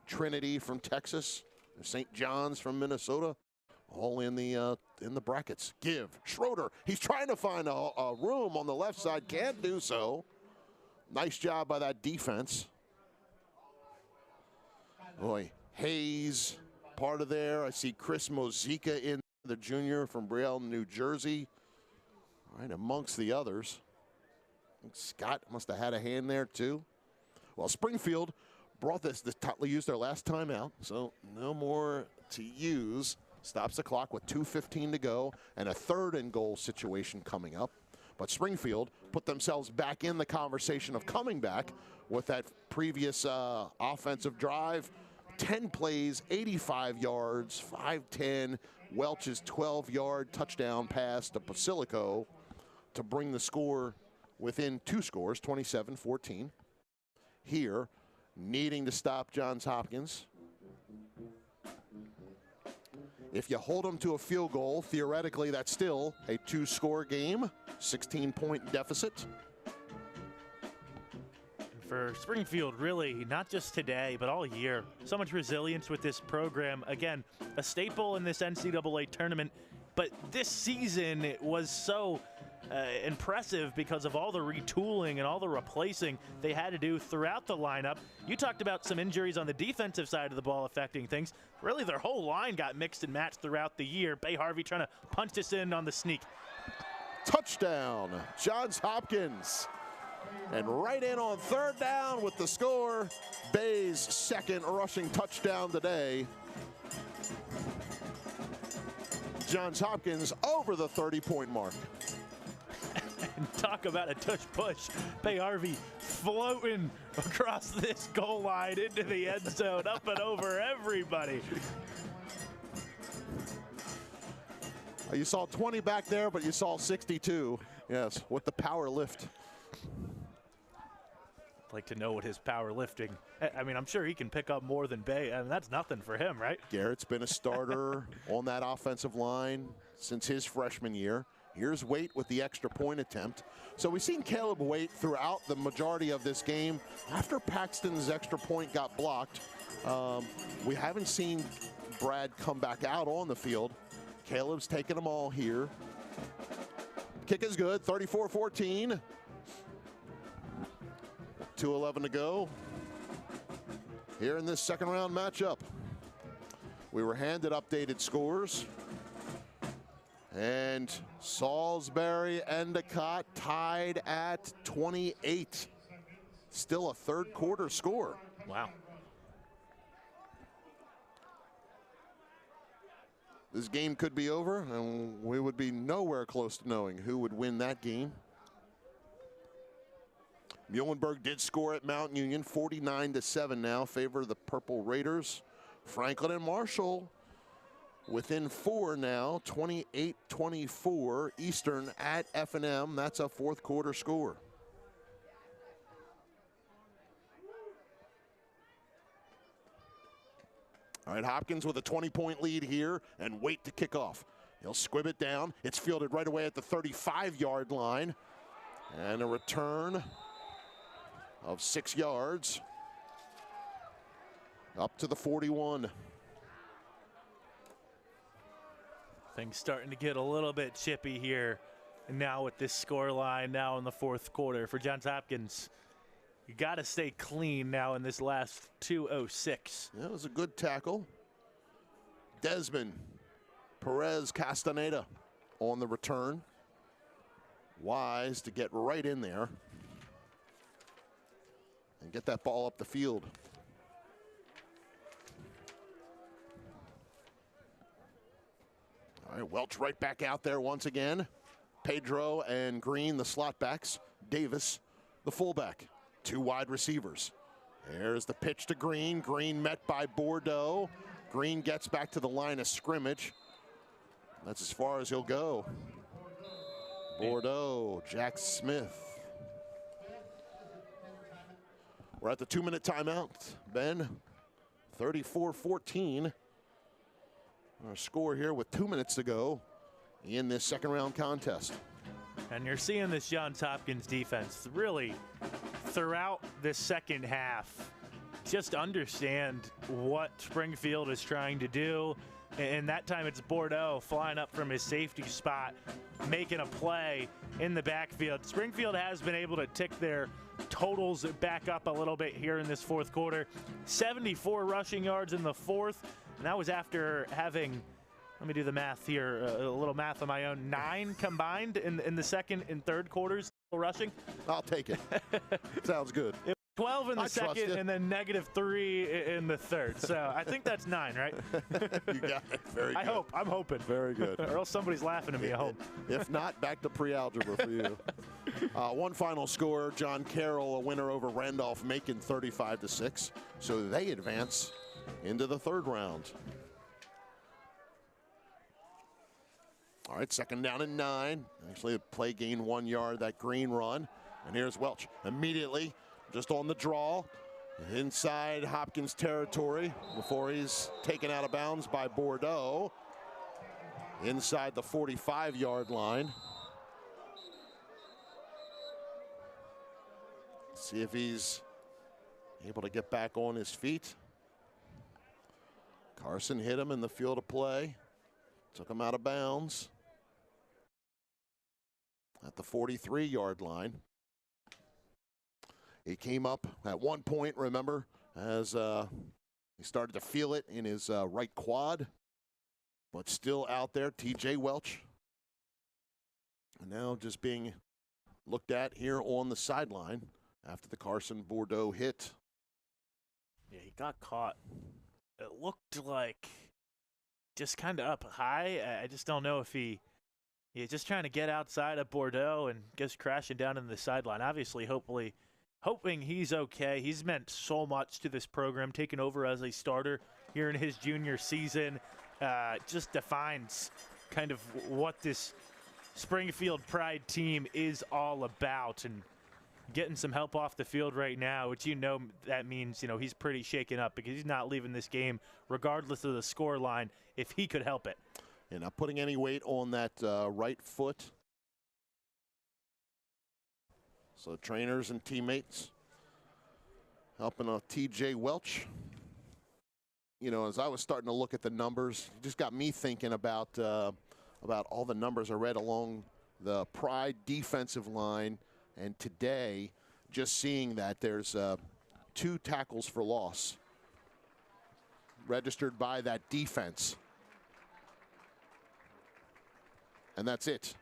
Trinity from Texas, St. John's from Minnesota, all in the brackets. Give, Schroeder, he's trying to find a room on the left side, can't do so. Nice job by that defense. Boy, Hayes, part of there. I see Chris Mozica in, the junior from Brielle, New Jersey, right amongst the others. Scott must have had a hand there too. Well, Springfield brought this used their last timeout, so no more to use. Stops the clock with 2:15 to go and a third and goal situation coming up. But Springfield put themselves back in the conversation of coming back with that previous offensive drive. 10 plays, 85 yards, 5-10. Welch's 12-yard touchdown pass to Basilico to bring the score within 2 scores, 27-14. Here, needing to stop Johns Hopkins. If you hold them to a field goal, theoretically that's still a 2-score game, 16-point deficit. For Springfield, really, not just today, but all year. So much resilience with this program. Again, a staple in this NCAA tournament, but this season it was so impressive because of all the retooling and all the replacing they had to do throughout the lineup. You talked about some injuries on the defensive side of the ball affecting things. Really, their whole line got mixed and matched throughout the year. Bay Harvey trying to punch this in on the sneak. Touchdown, Johns Hopkins. And right in on third down with the score. Bay's second rushing touchdown today. Johns Hopkins over the 30-point mark. And talk about a tush-push. Bay Harvey floating across this goal line into the end zone, up and over everybody. You saw 20 back there, but you saw 62. Yes, with the power lift. I'd like to know what his power lifting. I mean, I'm sure he can pick up more than Bay. I mean, that's nothing for him, right? Garrett's been a starter on that offensive line since his freshman year. Here's Waite with the extra point attempt. So we've seen Caleb Waite throughout the majority of this game. After Paxton's extra point got blocked, we haven't seen Brad come back out on the field. Caleb's taking them all here. Kick is good, 34-14. 2:11 to go here in this second round matchup. We were handed updated scores. And Salisbury Endicott tied at 28. Still a third quarter score. Wow. This game could be over, and we would be nowhere close to knowing who would win that game. Muhlenberg did score at Mount Union, 49-7 now, favor of the Purple Raiders. Franklin and Marshall within 4 now, 28-24. Eastern at F&M, that's a fourth quarter score. All right, Hopkins with a 20-point lead here and Waite to kick off. He'll squib it down. It's fielded right away at the 35-yard line. And a return of 6 yards up to the 41. Things starting to get a little bit chippy here. And now with this score line now in the fourth quarter for Johns Hopkins. You got to stay clean now in this last 2:06. That was a good tackle. Desmond Perez Castaneda on the return. Wise to get right in there and get that ball up the field. All right, Welch right back out there once again. Pedro and Green, the slot backs. Davis, the fullback. two wide receivers. There's the pitch to Green. Green met by Bordeaux. Green gets back to the line of scrimmage. That's as far as he'll go. Bordeaux, Jack Smith. We're at the 2-minute timeout, Ben. 34-14. Our score here with 2 minutes to go in this second round contest. And you're seeing this Johns Hopkins defense really throughout this second half just understand what Springfield is trying to do. And that time it's Bordeaux flying up from his safety spot, making a play in the backfield. Springfield has been able to tick their totals back up a little bit here in this fourth quarter. 74 rushing yards in the fourth, and that was after having, let me do the math here, a little math of my own, 9 combined in the second and third quarters rushing. I'll take it. Sounds good. 12 in the second and then -3 in the third. So I think that's 9, right? You got it. Very good. I hope. I'm hoping. Very good. Or else somebody's laughing at me, I hope. If not, back to pre-algebra for you. One final score, John Carroll, a winner over Randolph-Macon, 35-6. So they advance into the third round. All right, second down and 9. Actually, a play gain 1 yard, that Green run. And here's Welch immediately. Just on the draw, inside Hopkins territory before he's taken out of bounds by Bordeaux. Inside the 45-yard line. See if he's able to get back on his feet. Carson hit him in the field of play. Took him out of bounds at the 43-yard line. He came up at one point, remember, as he started to feel it in his right quad, but still out there, TJ Welch. And now just being looked at here on the sideline after the Carson Bordeaux hit. Yeah, he got caught. It looked like just kind of up high. I just don't know if he's just trying to get outside of Bordeaux and just crashing down in the sideline. Obviously, hoping he's okay. He's meant so much to this program, taking over as a starter here in his junior season. Just defines kind of what this Springfield Pride team is all about, and getting some help off the field right now, which that means he's pretty shaken up because he's not leaving this game regardless of the score line if he could help it. And not putting any weight on that right foot. So trainers and teammates helping TJ Welch. As I was starting to look at the numbers, it just got me thinking about all the numbers I read along the Pride defensive line. And today, just seeing that there's 2 tackles for loss registered by that defense. And that's it.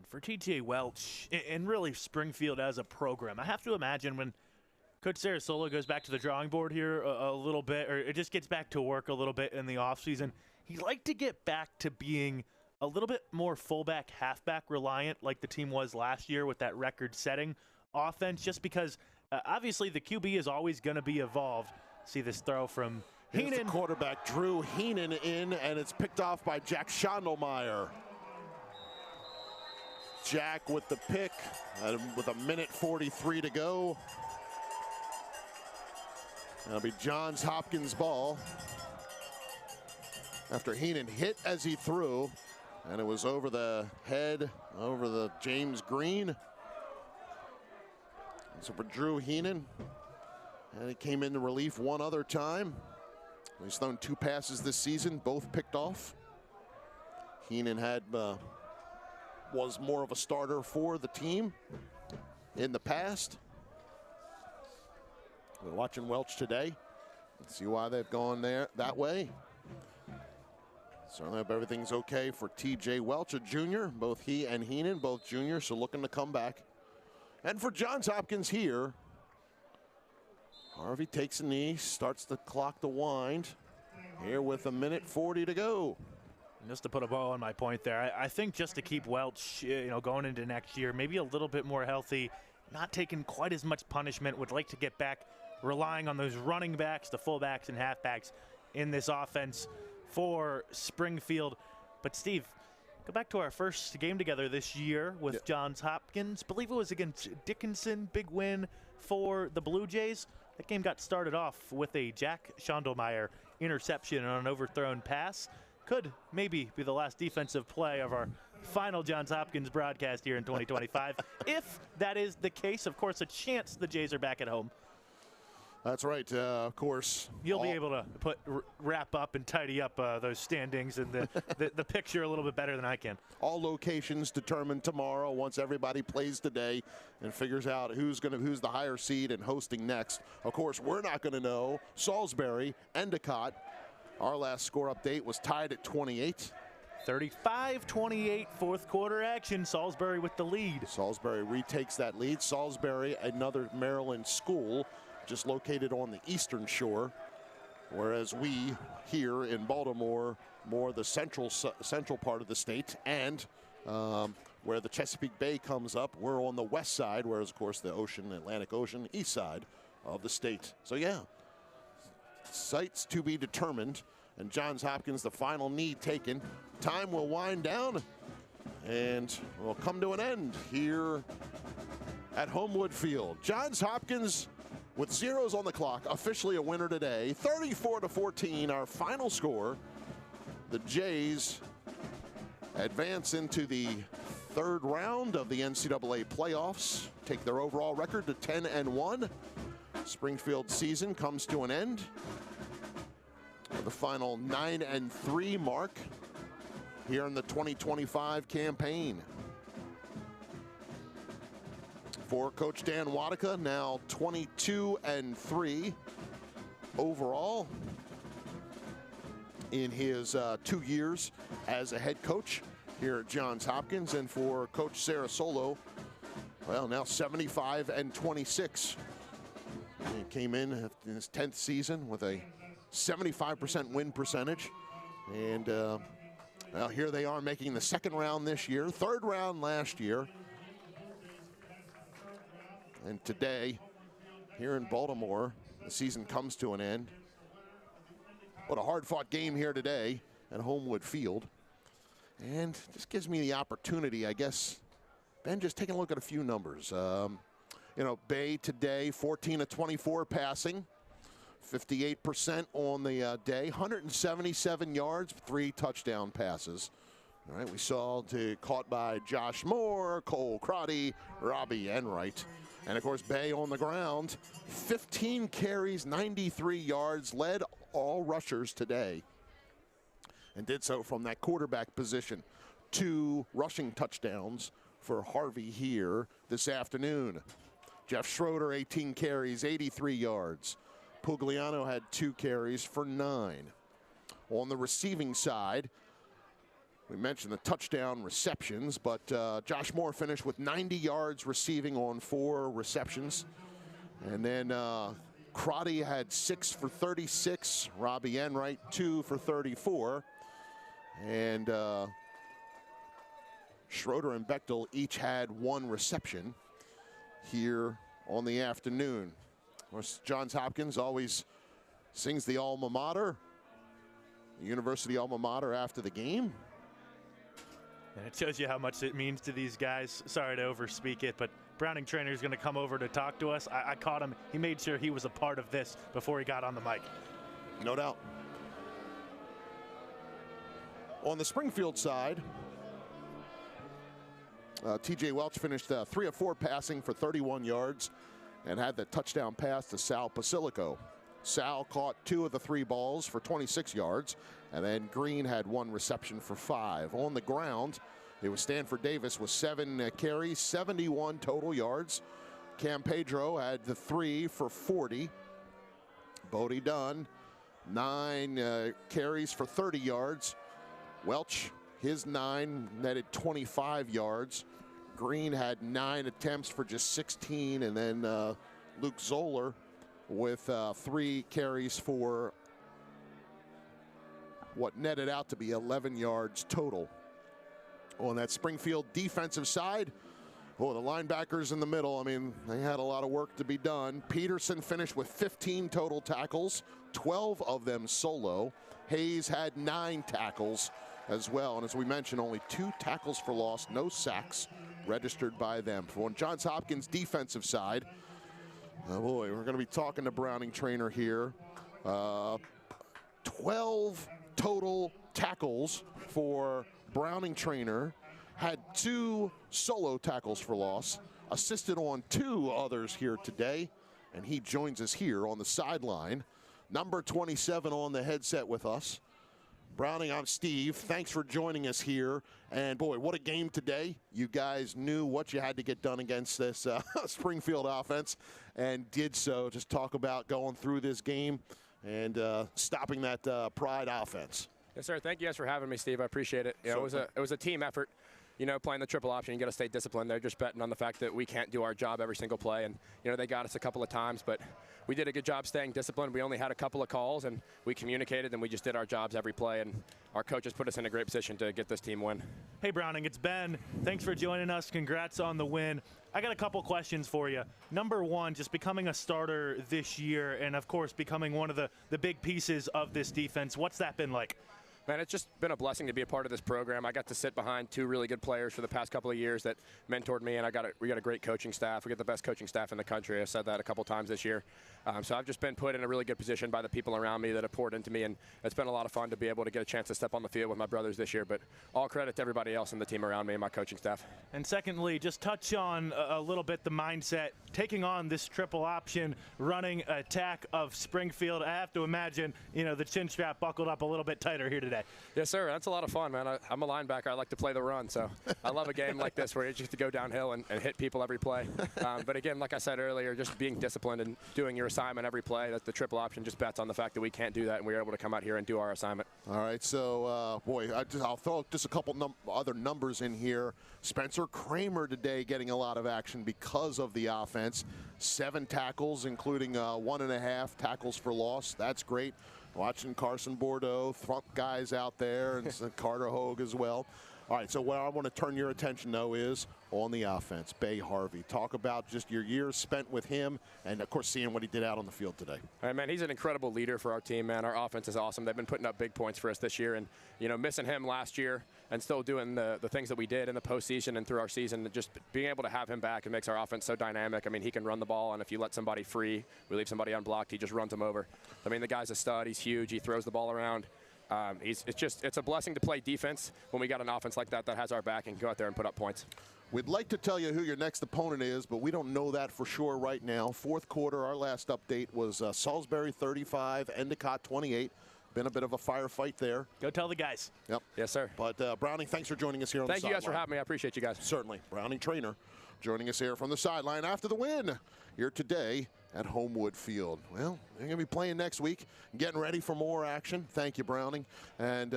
For TJ Welch, and really Springfield as a program, I have to imagine when Coach Sarasolo goes back to the drawing board here a little bit, or it just gets back to work a little bit in the offseason, he'd like to get back to being a little bit more fullback, halfback reliant like the team was last year with that record-setting offense, just because obviously the QB is always going to be evolved. See this throw from Heenan. Here's the quarterback, Drew Heenan in, and it's picked off by Jack Schondelmeyer. Jack with the pick with 1:43 to go. That'll be Johns Hopkins ball. After Heenan hit as he threw, and it was over the head, over the James Green. So for Drew Heenan, and he came into relief one other time. He's thrown 2 passes this season, both picked off. Heenan was more of a starter for the team in the past. We're watching Welch today. Let's see why they've gone that way. Certainly hope everything's okay for TJ Welch, a junior. Both he and Heenan, both juniors, so looking to come back. And for Johns Hopkins here, Harvey takes a knee, starts the clock to wind. here with 1:40 to go. Just to put a bow on my point there, I think just to keep Welch, going into next year, maybe a little bit more healthy, not taking quite as much punishment, would like to get back relying on those running backs, the fullbacks and halfbacks in this offense for Springfield. But Steve, go back to our first game together this year with Johns Hopkins. I believe it was against Dickinson, big win for the Blue Jays. That game got started off with a Jack Schondelmeyer interception on an overthrown pass. Could maybe be the last defensive play of our final Johns Hopkins broadcast here in 2025. If that is the case, of course, a chance the Jays are back at home. That's right. Of course, you'll be able to wrap up and tidy up those standings and the picture a little bit better than I can. All locations determined tomorrow once everybody plays today and figures out who's the higher seed and hosting next. Of course, we're not going to know. Salisbury, Endicott. Our last score update was tied at 28. 35-28, fourth quarter action. Salisbury with the lead. Salisbury retakes that lead. Salisbury, another Maryland school, just located on the eastern shore, whereas we here in Baltimore, more the central part of the state, and where the Chesapeake Bay comes up, we're on the west side, whereas of course the Atlantic Ocean, east side of the state. So yeah, sites to be determined, and Johns Hopkins, the final knee taken. Time will wind down and will come to an end here at Homewood Field. Johns Hopkins with zeros on the clock, officially a winner today. 34-14, our final score. The Jays advance into the third round of the NCAA playoffs, take their overall record to 10-1. Springfield season comes to an end with the final 9-3 mark here in the 2025 campaign. For Coach Dan Wadika, now 22-3 overall in his 2 years as a head coach here at Johns Hopkins. And for Coach Sarasolo, well, now 75-26. He came in his 10th season with a 75% win percentage. And well, here they are making the second round this year, third round last year. And today, here in Baltimore, the season comes to an end. What a hard-fought game here today at Homewood Field. And this gives me the opportunity, I guess, Ben, just taking a look at a few numbers. Bay today, 14-24 passing, 58% on the day, 177 yards, 3 touchdown passes. All right, we saw caught by Josh Moore, Cole Crotty, Robbie Enright. And, of course, Bay on the ground, 15 carries, 93 yards, led all rushers today, and did so from that quarterback position. 2 rushing touchdowns for Harvey here this afternoon. Jeff Schroeder, 18 carries, 83 yards. Pugliano had 2 carries for 9. On the receiving side, we mentioned the touchdown receptions, but Josh Moore finished with 90 yards receiving on 4 receptions. And then Crotty had 6 for 36. Robbie Enright, 2 for 34. And Schroeder and Bechtel each had 1 reception here on the afternoon. Of course, Johns Hopkins always sings the alma mater, the university alma mater, after the game. And it shows you how much it means to these guys. Sorry to overspeak it, but Browning trainer is going to come over to talk to us. I caught him. He made sure he was a part of this before he got on the mic. No doubt. On the Springfield side, TJ Welch finished 3 of 4 passing for 31 yards and had the touchdown pass to Sal Basilico. Sal caught 2 of the 3 balls for 26 yards, and then Green had 1 reception for 5. On the ground, it was Stanford Davis with 7 carries, 71 total yards. Cam Pedro had the 3 for 40. Bodie Dunn, 9 carries for 30 yards. Welch, his 9 netted 25 yards. Green had 9 attempts for just 16, and then Luke Zoller with 3 carries for what netted out to be 11 yards total. On that Springfield defensive side, the linebackers in the middle, I mean, they had a lot of work to be done. Peterson finished with 15 total tackles, 12 of them solo. Hayes had 9 tackles as well. And as we mentioned, only 2 tackles for loss, no sacks registered by them. On Johns Hopkins defensive side, oh boy, we're going to be talking to Browning trainer here. 12 total tackles for Browning trainer. Had 2 solo tackles for loss, assisted on 2 others here today, and he joins us here on the sideline. Number 27 on the headset with us. Browning, I'm Steve. Thanks for joining us here. And boy, what a game today. You guys knew what you had to get done against this Springfield offense and did so. Just talk about going through this game and stopping that Pride offense. Yes, sir. Thank you guys for having me, Steve. I appreciate it. It was a team effort. You know, playing the triple option, you got to stay disciplined. They're just betting on the fact that we can't do our job every single play. And, you know, they got us a couple of times, but we did a good job staying disciplined. We only had a couple of calls, and we communicated, and we just did our jobs every play. And our coaches put us in a great position to get this team win. Hey, Browning, it's Ben. Thanks for joining us. Congrats on the win. I got a couple questions for you. Number one, just becoming a starter this year and, of course, becoming one of the big pieces of this defense. What's that been like? Man, it's just been a blessing to be a part of this program. I got to sit behind 2 really good players for the past couple of years that mentored me, and we got a great coaching staff. We got the best coaching staff in the country. I've said that a couple times this year. So I've just been put in a really good position by the people around me that have poured into me, and it's been a lot of fun to be able to get a chance to step on the field with my brothers this year. But all credit to everybody else in the team around me and my coaching staff. And secondly, just touch on a little bit the mindset, taking on this triple option, running attack of Springfield. I have to imagine, you know, the chin strap buckled up a little bit tighter here today. Yes, sir. That's a lot of fun, man. I'm a linebacker. I like to play the run, so I love a game like this where you just to go downhill and hit people every play. But again, like I said earlier, just being disciplined and doing your assignment every play. That's the triple option. Just bets on the fact that we can't do that, and we were able to come out here and do our assignment. All right, so boy, I'll throw just a couple other numbers in here. Spencer Kramer today getting a lot of action because of the offense. 7 tackles, including 1.5 tackles for loss. That's great. Watching Carson Bordeaux, Thrump guys out there, and Carter Hogue as well. All right, so what I want to turn your attention, though, is on the offense, Bay Harvey. Talk about just your years spent with him and, of course, seeing what he did out on the field today. All right, man, he's an incredible leader for our team, man. Our offense is awesome. They've been putting up big points for us this year. And, you know, missing him last year and still doing the things that we did in the postseason and through our season, just being able to have him back, it makes our offense so dynamic. I mean, he can run the ball, and if you let somebody free, we leave somebody unblocked, he just runs them over. I mean, the guy's a stud. He's huge. He throws the ball around. It's a blessing to play defense when we got an offense like that has our back and go out there and put up points. We'd like to tell you who your next opponent is, but we don't know that for sure right now. Fourth quarter, our last update was Salisbury 35, Endicott 28. Been a bit of a firefight there. Go tell the guys. Yep. Yes, sir. But Browning, thanks for joining us here on the sideline. Thank you guys for having me. I appreciate you guys. Certainly. Browning trainer joining us here from the sideline after the win here today at Homewood Field. Well, they're going to be playing next week, getting ready for more action. Thank you, Browning. And,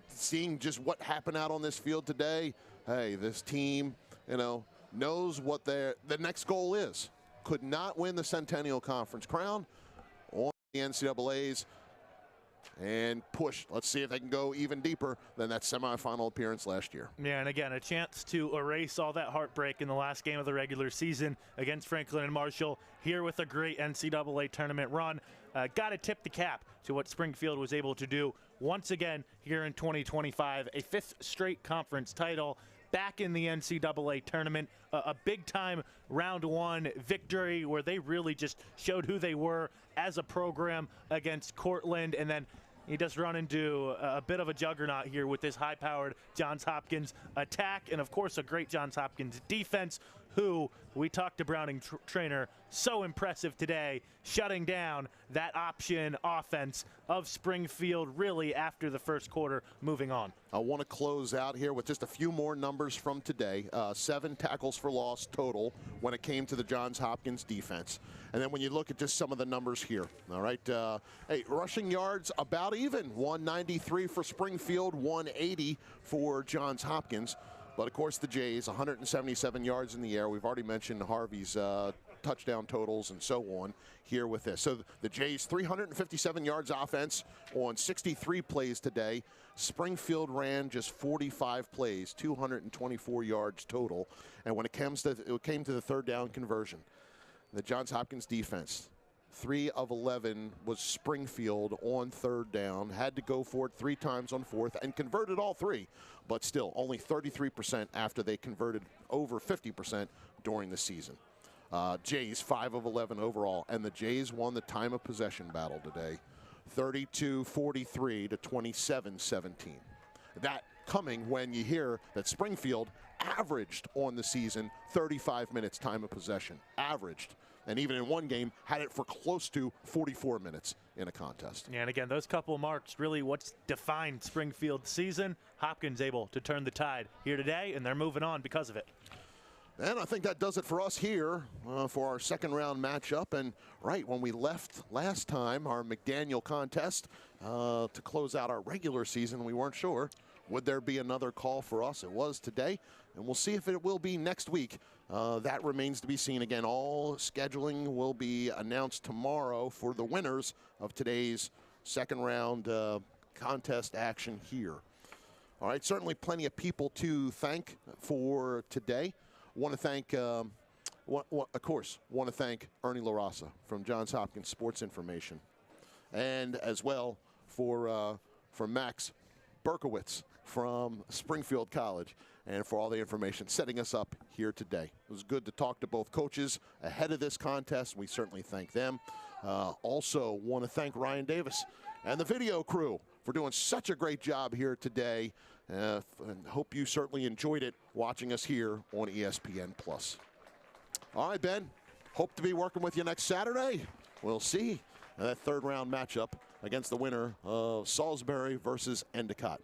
seeing just what happened out on this field today, hey, this team, you know, knows what the next goal is. Could not win the Centennial Conference crown on the NCAAs and push. Let's see if they can go even deeper than that semifinal appearance last year. Yeah, and again, a chance to erase all that heartbreak in the last game of the regular season against Franklin and Marshall, here with a great NCAA tournament run. Got to tip the cap to what Springfield was able to do once again here in 2025, a 5th straight conference title, back in the NCAA tournament, a big-time round 1 victory where they really just showed who they were as a program against Cortland, and then he does run into a bit of a juggernaut here with this high-powered Johns Hopkins attack, and of course a great Johns Hopkins defense, who we talked to Browning trainer, so impressive today, shutting down that option offense of Springfield really after the first quarter, moving on. I want to close out here with just a few more numbers from today. 7 tackles for loss total when it came to the Johns Hopkins defense. And then when you look at just some of the numbers here, all right, hey, rushing yards about even, 193 for Springfield, 180 for Johns Hopkins. But, of course, the Jays, 177 yards in the air. We've already mentioned Harvey's touchdown totals and so on here with this. So the Jays 357 yards offense on 63 plays today. Springfield ran just 45 plays, 224 yards total. And when it came to the third down conversion, the Johns Hopkins defense, 3 of 11 was Springfield on third down. Had to go for it 3 times on fourth and converted all 3, but still only 33% after they converted over 50% during the season. Jays 5 of 11 overall, and the Jays won the time of possession battle today, 32-43 to 27-17. That coming when you hear that Springfield averaged on the season 35 minutes time of possession, averaged. And even in one game, had it for close to 44 minutes in a contest. Yeah, and again, those couple of marks really what's defined Springfield's season. Hopkins able to turn the tide here today, and they're moving on because of it. And I think that does it for us here for our second round matchup. And right when we left last time, our McDaniel contest to close out our regular season, we weren't sure. Would there be another call for us? It was today, and we'll see if it will be next week. That remains to be seen. Again, all scheduling will be announced tomorrow for the winners of today's second round contest action here. All right, certainly plenty of people to thank for today. Want to thank, of course, want to thank Ernie LaRossa from Johns Hopkins Sports Information, and as well for Max Berkowitz from Springfield College, and for all the information setting us up here today. It was good to talk to both coaches ahead of this contest. We certainly thank them. Also want to thank Ryan Davis and the video crew for doing such a great job here today. And hope you certainly enjoyed it watching us here on ESPN+. All right, Ben, hope to be working with you next Saturday. We'll see that third round matchup against the winner of Salisbury versus Endicott.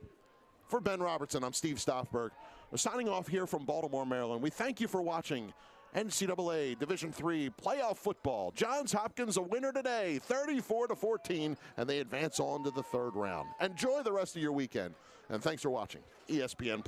For Ben Robertson, I'm Steve Stoffberg. We're signing off here from Baltimore, Maryland. We thank you for watching NCAA Division III playoff football. Johns Hopkins a winner today, 34-14, and they advance on to the third round. Enjoy the rest of your weekend, and thanks for watching ESPN+.